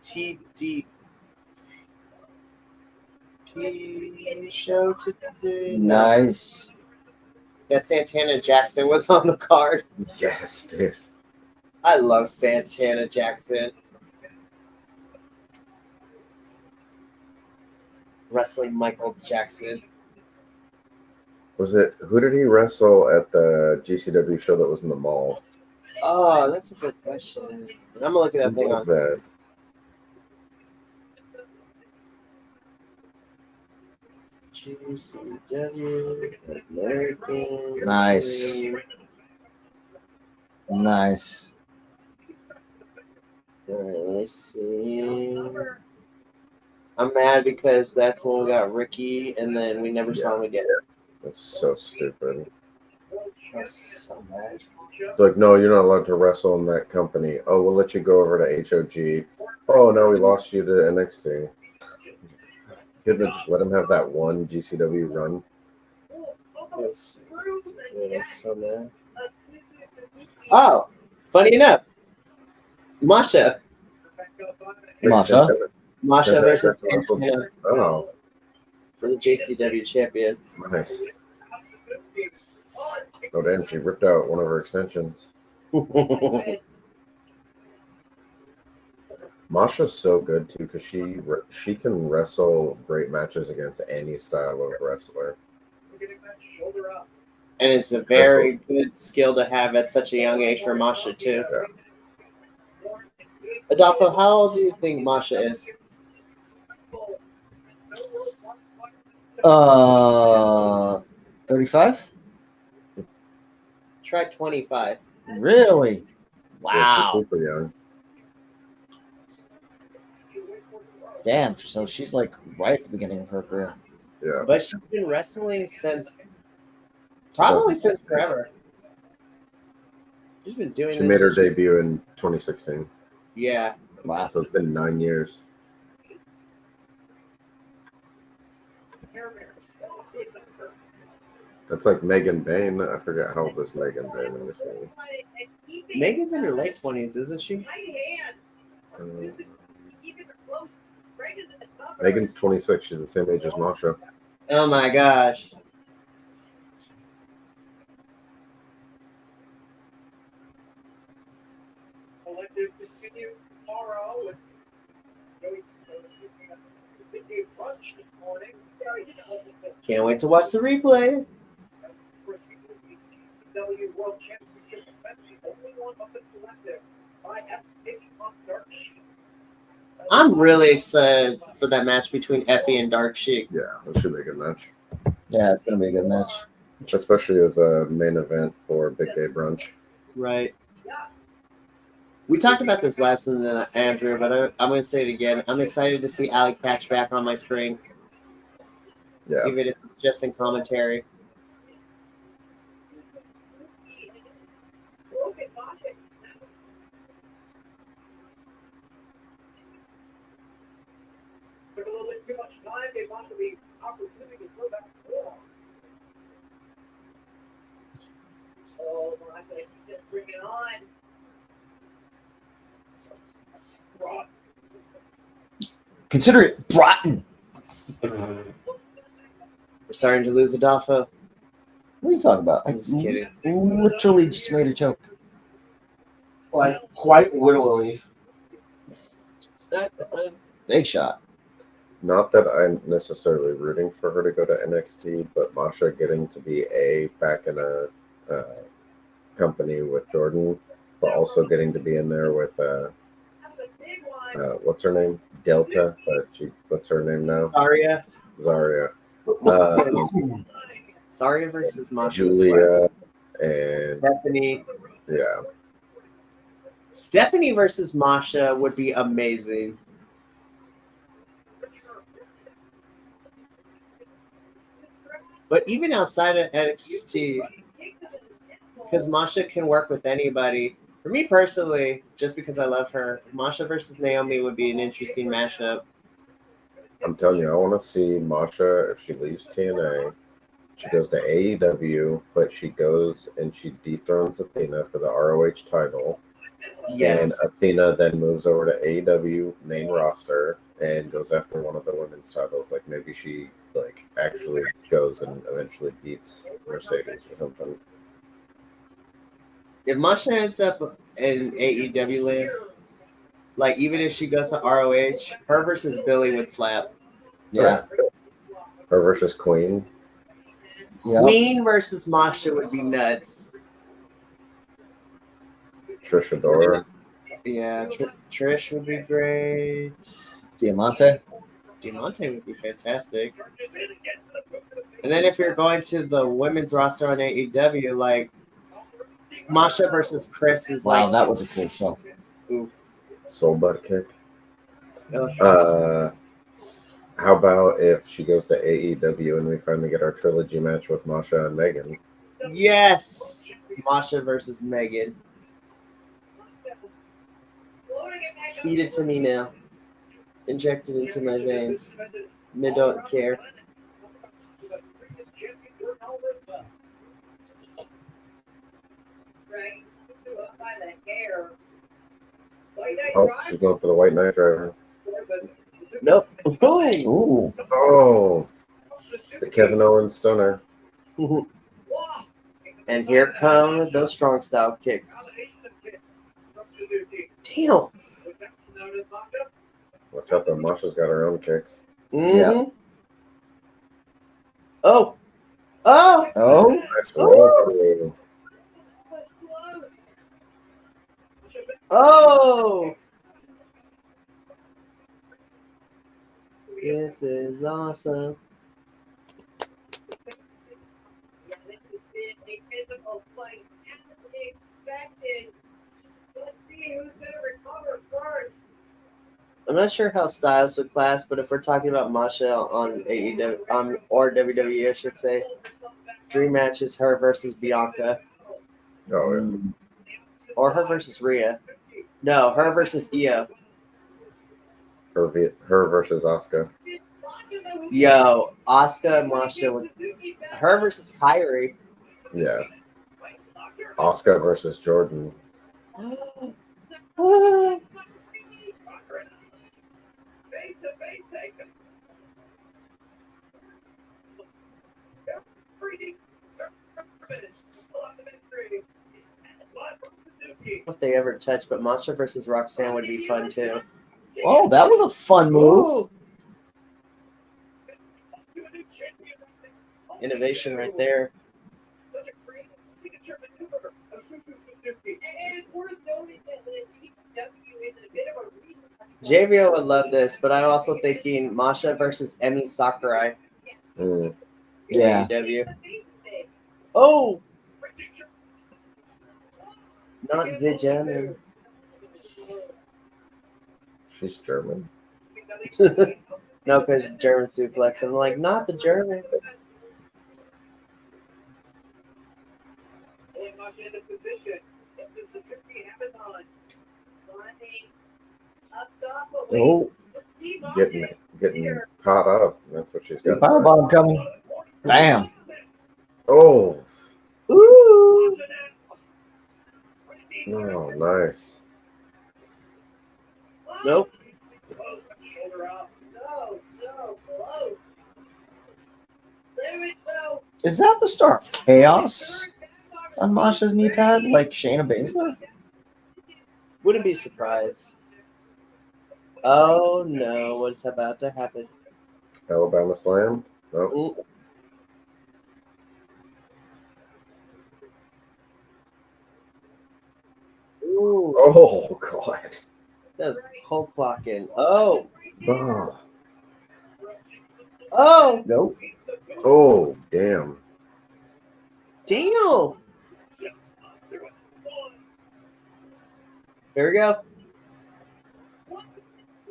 TDP show today. Nice. That Santana Jackson was on the card. Yes, dude. I love Santana Jackson. Wrestling Michael Jackson. Was it, who did he wrestle at the GCW show that was in the mall? Oh, that's a good question. I'm gonna look it up. Who Hang was on. that? GCW American. Nice. Nice. All right, let me see. I'm mad because that's when we got Ricky, and then we never saw him again. That's so stupid. I was so mad. Like, no, you're not allowed to wrestle in that company. Oh, we'll let you go over to HOG. Oh, no, we lost you to NXT. Couldn't have just let him have that one GCW run. I'm so mad. Oh, funny enough, Masha versus Santana Oh, for the JCW champion. nice. Oh, damn, she ripped out one of her extensions. Masha's so good, too, because she can wrestle great matches against any style of wrestler. And it's a very good skill to have at such a young age for Masha, too. Yeah. Adolfo, how old do you think Masha is? 35? Try 25. Really? Yeah, Wow. she's super young. Damn. So she's like right at the beginning of her career. Yeah. But she's been wrestling since forever. She's been doing She this. made her debut in 2016. Yeah. Wow. So it's been 9 years. That's like Megan Bane. I forget how old is Megan Bane in this game. Megan's in her late 20s, isn't she? Megan's 26. She's the same age as Masha. Oh my gosh. Can't wait to watch the replay. I'm really excited for that match between Effie and Dark Sheik. Yeah, that should be a good match. Yeah, it's gonna be a good match. Especially as a main event for Big Day Brunch. Right. We talked about this last in the Andrew, but I'm going to say it again. I'm excited to see Alec Patch back on my screen, Yeah. even if it's just in commentary. Took a little bit too much time. They want to be opportunity to throw back form. So I think he just bring it on. Consider it rotten. We're starting to lose Adolfo. What are you talking about? I'm just kidding. Literally just made a joke. Like quite literally. Big shot. Not that I'm necessarily rooting for her to go to NXT, but Masha getting to be back in a company with Jordan, but also getting to be in there with what's her name? Delta, but what's her name now? Zarya. Zarya. Zarya versus Masha. Julia and Stephanie. yeah. Stephanie versus Masha would be amazing. But even outside of NXT, because Masha can work with anybody. For me personally, just because I love her, Masha versus Naomi would be an interesting mashup. I'm telling you, I want to see Masha if she leaves TNA. She goes to AEW, but she goes and she dethrones Athena for the ROH title. Yes. And Athena then moves over to AEW main roster and goes after one of the women's titles. Like maybe she actually goes and eventually beats Mercedes or something. If Masha ends up in AEW land, like even if she goes to ROH, her versus Billy would slap. Yeah. Her versus Queen. Yeah. Queen versus Masha would be nuts. Trish Adora. Yeah, Trish would be great. Diamante. Diamante would be fantastic. And then if you're going to the women's roster on AEW, like Masha versus Chris is Wow, like that was a cool show. Soul butt kick. How about if she goes to AEW and we finally get our trilogy match with Masha and Megan? Yes, Masha versus Megan. Feed it to me now. Inject it into my veins. I don't care. Oh, she's going for the White Knight Driver. Nope. Ooh. Oh, the Kevin Owens stunner. And here come those strong style kicks. Damn. Watch out, though. Masha's got her own kicks. Yeah. Oh. Oh. Oh. Nice roll through. Oh. This is awesome. Yeah, this has been a physical fight as expected. Let's see who's going to recover first. I'm not sure how Styles would class, but if we're talking about Masha on AEW or WWE, I should say, dream match is her versus Bianca, Oh, yeah. or her versus Rhea. No, her versus Io. Her versus Asuka. Yo, Asuka and Masha would. Her versus Kyrie. Yeah. Asuka versus Jordan. If they ever touch, but Masha versus Roxanne would be fun too. Oh, that was a fun move. innovation right there. Such a great signature maneuver of Suzuki. And it's worth noting that the GCW is a bit of a JVO would love this, but I'm also thinking Masha versus Emi Sakurai. Mm. Yeah. AEW. Oh, not the German. She's German. No, because German suplex. I'm like, not the German. Oh, getting caught up. That's what she's got. Firebomb coming. Bam. Oh, Ooh. no, nice. Nope. Is that the start of chaos on Masha's knee pad, like Shayna Baszler? Wouldn't be surprised. Oh no, what's about to happen? Alabama Slam. Nope. Ooh. Ooh, Oh God. that was cold clocking. Oh, Oh, oh, Nope. oh, damn. damn. Here we go.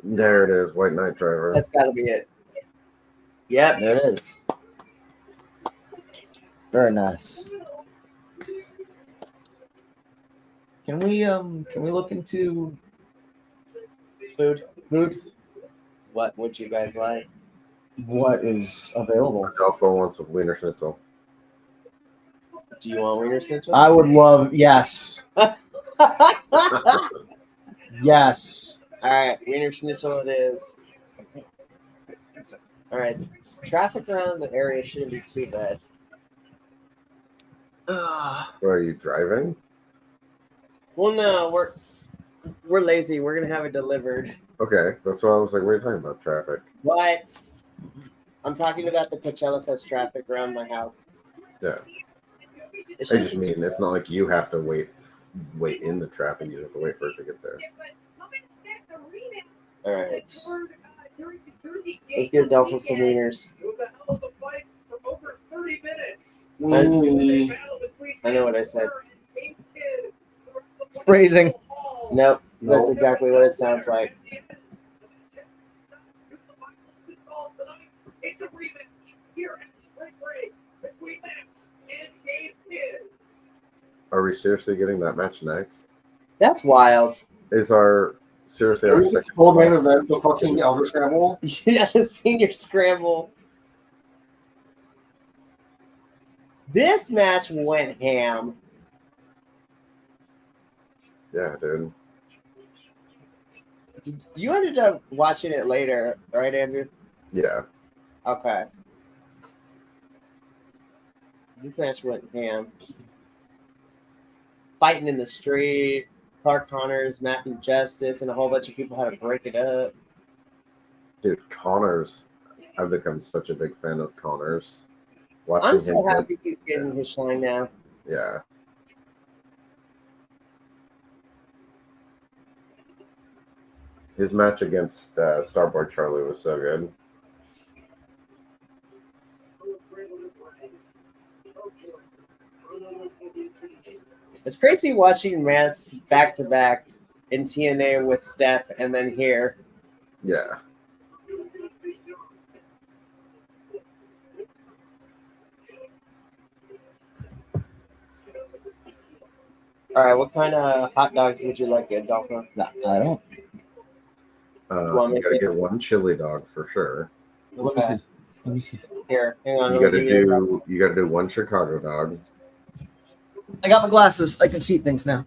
There it is. White Knight Driver. That's got to be it. Yep. There it is. Very nice. Can we look into Food. food? What would you guys like? What is available? Alpha wants with Wiener Schnitzel. Do you want wiener schnitzel? I would love yes. Yes. All right, wiener schnitzel it is. All right, traffic around the area shouldn't be too bad. Where are you driving? Well, no, we're lazy. We're gonna have it delivered. Okay, that's what I was like. What are you talking about? Traffic? What? I'm talking about the Coachella Fest traffic around my house. Yeah. It I should just be mean it's not like you have to wait in the traffic. You have to wait for it to get there. all right. Let's give Delphi some wieners. Over 30 minutes. I know what I said. Phrasing. Nope, that's Nope. exactly what it sounds like. It's a rematch here at Spring Break between Mance and Gabe. Are we seriously getting that match next? That's wild. Is our seriously our There's the second? whole main event, the fucking Elder Scramble. Yeah, the senior scramble. This match went ham. Yeah, dude. You ended up watching it later, right, Andrew? Yeah. Okay. This match went ham. Fighting in the street, Clark Connors, Matthew Justice, and a whole bunch of people had to break it up. Dude, Connors. I've become such a big fan of Connors. I'm so him happy he's getting his shine now. Yeah. His match against Starboard Charlie was so good. It's crazy watching Mance back to back in TNA with Steph and then here. Yeah. All right, what kind of hot dogs would you like, Adolfo? No, I don't. want me You gotta to- get one chili dog for sure. Let me see. Let me see. Here, hang on. You let gotta me give you gotta do one Chicago dog. I got my glasses. I can see things now.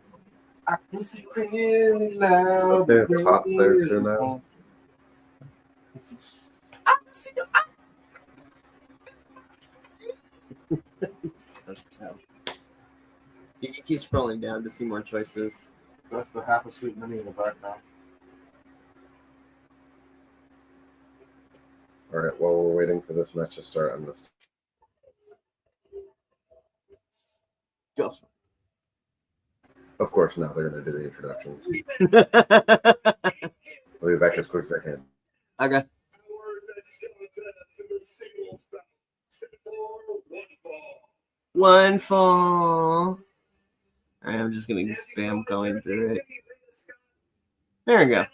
I can see clearly now. They have tots there too now. You can keep scrolling down to see more choices. That's the half asleep mini in the background. All right. While we're waiting for this match to start, I'm gonna Go. Of course, now they're going to do the introductions. I'll be back as quick as I can. Okay. One fall. All right, I'm just gonna spam going through it. There we go.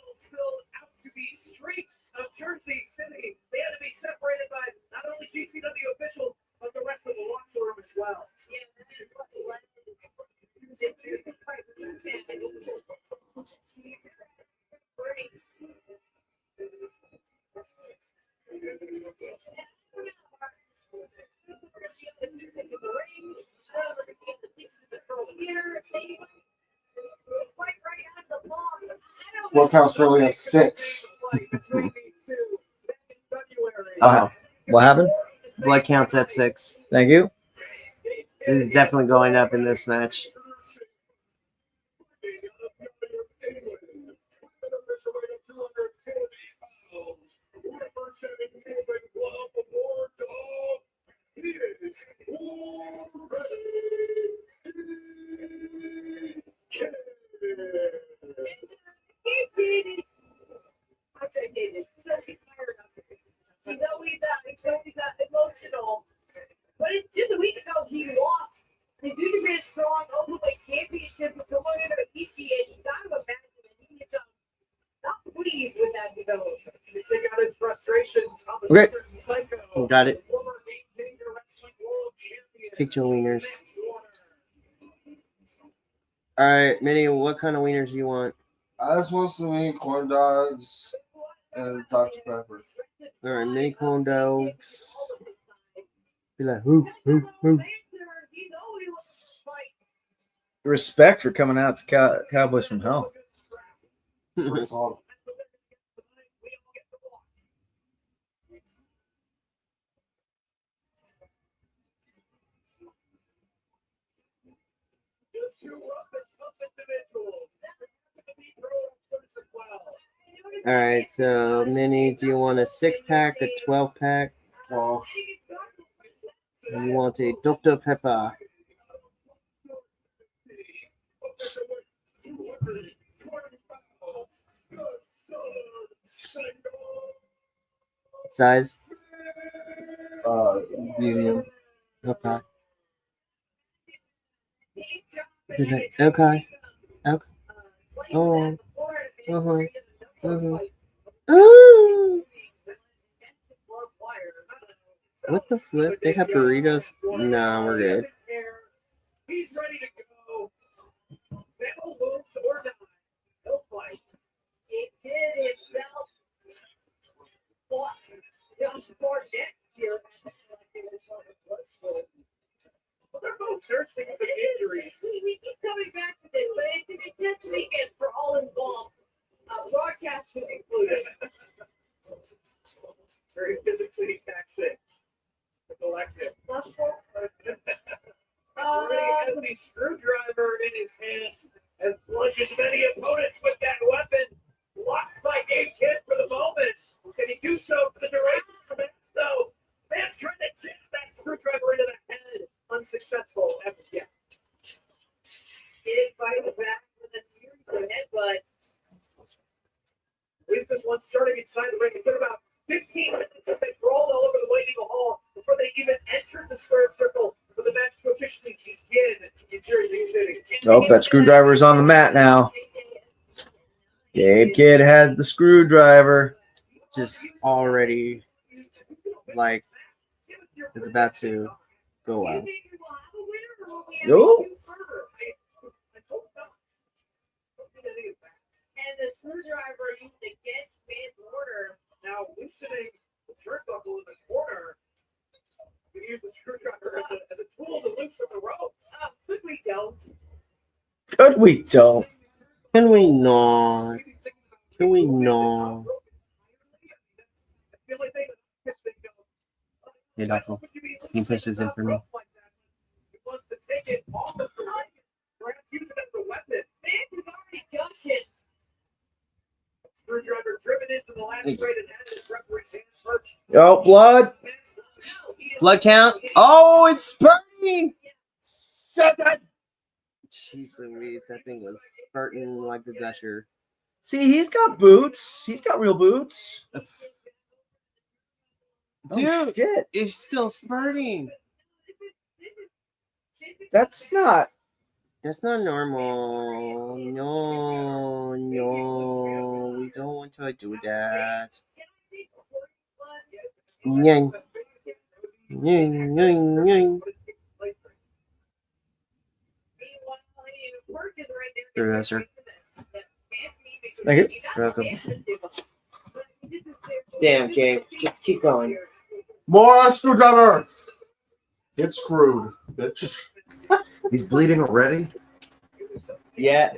Streets of Jersey City. They had to be separated by not only GCW officials, but the rest of the locker room as well. What counts currently at 6? What happened? Blood counts at 6. Thank you. This is definitely going up in this match. Emotional. But just a week ago, he lost the Junior Strong Openweight Championship with Tomohiro Ishii, and you got to imagine that he is not pleased with that development. To take out his frustrations on the Okay. Psycho. Got it. Former Gabe World Champion. Kick your wieners. All right, Minnie, what kind of wieners do you want? I just want some mini corn dogs and Dr. Pepper. All right, mini corn dogs. Be like, who? Respect for coming out to Cowboys from Hell. It's all. All right, so Minnie, do you want a 6-pack, a 12-pack? Well, You want a Dr. Pepper? Size? medium. Okay. Okay. Okay. Oh. Uh-huh. Uh-huh. Ooh. What the flip? They have burritos? Nah, we're good. He's ready to go. Metal moves or not. No fight. It did itself. Fought just for next year. Well, they're both nursing some injuries. We keep coming back to this, but it's an intense weekend for all involved. Broadcasting included. Very physically taxing. The collective. He has the screwdriver in his hands and plunges many opponents with that weapon. Blocked by Gabe Kidd for the moment. Can he do so for the duration of the match, though? Man's trying to jam that screwdriver into the head. Unsuccessful as yet. Did fight back with a series of headbutts. At least this one's starting inside the ring. It took about 15 minutes and they crawled all over the White Eagle Hall before they even entered the square circle for the match to officially begin in Jersey City. Oh, that screwdriver is on the mat now. Gabe Kidd has the screwdriver. Just already, like, it's about to go out. Yo. And the screwdriver used against Man's order. Now loosening the turnbuckle in the corner. We use the screwdriver as a tool to loosen the rope. Could we don't? Could we don't? Can we not? Can we not? Hey, Doppel. Can you push this in for me? He wants to take it off the ring. Perhaps use it as a weapon. Man's is already gushing. Screwdriver driven into the last grade and has his referee's hands first. Oh, blood. Blood count. Oh, it's spurting. 7. Jeez Louise, that thing was spurting like a gusher. See, he's got boots. He's got real boots. Dude, Oh, shit. it's still spurting. That's not. That's not normal. No, we don't want to do that. Yang. Yang. Professor. Thank you. Welcome. Damn, Gabe. Just keep going. More screwdriver. Get screwed, bitch. He's bleeding already. Yeah.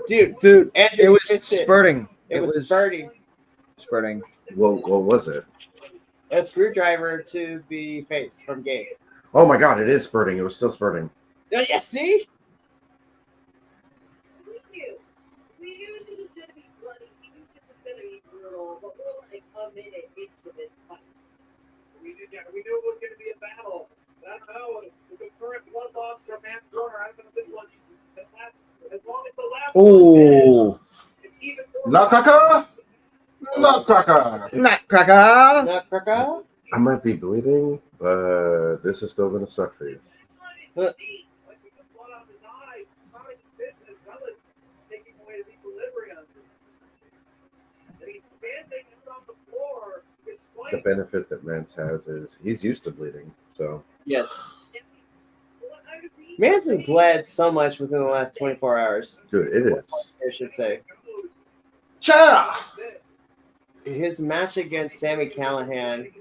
Dude, Dude, Andrew it was fits it. spurting. It was spurting. Spurting. What was it? A screwdriver to the face from Gabe. Oh my god, it is spurting. It was still spurting. Oh, yeah, see? We knew this was gonna be bloody. We knew this was gonna be brutal, but we're like a minute into this fight. We knew it was going to be a battle. I don't know. The current blood loss from Man's corner, I don't know if this one's as long as the last Ooh. one. It's even more. Nutcracker. Nutcracker. Nutcracker. Nutcracker? I might be bleeding, but this is still gonna suck for you. Like he took blood out of his eye, probably fit as well as taking away his equilibrium. And he's standing out on the floor. The benefit that Mance has is he's used to bleeding, so Yes. Manson bled so much within the last 24 hours, dude, it is. I should say. Cha! His match against Sami Callihan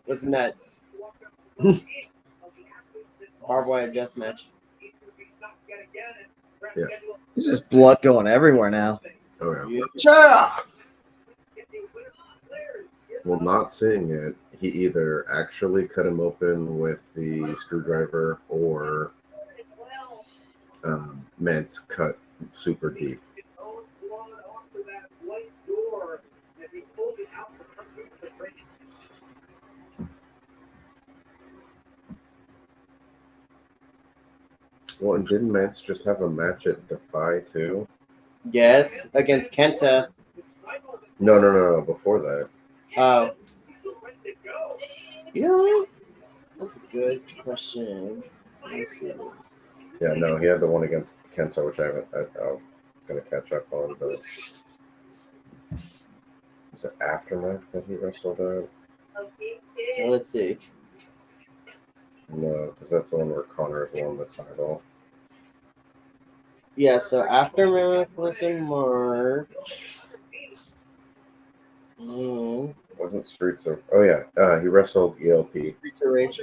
was nuts. Barbed wire death match. Yeah. There's just blood going everywhere now. Oh yeah. Cha! Well, not seeing it, he either actually cut him open with the screwdriver or Mance cut super deep. Well, and didn't Mance just have a match at Defy too? Yes, against Kenta. No. Before that. Oh. You know, that's a good question. Let me see this. Yeah, no, he had the one against Kenta, which I'm gonna catch up on. But was it Aftermath that he wrestled at? Well, let's see. No, because that's the one where Connor has won the title. Yeah, so Aftermath was in March. Wasn't Streets of... Oh, yeah. He wrestled ELP Streets of Rage.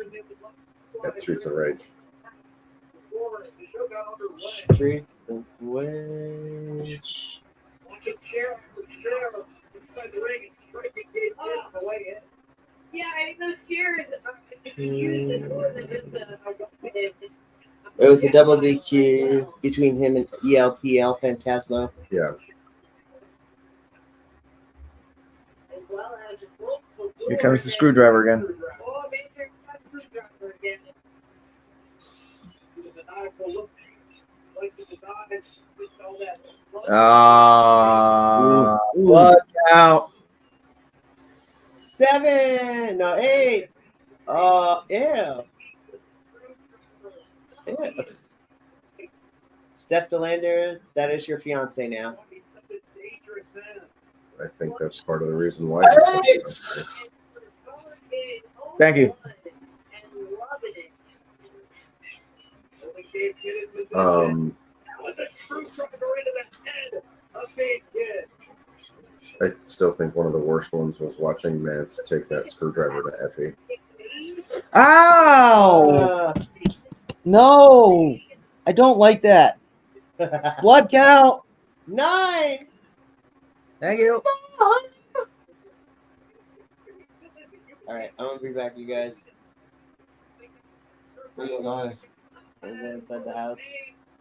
at Streets of Rage. Streets of Rage. Yeah, I mean, those shares if you use it more than just It was a double DQ between him and ELPL Phantasmo. Yeah. Here comes the screwdriver again. Look out. 7, no 8. Yeah. Steph DeLander, that is your fiance now. I think that's part of the reason why. Thank you. I still think one of the worst ones was watching Mance take that screwdriver to Effie. Ow! No, I don't like that. Blood count. 9. Thank you. All right, I'm gonna be back, you guys. Where you going? I'm going inside the house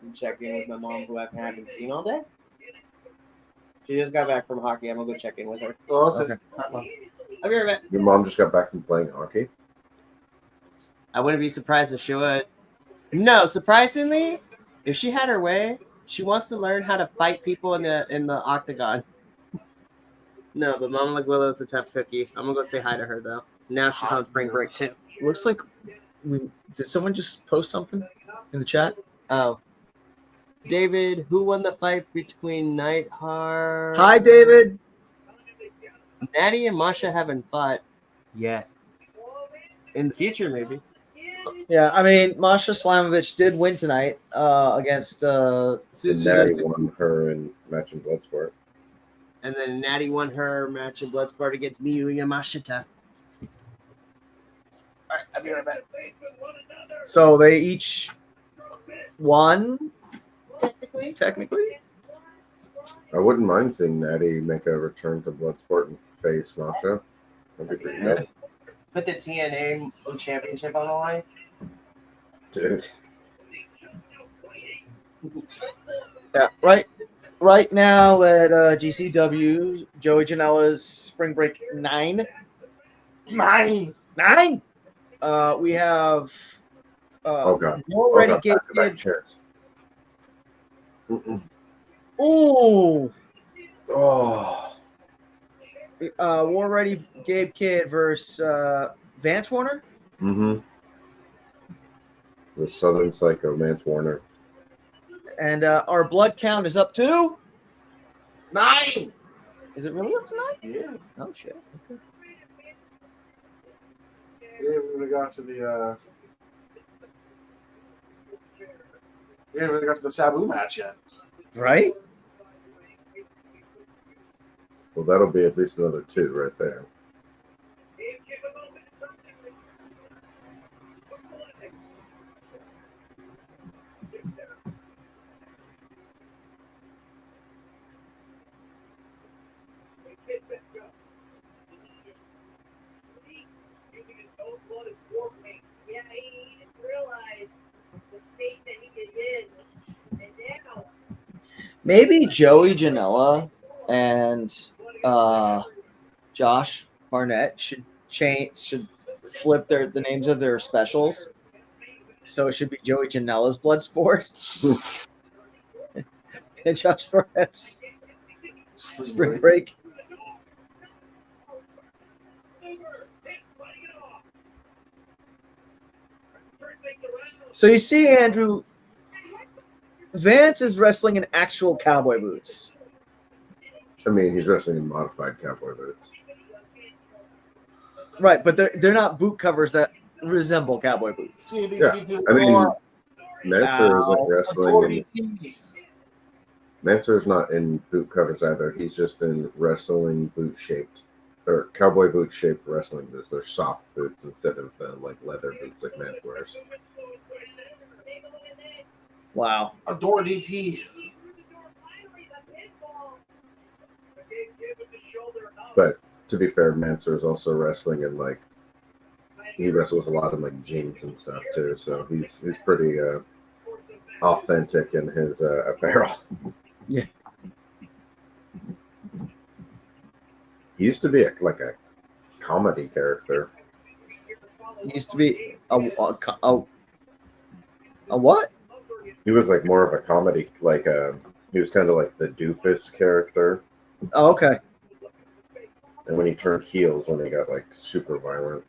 and check in with my mom, who I haven't seen all day. She just got back from hockey. I'm gonna go check in with her. Oh, that's Okay. it. I'll be right back. Your mom just got back from playing hockey? I wouldn't be surprised if she would. No, surprisingly, If she had her way, she wants to learn how to fight people in the octagon. No, but Mama Laguillow's a tough cookie. I'm gonna go say hi to her though. Now she's on spring break too. Looks like did someone just post something in the chat? Oh. David, who won the fight between Neidhart? Hi, David. Natty and Masha haven't fought yet. In the future, maybe. Yeah, I mean, Masha Slamovic did win tonight against And Natty won her in match in Bloodsport. And then Natty won her match in Bloodsport against Miyu Yamashita. All right, I'll be right back. So they each won, technically. I wouldn't mind seeing Natty make a return to Bloodsport and face Masha. That'd be pretty good. Put the TNA championship on the line. Dude. Yeah, right now at GCW, Joey Janela's Spring Break 9. We have Oh, God. already Back to back chairs. Ooh. Oh. War Ready Gabe Kidd versus Vance Warner. Mm-hmm. The Southern Psycho, Mance Warner. And our blood count is up to 9. Is it really up to 9? Yeah. Oh shit. Okay. We haven't even got to the we haven't even got to the Sabu match yet. Right? Well, that'll be at least another 2 right there. Yeah, he didn't realize the state that he did, and now Maybe Joey Janela and Josh Barnett should flip the names of their specials. So it should be Joey Janela's Bloodsport and Josh Barnett's Spring Break. So you see, Andrew, Vance is wrestling in actual cowboy boots. I mean, he's wrestling in modified cowboy boots. Right, but they're not boot covers that resemble cowboy boots. Yeah, I mean, Mansour isn't wrestling in. Mansour's not in boot covers either. He's just in wrestling boot shaped or cowboy boot shaped wrestling boots. They're soft boots instead of the like leather boots like Mance wears. Wow. Adore DT. But to be fair, Mansour is also wrestling in like he wrestles a lot in like jeans and stuff too. So he's pretty authentic in his apparel. Yeah. He used to be a comedy character. He used to be a what? He was like more of a comedy, he was kind of like the doofus character. Oh, okay. And when he turned heels, when he got like super violent,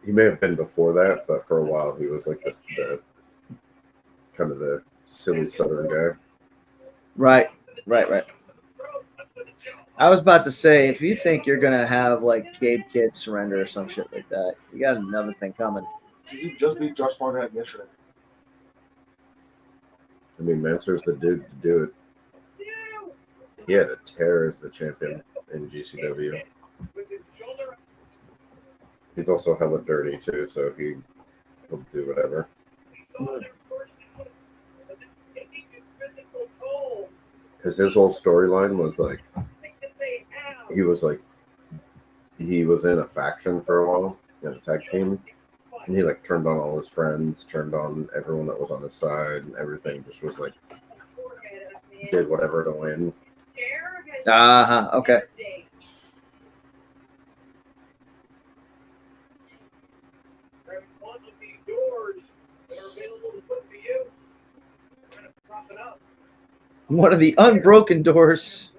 he may have been before that, but for a while he was like the kind of the silly Southern guy. Right. I was about to say, if you think you're gonna have like Gabe Kidd surrender or some shit like that, you got another thing coming. You just beat Josh Barnett yesterday. I mean, Mansour's the dude to do it. He had a tear as the champion in GCW. He's also hella dirty too, so he'll do whatever. Because his whole storyline was like, he was in a faction for a while, in a tag team, and he like turned on all his friends, turned on everyone that was on his side, and everything just was like, did whatever to win. Okay. one of the unbroken doors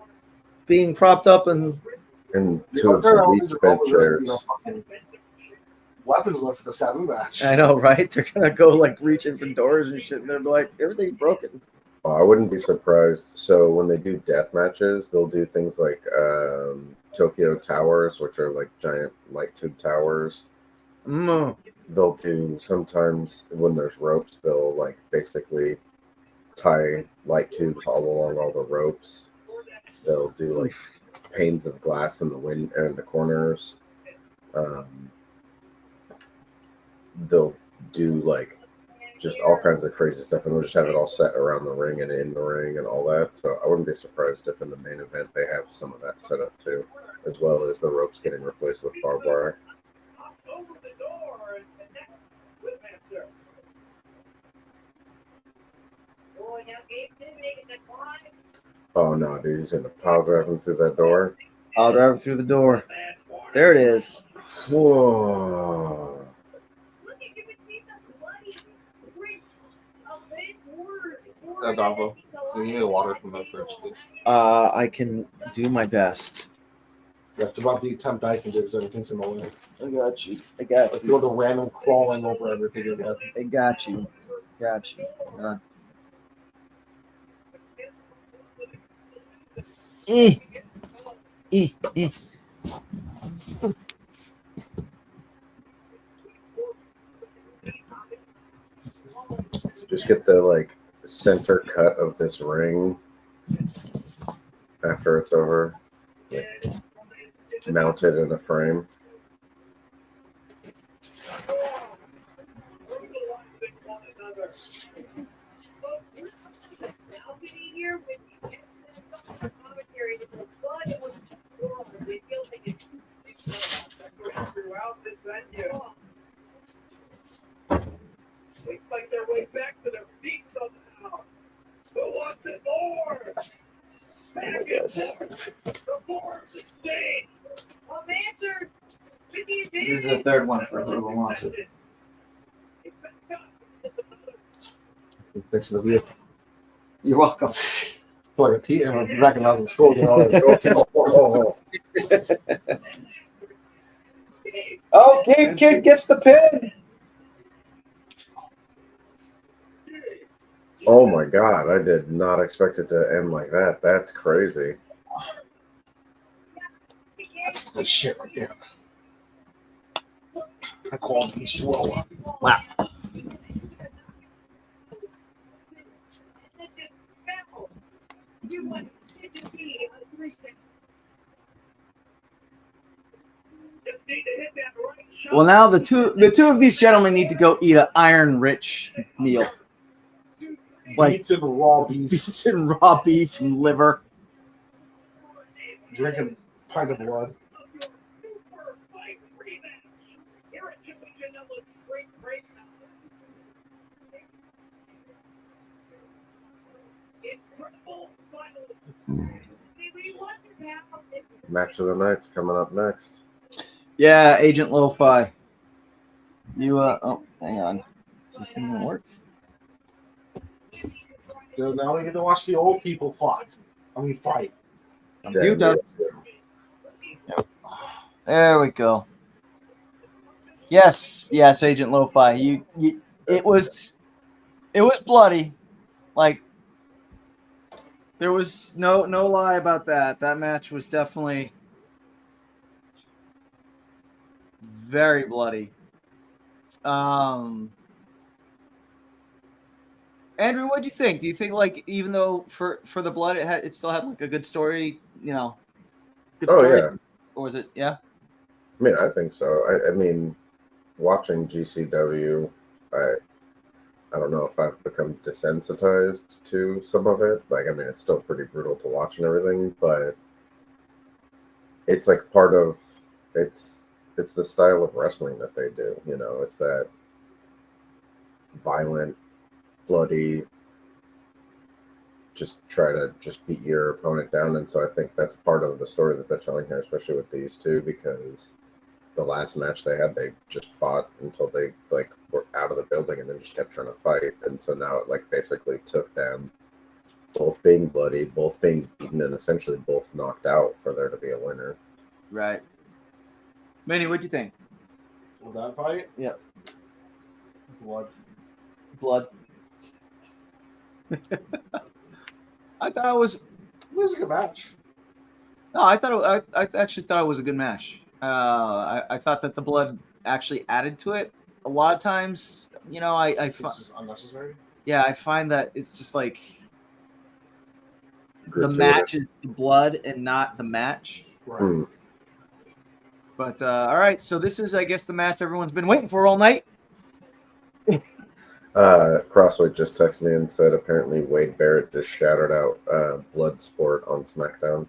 being propped up and And two of the least bent chairs. Weapons left for the Sabu match. I know, right? They're gonna go like reaching for doors and shit, and they're like, everything's broken. Oh, I wouldn't be surprised. So when they do death matches, they'll do things like Tokyo Towers, which are like giant light tube towers. Mm. They'll do sometimes when there's ropes, they'll like basically tie light tubes all along all the ropes. They'll do like panes of glass in the wind and the corners. They'll do like just all kinds of crazy stuff, and they'll just have it all set around the ring and in the ring and all that. So I wouldn't be surprised if in the main event they have some of that set up too, as well as the ropes getting replaced with barbed wire. Oh no, dude, he's gonna power drive him through that door. I'll drive it through the door. There it is. Whoa. Adavo, do you need water from the fridge, please? I can do my best. That's about the attempt I can do, so everything's in the way. I got you. I got If you. you go to random crawling over everything again. I got you. Got you. Eh. Just get the like center cut of this ring after it's over, like, mounted in a frame. They fight their way back to their feet somehow. Who wants it more? Back the force exchange. Answer. This is the third one for who wants it. Thanks to the wheel. You're welcome. Like a tea, and back in school, you know. Oh, Gabe Kid gets the pin. Oh my god, I did not expect it to end like that. That's crazy. That's good shit right there. I called him Chihuahua. Wow. Well, now the two of these gentlemen need to go eat an iron-rich meal. Like Beats and raw beef. beets and raw beef and liver. Drinking a pint of blood. Match of the night's coming up next. Yeah, Agent Lo-Fi. You oh, hang on. Is this thing gonna work? So now we get to watch the old people fight. You done. There we go. Yes, Agent Lo-Fi. You it was bloody. Like there was no lie about that. That match was definitely very bloody. Andrew, what do you think? Do you think like even though for the blood it still had like a good story, you know? Good story? Yeah. Or was it yeah? I mean, I think so. I mean, watching GCW, I don't know if I've become desensitized to some of it. Like, I mean, it's still pretty brutal to watch and everything, but it's like part of it's the style of wrestling that they do. You know, it's that violent, bloody, just try to just beat your opponent down. And so I think that's part of the story that they're telling here, especially with these two, because the last match they had, they just fought until they like were out of the building and then just kept trying to fight. And so now it like basically took them both being bloody, both being beaten, and essentially both knocked out for there to be a winner. Right. Manny, what'd you think? Will that fight? Yep. Blood. I thought it was. It was a good match. No, I thought I actually thought it was a good match. I thought that the blood actually added to it. A lot of times, you know, It's just unnecessary. yeah, I find that it's just like the Gratuitous. match is the blood and not the match. Right. Hmm. But all right, so this is, I guess, the match everyone's been waiting for all night. Crossway just texted me and said apparently Wade Barrett just shouted out Bloodsport on SmackDown.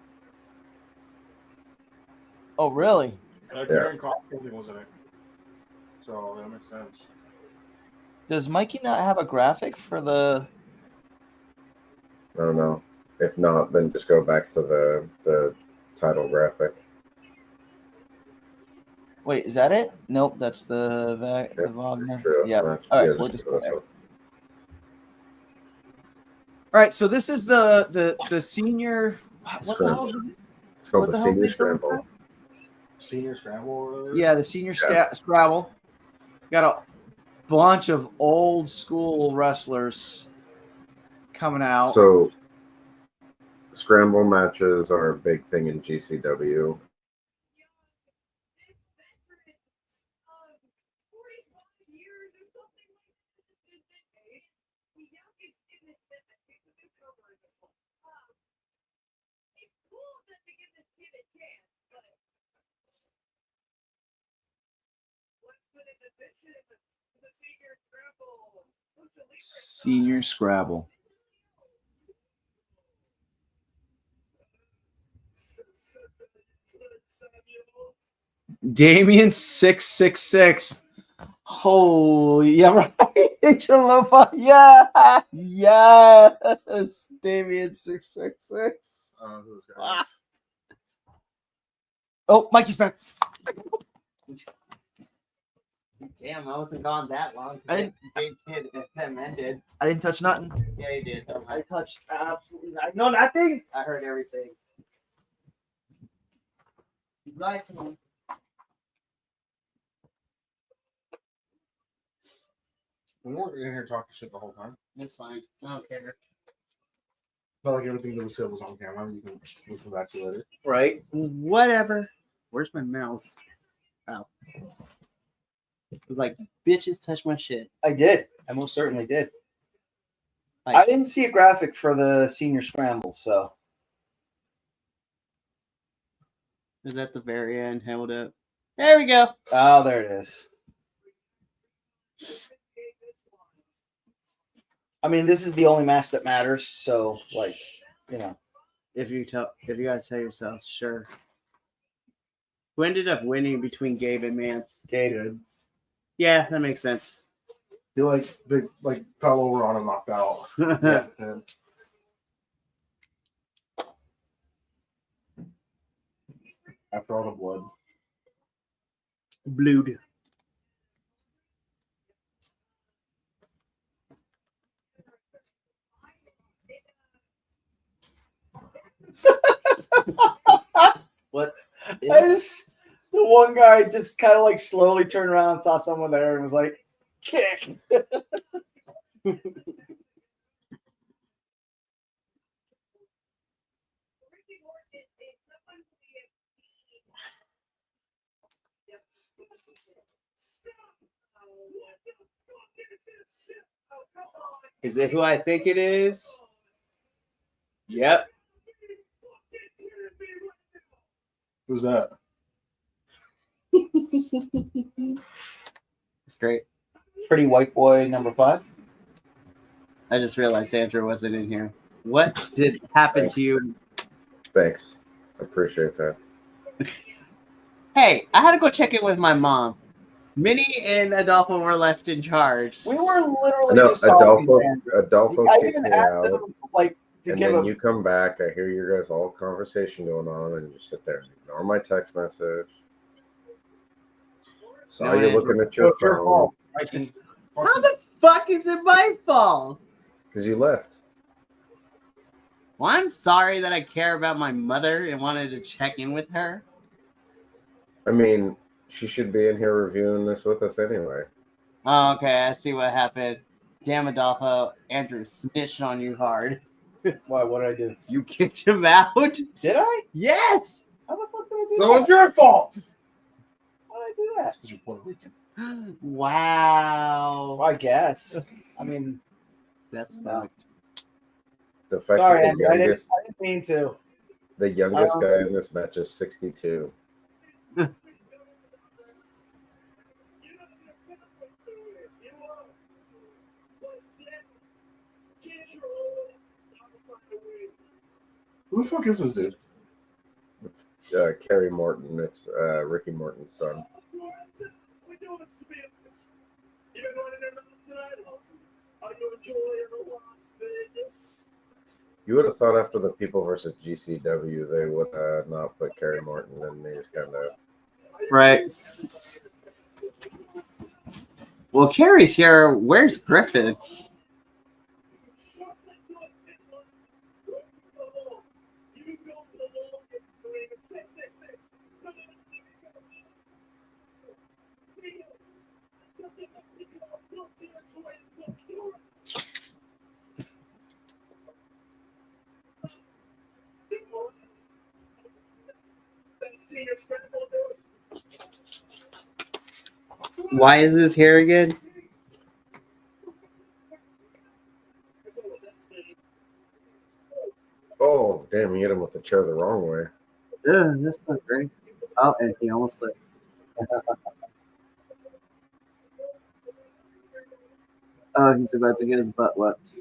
Oh, really? Karen Crawford was in it. So that makes sense. Does Mikey not have a graphic for the? I don't know. If not, then just go back to the title graphic. Wait, is that it? Nope, that's the Wagner. True. Yeah. Match. All right, Yeah, we'll just just go go this there. one. All right, so this is the senior. What the hell? It's called What the the hell Senior did they call Scramble. Senior Scramble or whatever. Yeah, the senior Yeah. Scrabble. Got a bunch of old school wrestlers coming out. So, Scramble matches are a big thing in GCW. Senior Scrabble. Damien 666. Holy, yeah, right. Jalova, yeah, yes. Damien 666. Who's that? Ah. Oh, Mikey's back. Damn, I wasn't gone that long. I didn't- Big kid and ended. I didn't touch nothing. Yeah, you did. I touched absolutely nothing. No, nothing. I heard everything. You lied to me. We weren't in here talking shit the whole time. It's fine. I don't care. Not like everything that we said was on camera. You can listen back to later. Right. Whatever. Where's my mouse? Oh. It was like, bitches touch my shit. I did. I most certainly did. Like- I didn't see a graphic for the senior scramble, so It was at the very end, held up. There we go. oh, there it is. I mean, this is the only match that matters, so like, you know, If you gotta tell yourself, sure. Who ended up winning between Gabe and Mance? Gabe. Yeah, that makes sense. They fell over on and knocked out. Yeah. And after all the blood. Blood. What? I just the one guy just kind of like slowly turned around and saw someone there and was like, kick. Is it who I think it is? Yep. Who's that? It's great. Pretty white boy number 5. I just realized Andrew wasn't in here. What did happen Thanks. to you? Thanks. I appreciate that. Hey, I had to go check in with my mom. Minnie and Adolfo were left in charge. We were literally No, just talking. Adolfo I kicked even me asked out, him like to and give then a you come back. I hear your guys' all conversation going on, and you sit there and ignore my text message. Saw No, you it- looking at your It's your phone fault. I can How the fuck is it my fault? because you left. Well, I'm sorry that I care about my mother and wanted to check in with her. I mean, she should be in here reviewing this with us anyway. Oh, okay, I see what happened. Damn, Adolfo, Andrew snitched on you hard. Why? What did I do? You kicked him out? Did I? Yes! How the fuck did I do So that? it's your fault. How did I do that? Because you're Puerto Rican. Wow. Well, I guess. I mean, That's No. fucked. The fact sorry, that Andrew. I didn't mean to. the youngest guy in this match is 62. Who the fuck is this dude? It's Kerry Morton. It's Ricky Morton's son. You would have thought after the People versus GCW, they would not put Kerry Morton in these kind of. Right. Well, Carrie's here. Where's Griffin? Why is this here again? Oh, damn, he hit him with the chair the wrong way. Ugh, that's not great. Oh, and he almost slipped. Oh, he's about to get his butt whooped.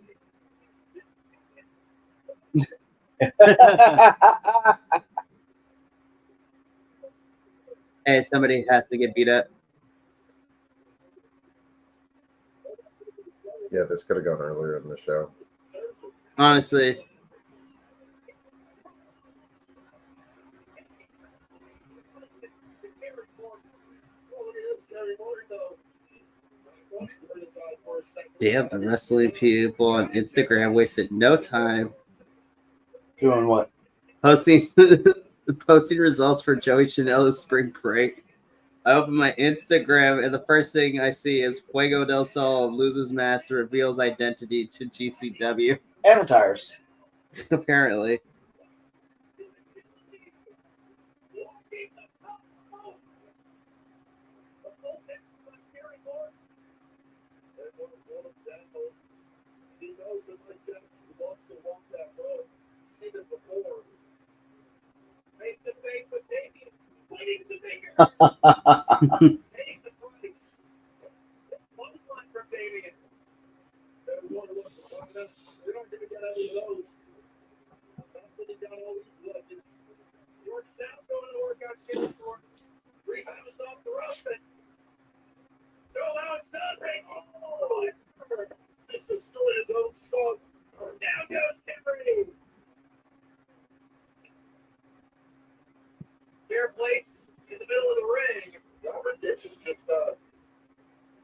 Hey, somebody has to get beat up. Yeah, this could have gone earlier in the show. Honestly. Damn, the wrestling people on Instagram wasted no time Doing what? posting results for Joey Janela's spring break. I open my Instagram and the first thing I see is Fuego del Sol loses mask, reveals identity to GCW. And retires. Apparently.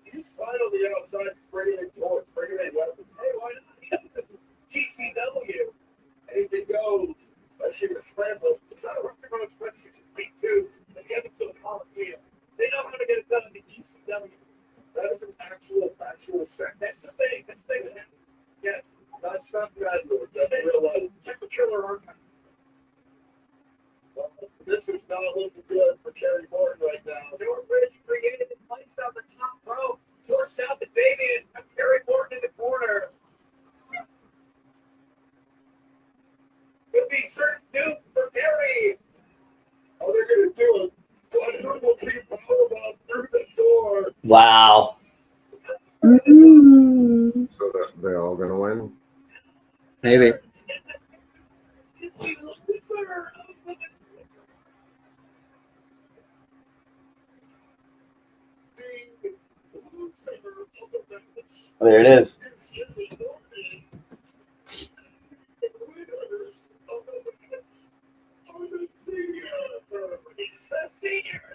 He's finally outside spraying torch, bringing in weapons. Hey, why not? GCW. Anything goes. Especially with Scramble. It's not a record on Express 6.2. And the other to the Coliseum. They know how to get it done in the GCW. That is an actual factual sentence. That's the thing. That's the thing. Yeah. That's not bad, Lord. That's real life. Check the Killer Archive. Well, this is not looking good for Kerry Morton right now. George Bridge created and placed on the top rope. George South and Fabian. Kerry Morton in the corner. Could be certain doom for Kerry. Oh, they're going to do it. Quadruple team powerbomb through the door. Wow. So they're all going to win? Maybe. There it is.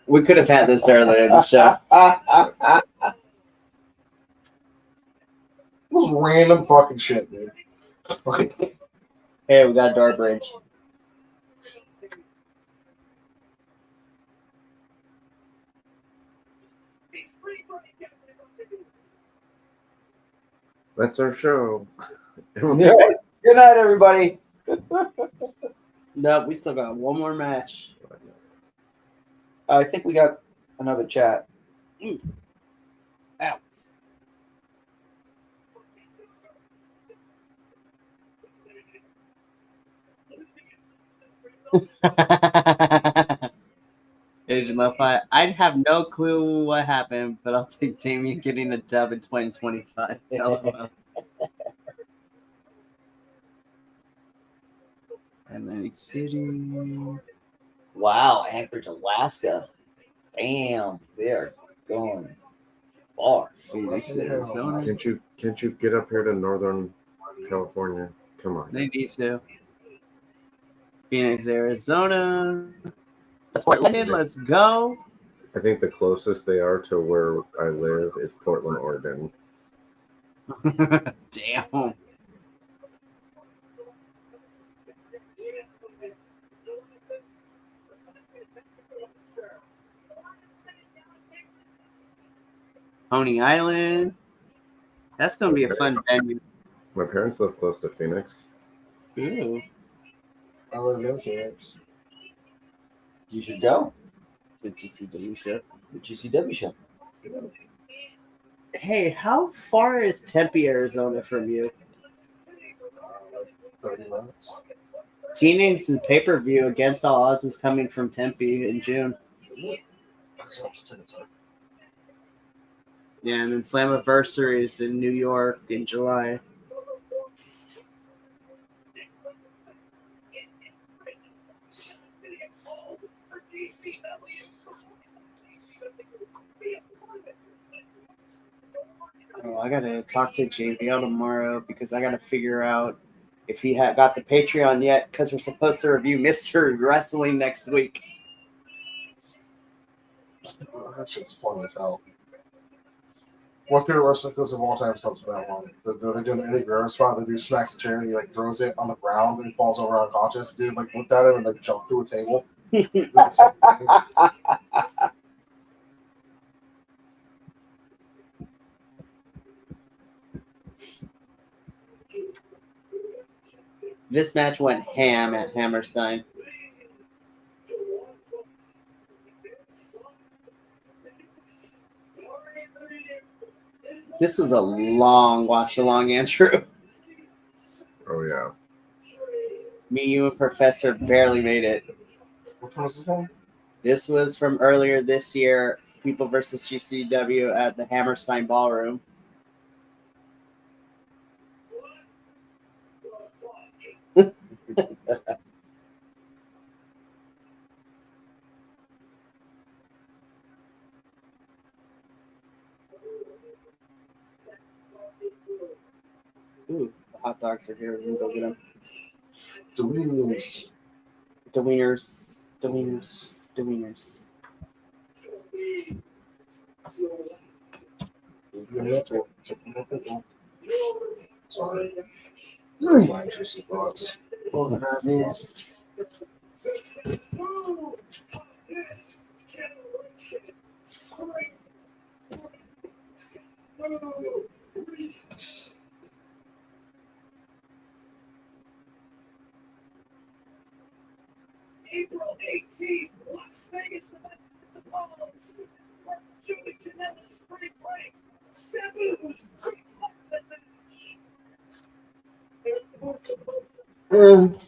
We could have had this earlier in the show. It was random fucking shit, dude. Like, Hey, we got a door bridge. That's our show. All right. Good night, everybody. Nope, we still got one more match. I think we got another chat. Ow. Agent Lo-Fi, I'd have no clue what happened, but I'll take Damien getting a dub in 2025. LOL. Atlantic City. Wow, Anchorage, Alaska. Damn, they're going far. Phoenix, Arizona. Can't you get up here to Northern California? Come on. They need to. Phoenix, Arizona. That's Portland. Let's go. I think the closest they are to where I live is Portland, Oregon. Damn. Coney Island. That's going to be a fun venue. My parents live close to Phoenix. Ooh. I live in Phoenix. You should go. The GCW show. The GCW show. Hey, how far is Tempe, Arizona from you? 30 minutes. Teenage and pay-per-view Against All Odds is coming from Tempe in June. Yeah, and then Slammiversary is in New York in July. Oh, I gotta talk to JBL tomorrow because I gotta figure out if he got the Patreon yet because we're supposed to review Mystery Wrestling next week. That shit's fun as hell. One favorite wrestling goes of all time comes from that one. They're doing the Eddie Guerrero spot. The dude smacks the chair and he like throws it on the ground and he falls over unconscious. The dude like looked at him and like jumped through a table. This match went ham at Hammerstein. This was a long watch-along, Andrew. Oh, yeah. Me, you, and Professor barely made it. Which one was this one? This was from earlier this year, People versus GCW at the Hammerstein Ballroom. Ooh, the hot dogs are here. We can go get them. The Wieners. The wieners. The wieners. The wieners. Sorry. That's my juicy thoughts. This. April 18th, Las Vegas, the Palms. We're shooting Janela spring break. Sabu's pre-tournament match. And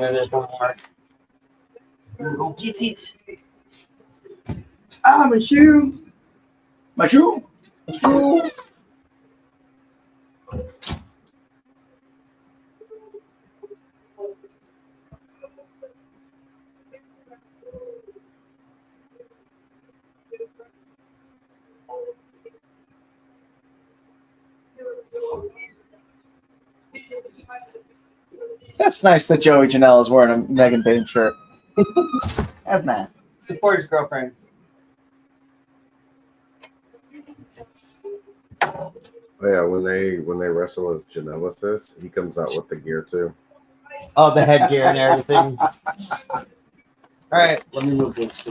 then there's one more. Go get it. Ah, my shoe. My shoe. My shoe. That's nice that Joey Janela is wearing a Megan Bane shirt. That's nice. Support his girlfriend. Oh, yeah, when they wrestle as Janela, he comes out with the gear too. Oh, the headgear and everything. All right, let me move this.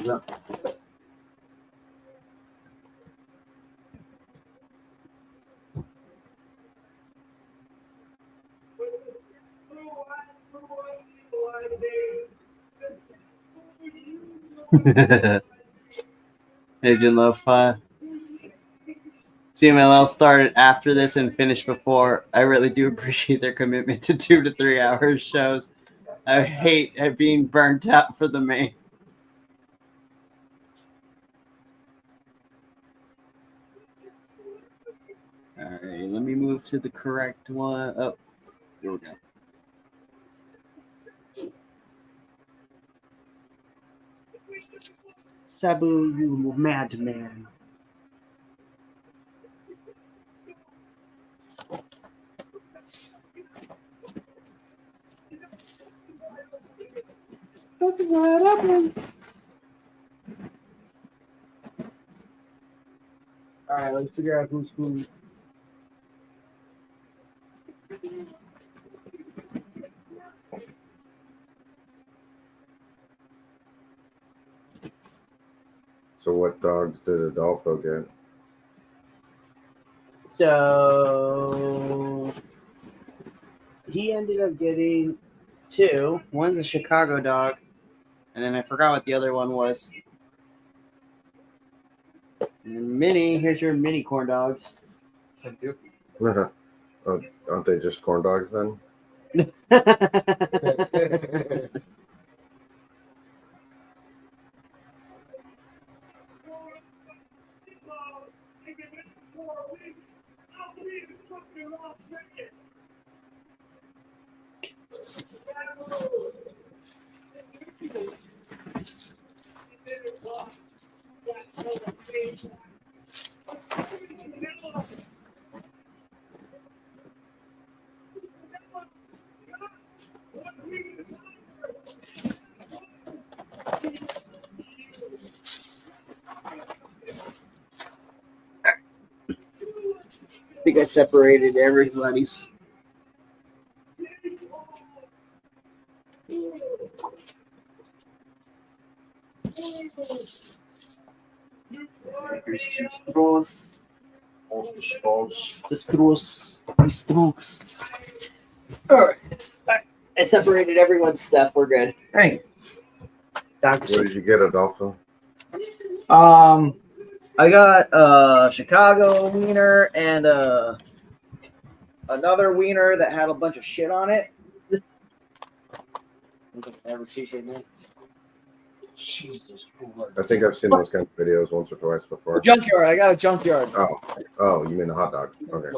Agent Lo-Fi. CMLL started after this and finished before. I really do appreciate their commitment to 2 to 3 hours shows. I hate being burnt out for the main. All right, let me move to the correct one. Oh, here we go. Sabu, you madman. That's what happened. All right, let's figure out who's who. So what dogs did Adolfo get? So he ended up getting 2. One's a Chicago dog, and then I forgot what the other one was. And mini, here's your mini corn dogs. Thank you. Oh, aren't they just corn dogs then? I think I separated everybody's. There's 2 straws. All the straws. The straws. The straws. All right. I separated everyone's stuff. We're good. Hey. What did you get, Adolfo? I got Chicago wiener and another wiener that had a bunch of shit on it. Jesus Christ. I think I've seen those kinds of videos once or twice before. Junkyard. I got a junkyard. Oh, you mean the hot dog? Okay.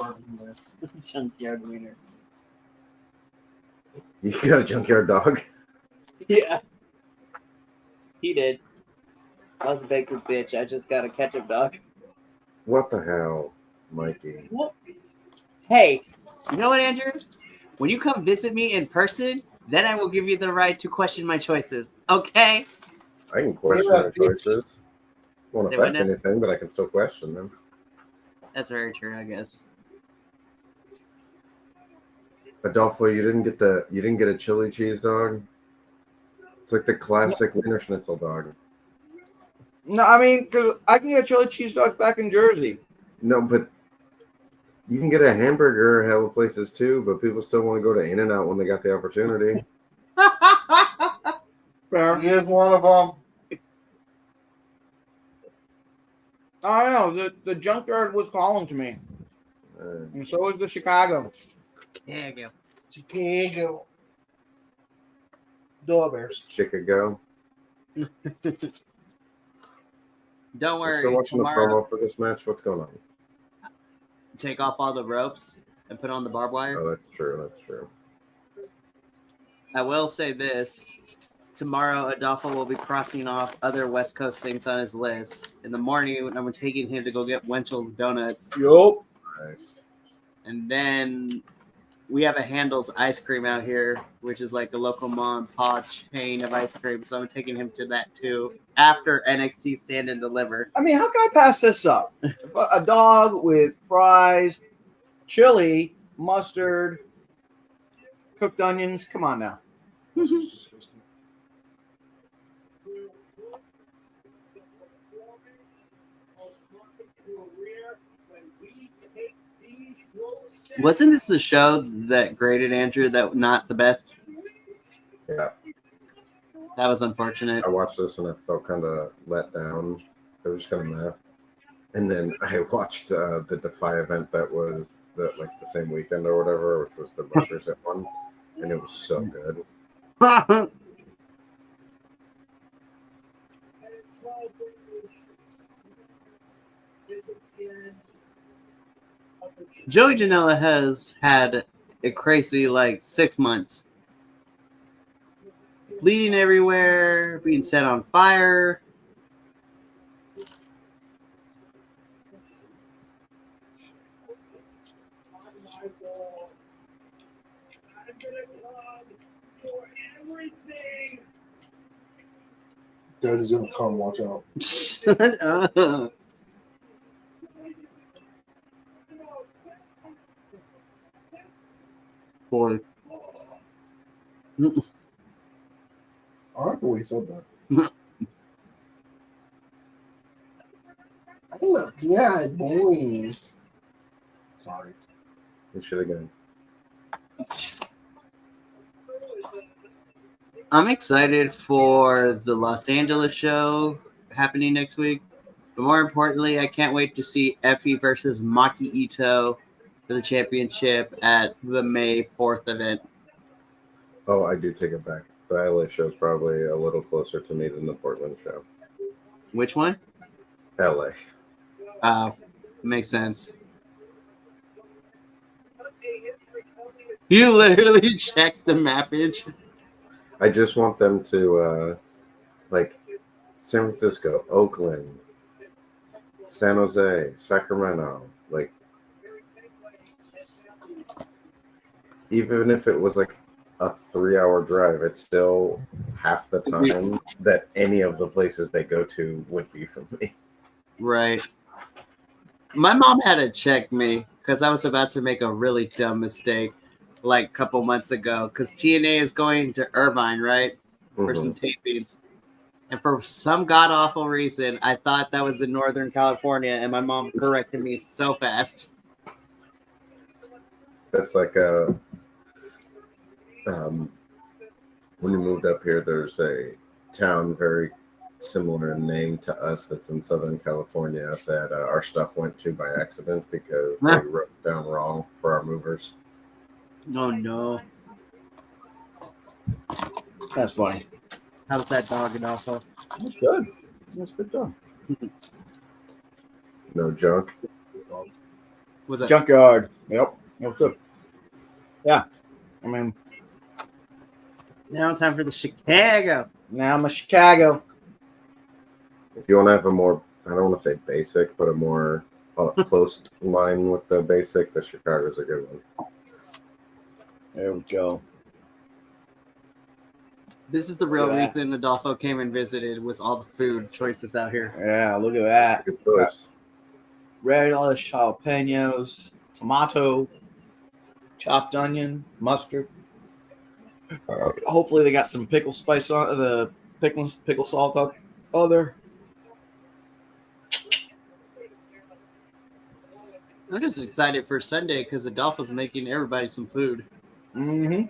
Junkyard wiener. You got a junkyard dog? Yeah. He did. I was a big bitch. I just got a ketchup dog. What the hell, Mikey? What? Hey, you know what, Andrew? When you come visit me in person, then I will give you the right to question my choices. Okay? I can question my choices. Won't They affect wouldn't- anything, but I can still question them. That's very true, I guess. Adolfo, you didn't get a chili cheese dog? It's like the classic Wiener Schnitzel dog. No, I mean, 'cause I can get chili cheese dogs back in Jersey. No, but you can get a hamburger hell of places too, but people still want to go to In-N-Out when they got the opportunity. Fair. He is one of them. I don't know. The junkyard was calling to me, and so was the Chicago. There you go. Chicago. Doorbells. Chicago. Don't I'm worry. still watching the Tomorrow, promo for this match. What's going on? take off all the ropes and put on the barbed wire. Oh, that's true. That's true. I will say this. Tomorrow, Adolfo will be crossing off other West Coast things on his list. In the morning, I'm taking him to go get Wenchell's Donuts. Yup. Nice. And then we have a Handel's ice cream out here, which is like a local mom and pop chain of ice cream. So I'm taking him to that too after NXT Stand and Deliver. I mean, how can I pass this up? A dog with fries, chili, mustard, cooked onions. Come on now. This is disgusting. Wasn't this the show that graded Andrew that not the best? Yeah, That was unfortunate. I watched this and I felt kind of let down. It was kind of meh. And then I watched the Defy event that was the same weekend or whatever, which was the most recent one, and it was so good. Joey Janela has had a crazy 6 months. Bleeding everywhere, being set on fire. Dad is gonna come. Watch out. Shut up. Boy. I like the way he said that. I'm a bad boy. Sorry. We should have gone. I'm excited for the Los Angeles show happening next week. But more importantly, I can't wait to see Effie versus Maki Ito for the championship at the May 4th event. Oh, I do take it back. The LA show is probably a little closer to me than the Portland show. Which one? LA. Makes sense. You literally checked the mappage. I just want them to, San Francisco, Oakland, San Jose, Sacramento. Even if it was a 3-hour drive, it's still half the time that any of the places they go to would be for me. Right. My mom had to check me because I was about to make a really dumb mistake a couple months ago because TNA is going to Irvine, right? For some tapings. And for some god-awful reason, I thought that was in Northern California, and my mom corrected me so fast. That's when we moved up here, there's a town very similar in name to us that's in Southern California that our stuff went to by accident because they wrote it down wrong for our movers. Oh, no. That's funny. How's that dog and also? That's good. That's good dog. No junk. Was that? Junkyard. Yep. What's up? Yeah. I mean, Now time for the Chicago. now I'm a Chicago. If you want to have a more, I don't want to say basic, but a more close line with the basic, the Chicago's a good one. There we go. This is the real Yeah. reason Adolfo came and visited was all the food choices out here. Yeah, look at that. Good choice. Red lettuce, jalapenos, tomato, chopped onion, mustard. Hopefully they got some pickle spice on the pickle salt on there. I'm just excited for Sunday because Adolfo's making everybody some food. Mm-hmm.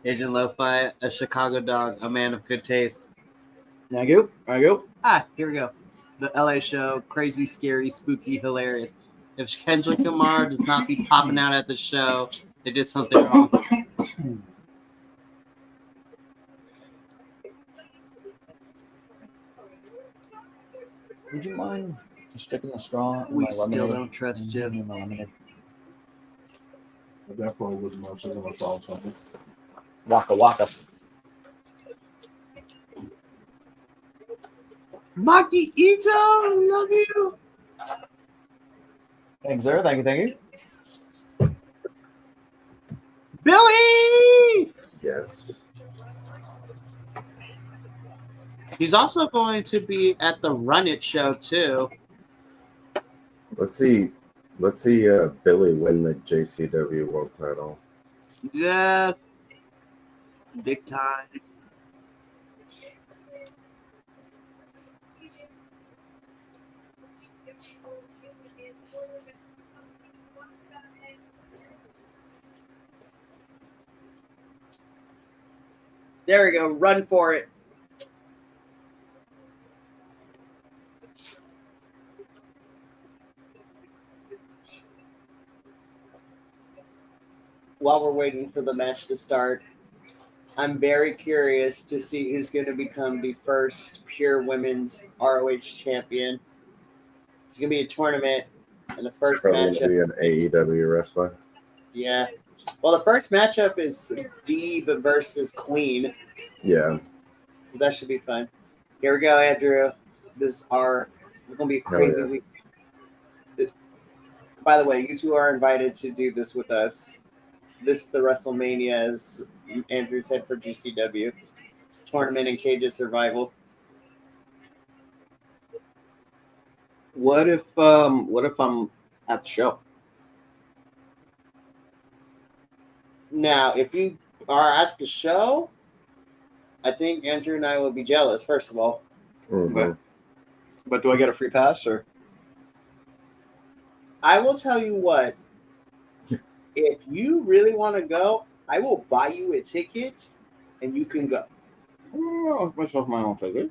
Agent Lo-Fi, a Chicago dog, a man of good taste. Thank you. Thank you. Here we go. The LA show, crazy, scary, spooky, hilarious. If Kendrick Lamar does not be popping out at the show, they did something wrong. Would you mind sticking the straw in We my still lemonade? don't trust you. In my lemonade. I definitely wouldn't mind sitting on solve something. Waka waka. Maki Ito, love you. Thanks, sir. Thank you. Thank you. Billy. Yes. He's also going to be at the Run It show too. Let's see Billy win the JCW World Title. Yeah, big time. There we go. Run for it. While we're waiting for the match to start, I'm very curious to see who's going to become the first pure women's ROH champion. It's going to be a tournament, and the first Probably matchup. going to be an AEW wrestler. Yeah. Well, the first matchup is Deeb versus Queen, Yeah. so that should be fun. Here we go, Andrew. This is going to be a crazy yeah. week. By the way, you two are invited to do this with us. This is the WrestleMania, as Andrew said, for GCW. Tournament and Cage of Survival. What if I'm at the show? Now, if you are at the show, I think Andrew and I will be jealous, first of all. Mhm. But do I get a free pass or? I will tell you what. If you really want to go, I will buy you a ticket and you can go. Oh, myself my own ticket.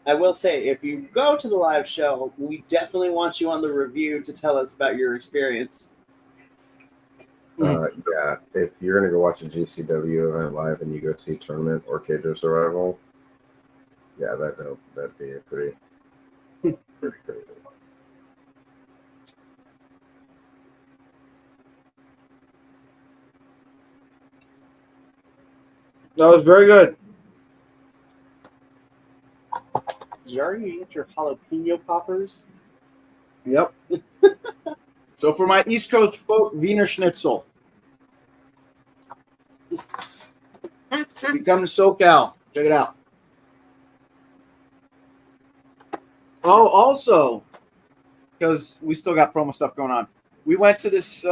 I will say, if you go to the live show, we definitely want you on the review to tell us about your experience. Yeah, if you're going to go watch a GCW event live and you go see Tournament or Cage of Survival, yeah, that'd be a pretty crazy. That was very good. Did you already eat your jalapeno poppers? Yep. So for my East Coast folk, Wiener Schnitzel. If you come to SoCal, check it out. Oh, also, because we still got promo stuff going on, we went to this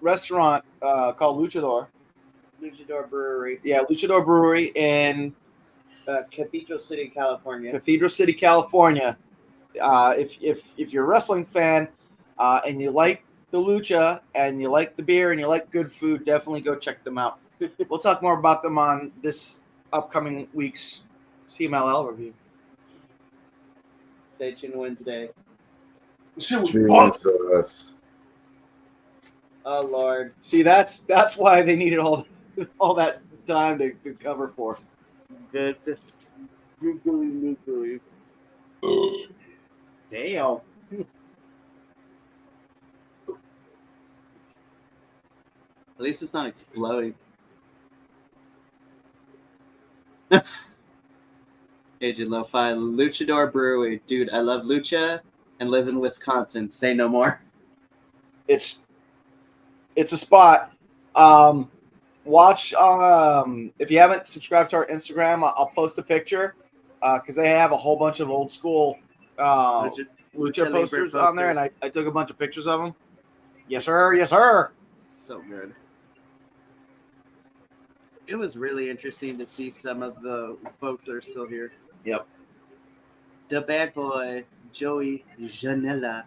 restaurant called Luchador. Luchador Brewery. Yeah, Luchador Brewery in Cathedral City, California. Cathedral City, California. If you're a wrestling fan and you like the lucha and you like the beer and you like good food, definitely go check them out. We'll talk more about them on this upcoming week's CMLL review. Stay tuned Wednesday. Jesus. Oh, Lord. See, that's why they needed all that time to cover for. Good. Damn. At least it's not exploding. Agent Lo-Fi, Luchador Brewery. Dude, I love lucha and live in Wisconsin. Say no more. It's a spot. Watch if you haven't subscribed to our Instagram, I'll post a picture because they have a whole bunch of old school lucha posters on there, and I took a bunch of pictures of them. Yes, sir. Yes, sir. So good. It was really interesting to see some of the folks that are still here. Yep. The bad boy, Joey Janela.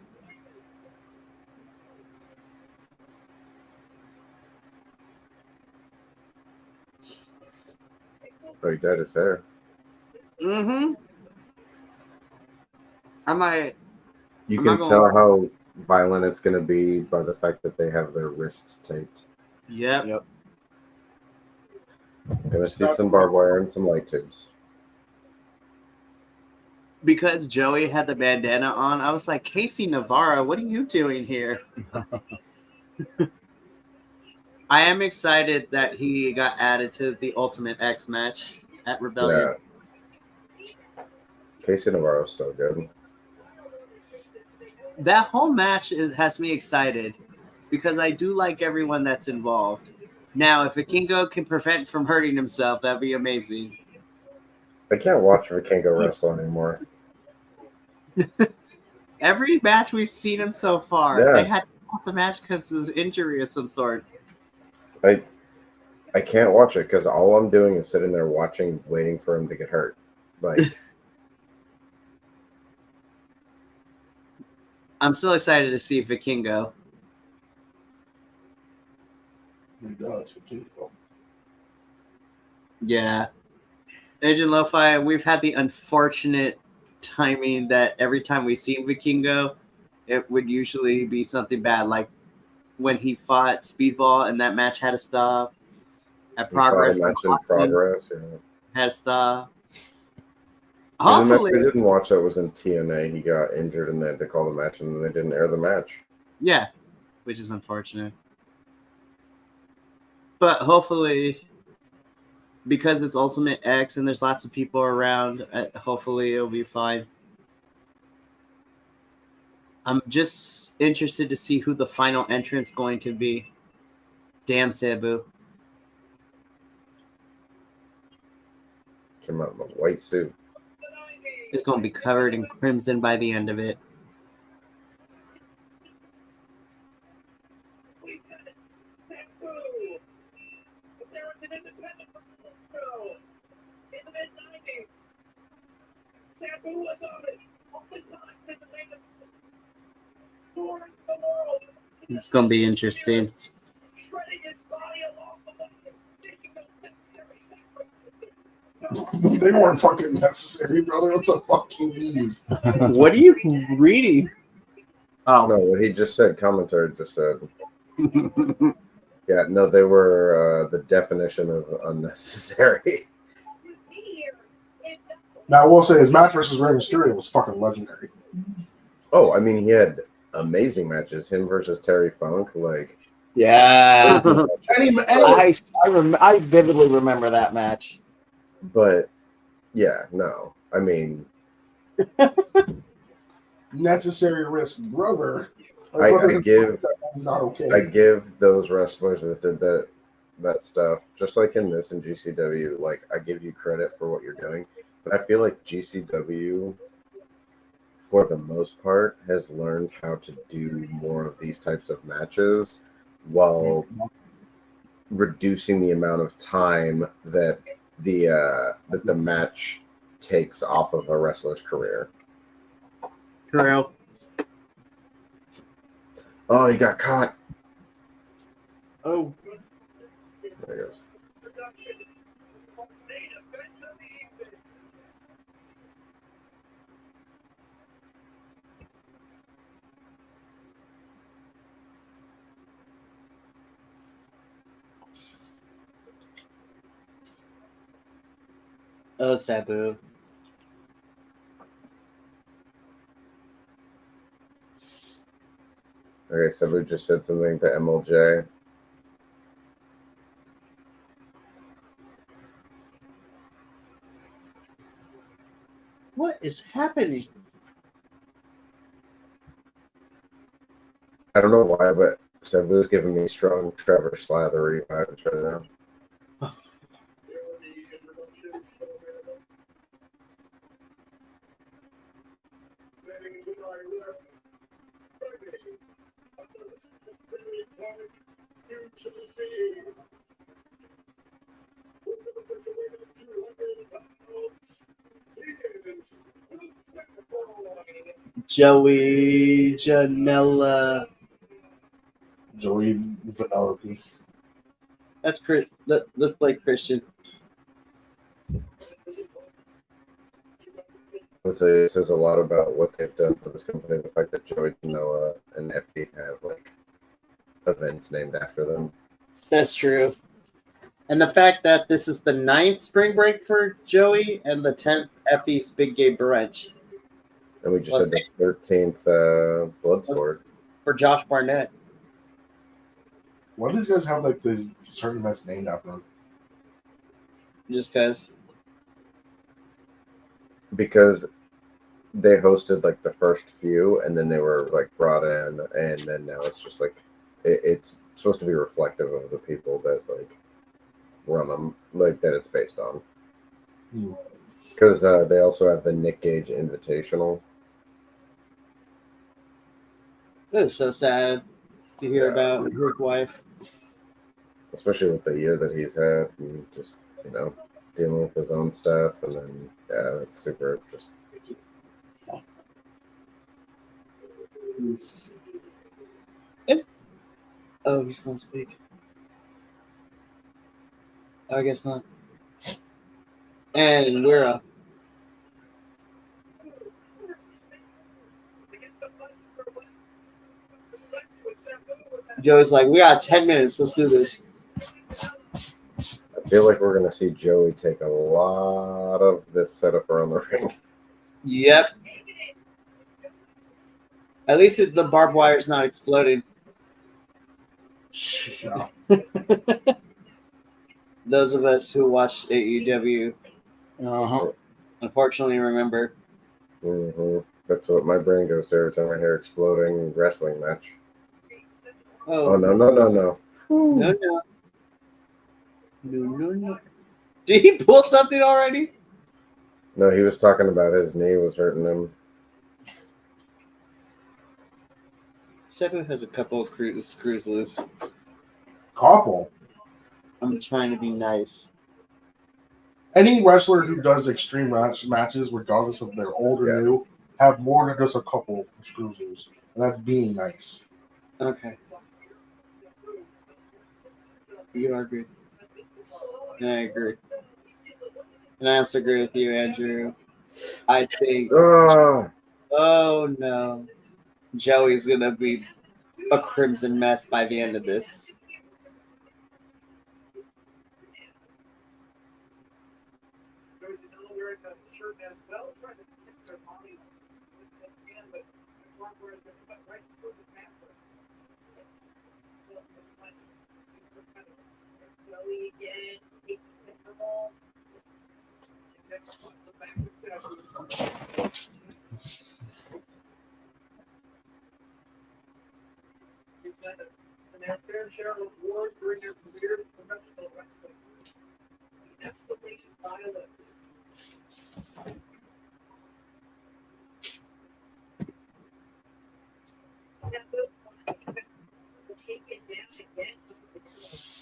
Oh, he dyed his hair. Mm-hmm. You I'm can not tell gonna how violent it's going to be by the fact that they have their wrists taped. Yep. Gonna see some barbed wire and some light tubes. Because Joey had the bandana on, I was like, Casey Navarro, what are you doing here? I am excited that he got added to the Ultimate X match at Rebellion. Yeah. Casey Navarro's so good. That whole match has me excited because I do like everyone that's involved. Now, if Vikingo can prevent from hurting himself, that'd be amazing. I can't watch Vikingo wrestle anymore. Every match we've seen him so far, Yeah. they had to stop the match because of injury of some sort. I can't watch it because all I'm doing is sitting there watching, waiting for him to get hurt. Like, I'm still excited to see Vikingo. It's Vikingo. Yeah. Agent Lo-Fi, we've had the unfortunate timing that every time we see Vikingo, it would usually be something bad. Like when he fought Speedball and that match had to stop. At Progress. match in progress. Yeah. Had to stop. The match Hopefully. we didn't watch that was in TNA. He got injured and they had to call the match and then they didn't air the match. Yeah. Which is unfortunate. But hopefully, because it's Ultimate X and there's lots of people around, hopefully it'll be fine. I'm just interested to see who the final entrant's going to be. Damn, Sabu. Came out in a white suit. It's going to be covered in crimson by the end of it. It's going to be interesting. They weren't fucking necessary, brother. What the fuck you mean? What are you reading? Oh, No, what he just said, commentary just said. Yeah, no, they were the definition of unnecessary. Now, I will say his match versus Rey Mysterio was fucking legendary. Oh, I mean, he had amazing matches. Him versus Terry Funk, like. Yeah. I vividly remember that match. But yeah, no, I mean, Necessary risk, brother. I give not okay. I give those wrestlers that did that stuff, just like in this in GCW, like I give you credit for what you're doing, but I feel like GCW, for the most part, has learned how to do more of these types of matches while reducing the amount of time that the match takes off of a wrestler's career. True. Oh, he got caught. Oh. There he goes. Oh, Sabu. Okay, Sabu just said something to MLJ. What is happening? I don't know why, but Sabu's giving me strong Trevor Slathery vibes right now. Joey Janela. Joey Vanellope. That's that's like Christian. I'll tell you, it says a lot about what they've done for this company. The fact that Joey Janela and FD have like events named after them. That's true. And the fact that this is the 9th spring break for Joey and the 10th Effie's Big Gabe Brunch. And we just had the 13th Bloodsport. For Josh Barnett. Why do these guys have like these certain events named after them? Just because. Because they hosted like the first few and then they were like brought in and then now it's just like it's supposed to be reflective of the people that like run them, like that it's based on. Because they also have the Nick Gage Invitational. It was so sad to hear about his wife. Especially with the year that he's had, and just, you know, dealing with his own stuff, and then it's super just. Oh, he's gonna speak. I guess not. And we're up. Joey's like, we got 10 minutes. Let's do this. I feel like we're gonna see Joey take a lot of this setup around the ring. Yep. At least the barbed wire's not exploding. Yeah. Those of us who watched AEW Uh-huh. unfortunately remember. Mm-hmm. That's what my brain goes to every time I hear exploding wrestling match. Oh, no. No. Did he pull something already? No, he was talking about his knee was hurting him. Saber has a couple of screws loose. Couple. I'm trying to be nice. Any wrestler who does extreme matches, regardless of they're old or new, have more than just a couple of screws loose. And that's being nice. Okay. You are good. And I agree. And I also agree with you, Andrew. I think. Oh no. Joey's going to be a crimson mess by the end of this.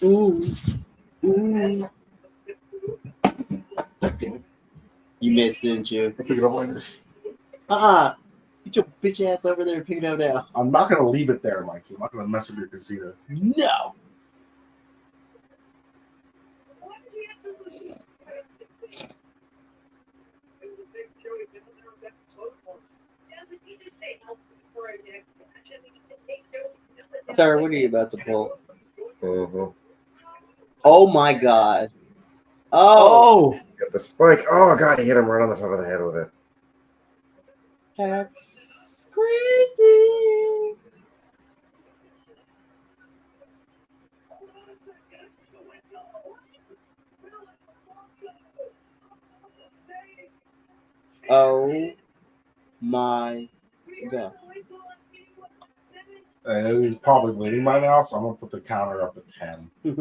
Ooh. You missed, didn't you? Pick it up later. Get your bitch ass over there and pick it up now. I'm not going to leave it there, Mikey. I'm not going to mess up your casita. No. Sir, what are you about to pull? Mm-hmm. Oh my god. Oh. Got the spike. Oh god, he hit him right on the top of the head with it. That's crazy. Oh my god. He's probably bleeding by now, so I'm going to put the counter up at 10. We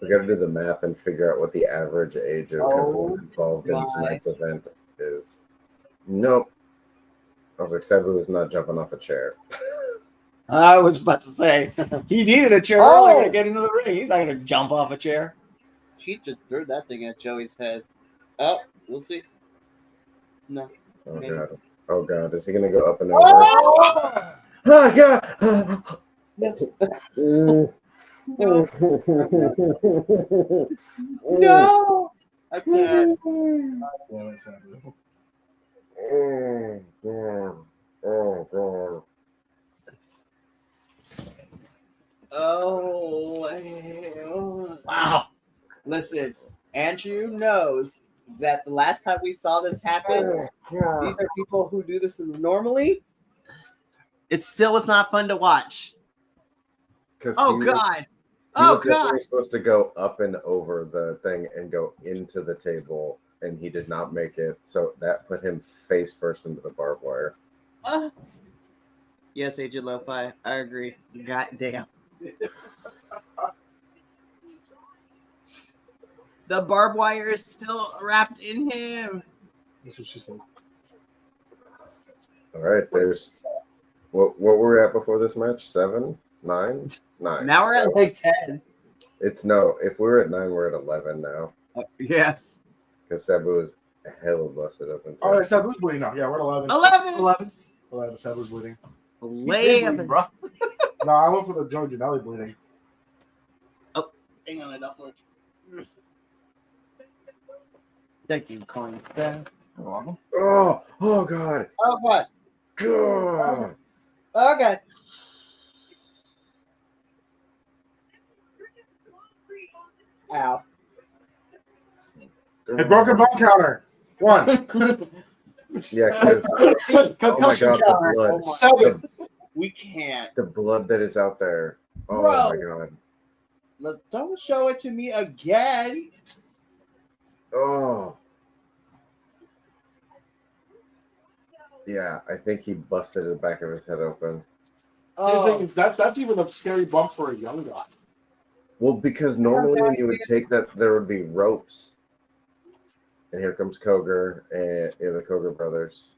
got to do the math and figure out what the average age of everyone involved in tonight's event is. Nope. I was like, Sabu is not jumping off a chair. I was about to say, he needed a chair earlier to get into the ring. He's not going to jump off a chair. She just threw that thing at Joey's head. Oh, we'll see. No. Oh, Maybe. God. Oh, God. Is he going to go up and over? Oh, God. No! I can't. Oh, wow. Listen, Andrew knows that the last time we saw this happen, these are people who do this normally. It still was not fun to watch. Because Oh God! Oh was God! definitely supposed to go up and over the thing and go into the table, and he did not make it. So that put him face first into the barbed wire. Yes, Agent Lo-Fi. I agree. God damn. The barbed wire is still wrapped in him. That's what she said. All right, there's what were we at before this match? 7, 9, 9. Now we're at like 10. It's no. If we were at 9, we're at 11 now. Yes. Because Sabu is hella busted up. And Oh, Sabu's bleeding now. Yeah, we're at 11. 11. 11. Sabu's bleeding. Bleeding, bro. No, I went for the Joe Janela bleeding. Hang on, enough work. Thank you, Coin. You're welcome. Oh God. Oh God. God. Oh God. Ow. Hey, broken bone counter. 1. Yeah, because oh my Concussion God, the counter. blood. Oh my- 7. We can't. The blood that is out there. Oh Bro. my God. Don't show it to me again. Oh. Yeah, I think he busted the back of his head open. The thing is, that's even a scary bump for a young guy. Well, because normally when you would take that, there would be ropes. And here comes Koger and the Koger brothers.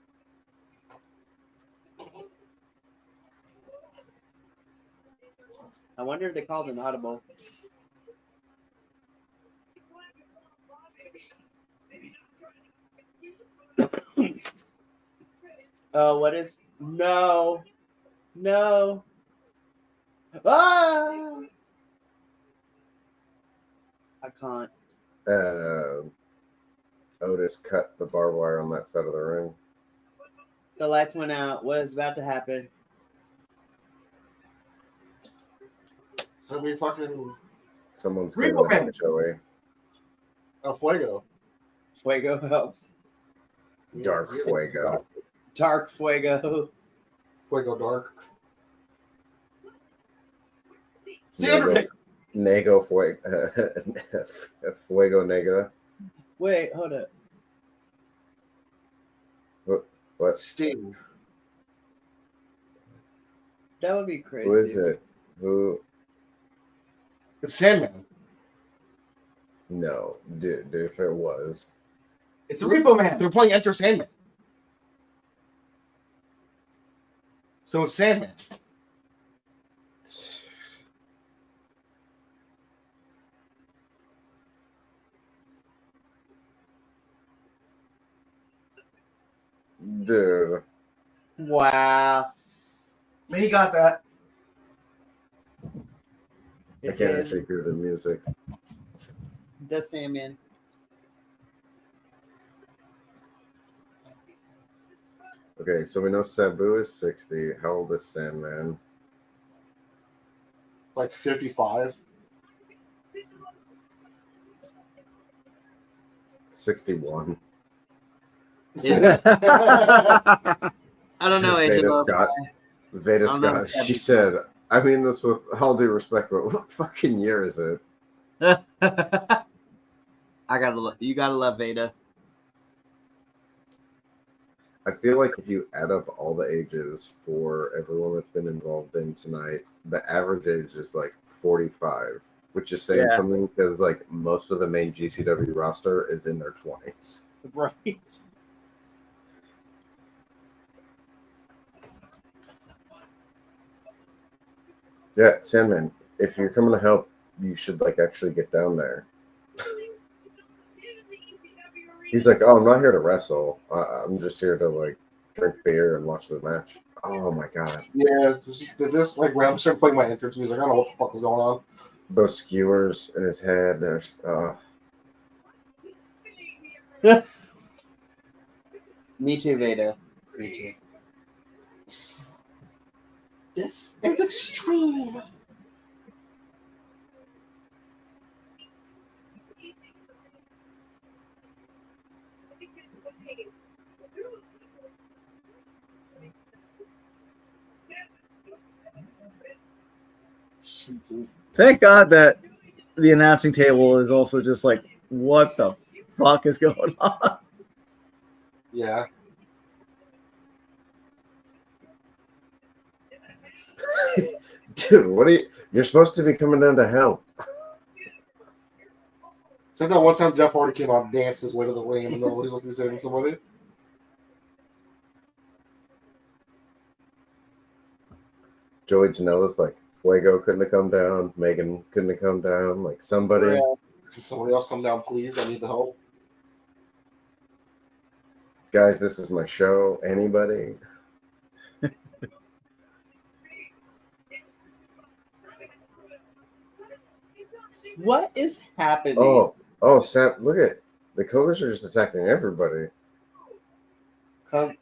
I wonder if they called an audible. Oh, what is? No. Ah! I can't. Otis cut the barbed wire on that side of the ring. The lights went out. What is about to happen? So we fucking Someone's Repo giving Man. it Joey. El Fuego. Fuego helps. Dark Fuego. Dark Fuego. Fuego Dark. Nego Fuego. Fuego Negra. Wait, hold up. What? Sting. That would be crazy. Who is it? Who? It's Sandman. No, dude, if it was. It's a Repo Man. They're playing Enter Sandman. So it's Sandman. Dude. Wow. He got that. I can't actually hear the music. The Sandman. Okay, so we know Sabu is 60. How old is Sandman? Like 55. 61. I don't know, Veda Angelo. Scott. Veda I don't know. Scott. She said, I mean this with all due respect, but what fucking year is it? You gotta love Veda. I feel like if you add up all the ages for everyone that's been involved in tonight, the average age is like 45, which is saying something because like most of the main GCW roster is in their 20s. Right. Yeah, Sandman, if you're coming to help, you should like actually get down there. He's like, oh, I'm not here to wrestle. I'm just here to like drink beer and watch the match. Oh my God. Yeah, this like random started playing my entrance music. I don't know what the fuck is going on. Those skewers in his head. There's Me too, Veda. Me too. This is extreme. Thank God that the announcing table is also just like, what the fuck is going on? Yeah. Dude, what are you? You're supposed to be coming down to help. It's like that one time Jeff Hardy came out and danced his way to the ring and nobody's supposed to be saving somebody. Joey Janela's like, Fuego couldn't have come down. Megan couldn't have come down. Like somebody. Can somebody else come down, please? I need the help. Guys, this is my show. Anybody? What is happening? Oh, Sam, look at the Kogers are just attacking everybody. Come.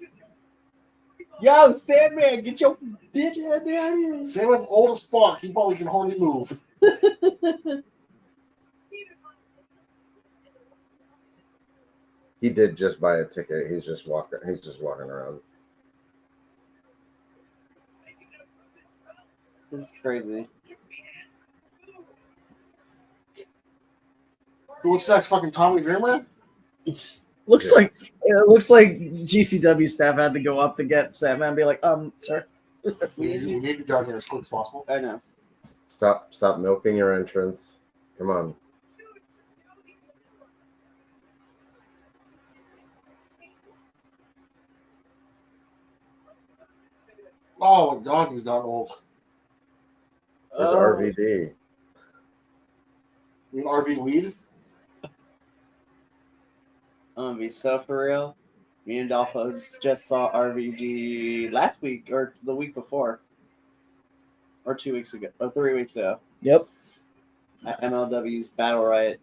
Yo, Sandman, get your bitch head down here. Sandman's old as fuck. He probably can hardly move. He did just buy a ticket. He's just walking around. This is crazy. What's next? Fucking Tommy Dreamer? Looks like GCW staff had to go up to get Sandman and be like, sir. We need to get down here as quick as possible. I know. Stop milking your entrance. Come on. Oh my god, he's not old. There's RVD. You mean RV Weed? I'm gonna be so for real. Me and Dolpho just saw RVD last week or the week before, or 2 weeks ago, or 3 weeks ago. Yep. At MLW's Battle Riot.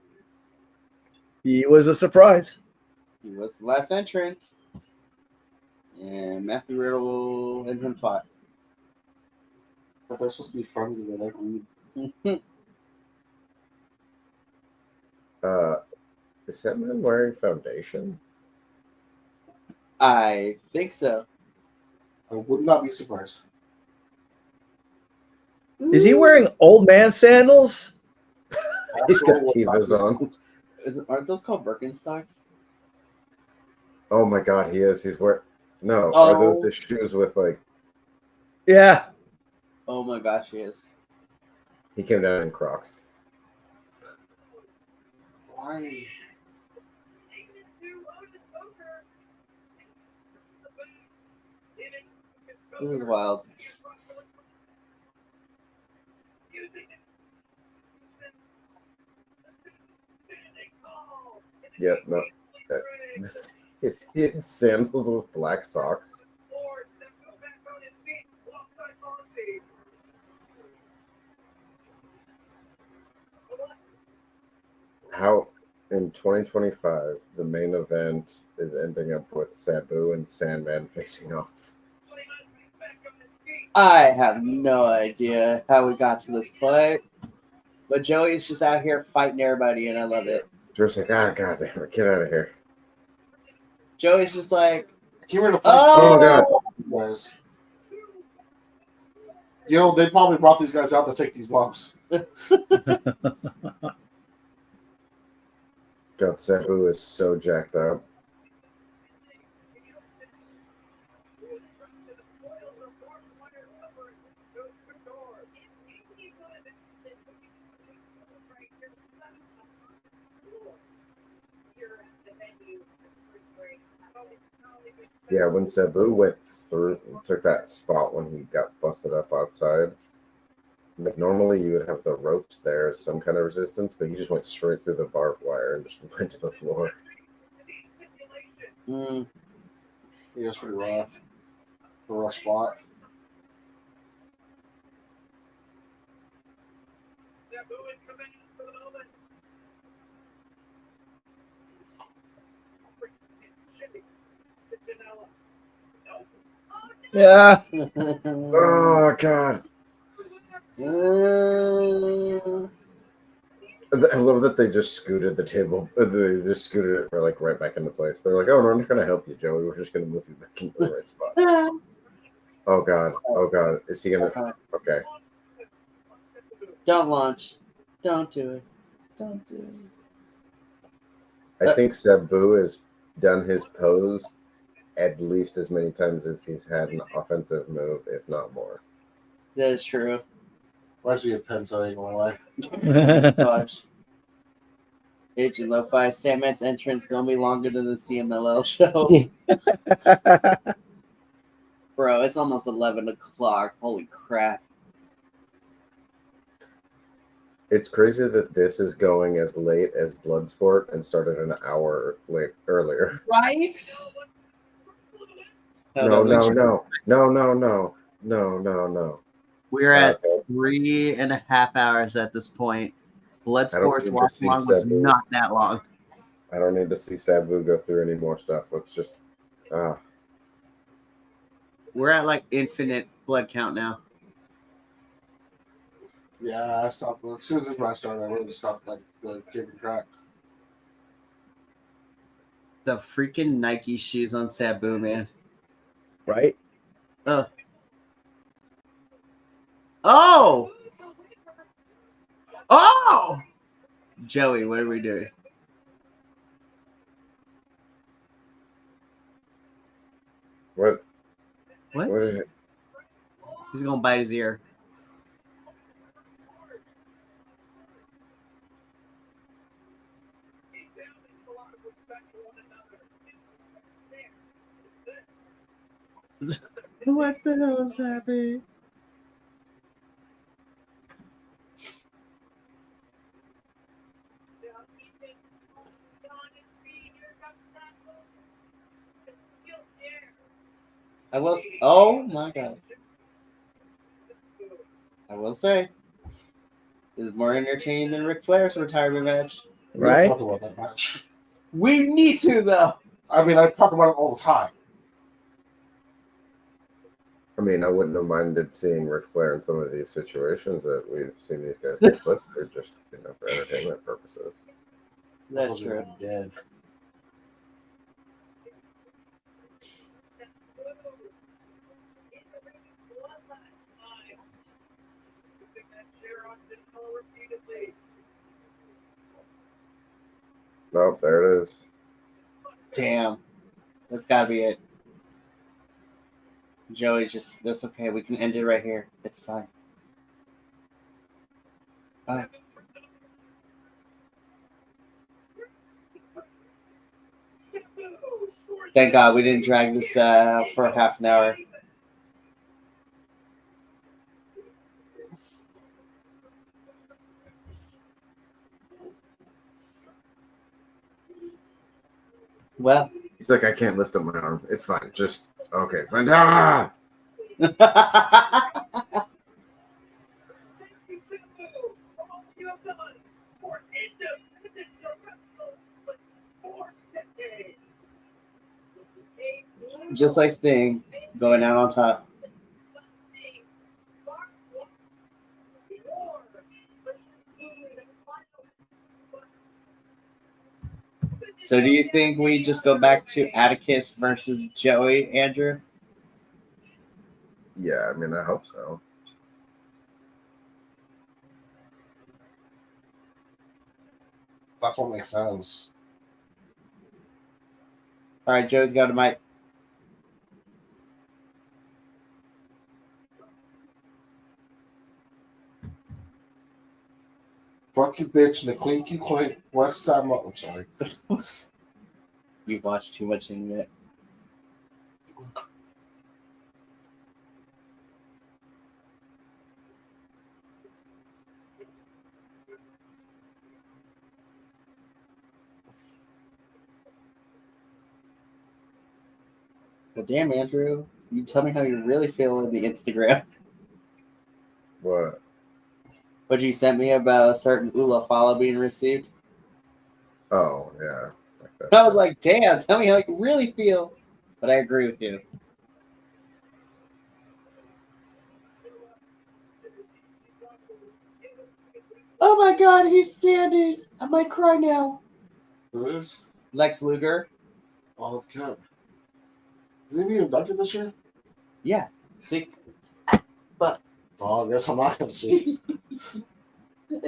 He was a surprise. He was the last entrant, and Matthew Riddle and him fought. But they're supposed to be friends and they like weed. Is that man wearing foundation? I think so. I would not be surprised. Is he wearing old man sandals? He's got Tivas on. Aren't those called Birkenstocks? Oh my god, he is. He's wearing. No, Oh. are those his shoes with like? Yeah. Oh my gosh, he is. He came down in Crocs. Why? This is wild. Yep, no. His hidden sandals with black socks. How in 2025 the main event is ending up with Sabu and Sandman facing off. I have no idea how we got to this point, but Joey's just out here fighting everybody, and I love it. Drew's like, ah, god damn it, get out of here. Joey's just like, Get rid of fight. Oh god. Guys. You know, they probably brought these guys out to take these bumps. God, Sabu is so jacked up. Yeah, when Sabu went through, took that spot when he got busted up outside, like normally you would have the ropes there as some kind of resistance, but he just went straight through the barbed wire and just went to the floor. Yeah, it's pretty rough. A rough spot. Yeah. Oh god. I love that they just scooted the table. They just scooted it like right back into place. They're like, "Oh, no, we're not going to help you, Joey. We're just going to move you back into the right spot." Oh god. Oh god. Is he going to? Okay. Don't launch. Don't do it. Don't do it. I think Sabu has done his pose at least as many times as he's had an offensive move, if not more. That is true. Reminds me of Penta, ain't gonna lie. Gosh. Agent Lo-Fi, Sandman's entrance gonna be longer than the CMLL show. Bro, it's almost 11 o'clock. Holy crap. It's crazy that this is going as late as Bloodsport and started an hour earlier. Right? No. We're at Okay. 3.5 hours at this point. Bloodsport's need to Watchalong see was Sabu. not that long. I don't need to see Sabu go through any more stuff. Let's just. We're at like infinite blood count now. Yeah, I stopped. As soon as this match started, I really stopped like the keeping track. The freaking Nike shoes on Sabu, man. Right? Oh! Oh! Joey, what are we doing? What? What? What is it? He's gonna bite his ear. What the hell is happening? I will. Oh my god! I will say, this is more entertaining than Ric Flair's retirement match. We don't Right? talk about that match. We need to though. I mean, I talk about it all the time. I mean, I wouldn't have minded seeing Ric Flair in some of these situations that we've seen these guys get put. They're just, for entertainment purposes. That's true. Dead. Nope, there it is. Damn, that's gotta be it. Joey, just that's okay. We can end it right here. It's fine. Thank God we didn't drag this for half an hour. Well, He's like, I can't lift up my arm. It's fine. Just, okay, fine. Ah! just like Sting going out on top. So do you think we just go back to Atticus versus Joey, Andrew? Yeah, I mean, I hope so. That's what makes sense. All right, Joey's got a mic. Fuck you, bitch, and the clink you clink. West Side Mo- I'm sorry. You've watched too much internet. Well, damn, Andrew. You tell me how you really feel in the Instagram. What? What you sent me about a certain Ula follow being received? Oh, yeah. Like I was like, damn, tell me how you really feel. But I agree with you. Oh my god, he's standing. I might cry now. Who is? Lex Luger. Oh, that's good. Is he being inducted this year? Yeah. Thick. Oh, I guess I'm not going to see.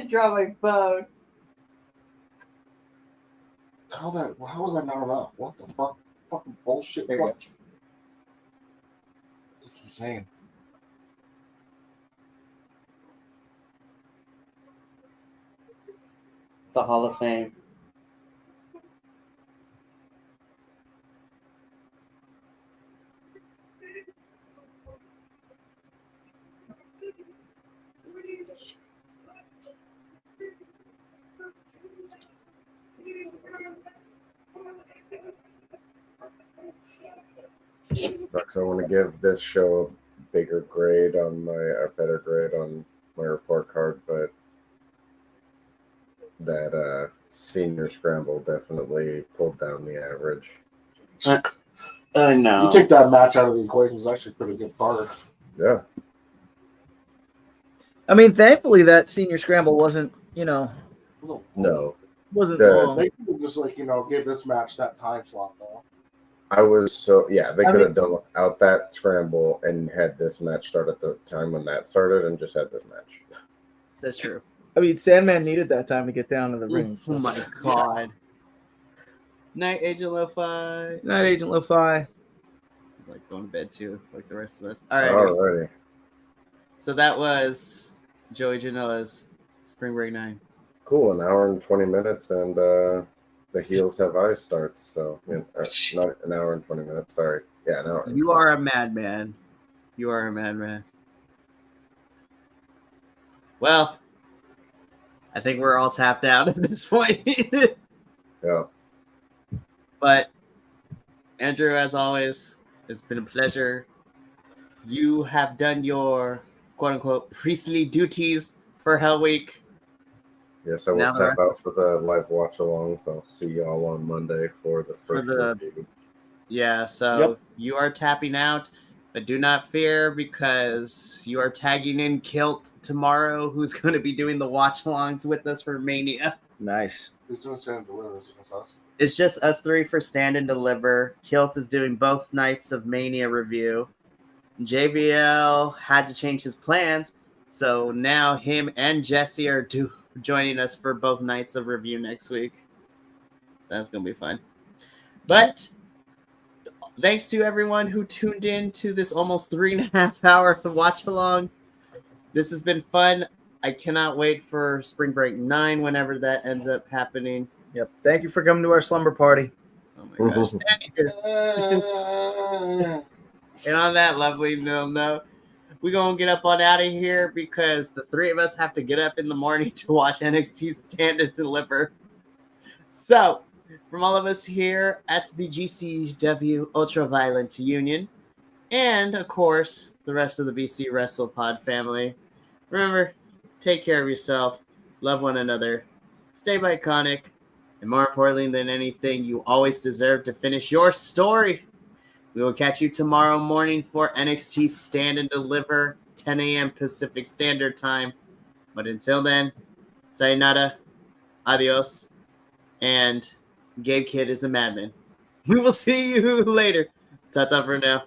Drop my phone. How was that not enough? What the fuck? Fucking bullshit. There you Fuck. It's insane. The Hall of Fame. Sucks. I want to give this show a bigger grade on a better grade on my report card, but that senior scramble definitely pulled down the average. I know. You take that match out of the equation, it's actually a pretty good card. Yeah. I mean, thankfully that senior scramble wasn't, No. wasn't The- long. They could have just give this match that time slot though. I was so they could have done without that scramble and had this match start at the time when that started and just had this match. That's true. I mean, Sandman needed that time to get down to the ring. Oh my god. Night, Agent Lo-Fi. Night, Agent Lo-Fi. He's like going to bed too, like the rest of us. All right. Alrighty. So that was Joey Janela's Spring Break 9. Cool. An hour and 20 minutes, and the heels have eyes starts. So not an hour and 20 minutes. Sorry. Yeah, an hour. and You 20. are a madman. You are a madman. Well, I think we're all tapped out at this point. Yeah. But Andrew, as always, it's been a pleasure. You have done your quote unquote priestly duties for Hell Week. Yes, I will Now tap out for the live watch along. So I'll see y'all on Monday for the first review. Yeah, so Yep. you are tapping out, but do not fear because you are tagging in Kilt tomorrow, who's going to be doing the watch alongs with us for Mania. Nice. Who's doing stand and deliver? Is it us? It's just us three for Stand and Deliver. Kilt is doing both nights of Mania review. JVL had to change his plans, so now him and Jesse are joining us for both nights of review next week. That's going to be fun. But thanks to everyone who tuned in to this almost 3.5 hour watch along. This has been fun. I cannot wait for Spring Break 9 whenever that ends up happening. Yep. Thank you for coming to our slumber party. Oh my gosh. And on that lovely note, we're going to get up on out of here because the three of us have to get up in the morning to watch NXT Stand and Deliver. So, from all of us here at the GCW Ultraviolent Union, and of course, the rest of the BC WrestlePod family, remember, take care of yourself, love one another, stay Bi-Conic, and more importantly than anything, you always deserve to finish your story. We will catch you tomorrow morning for NXT Stand and Deliver, 10 a.m. Pacific Standard Time. But until then, sayonara, adios, and Gabe Kid is a madman. We will see you later. Ta-ta for now.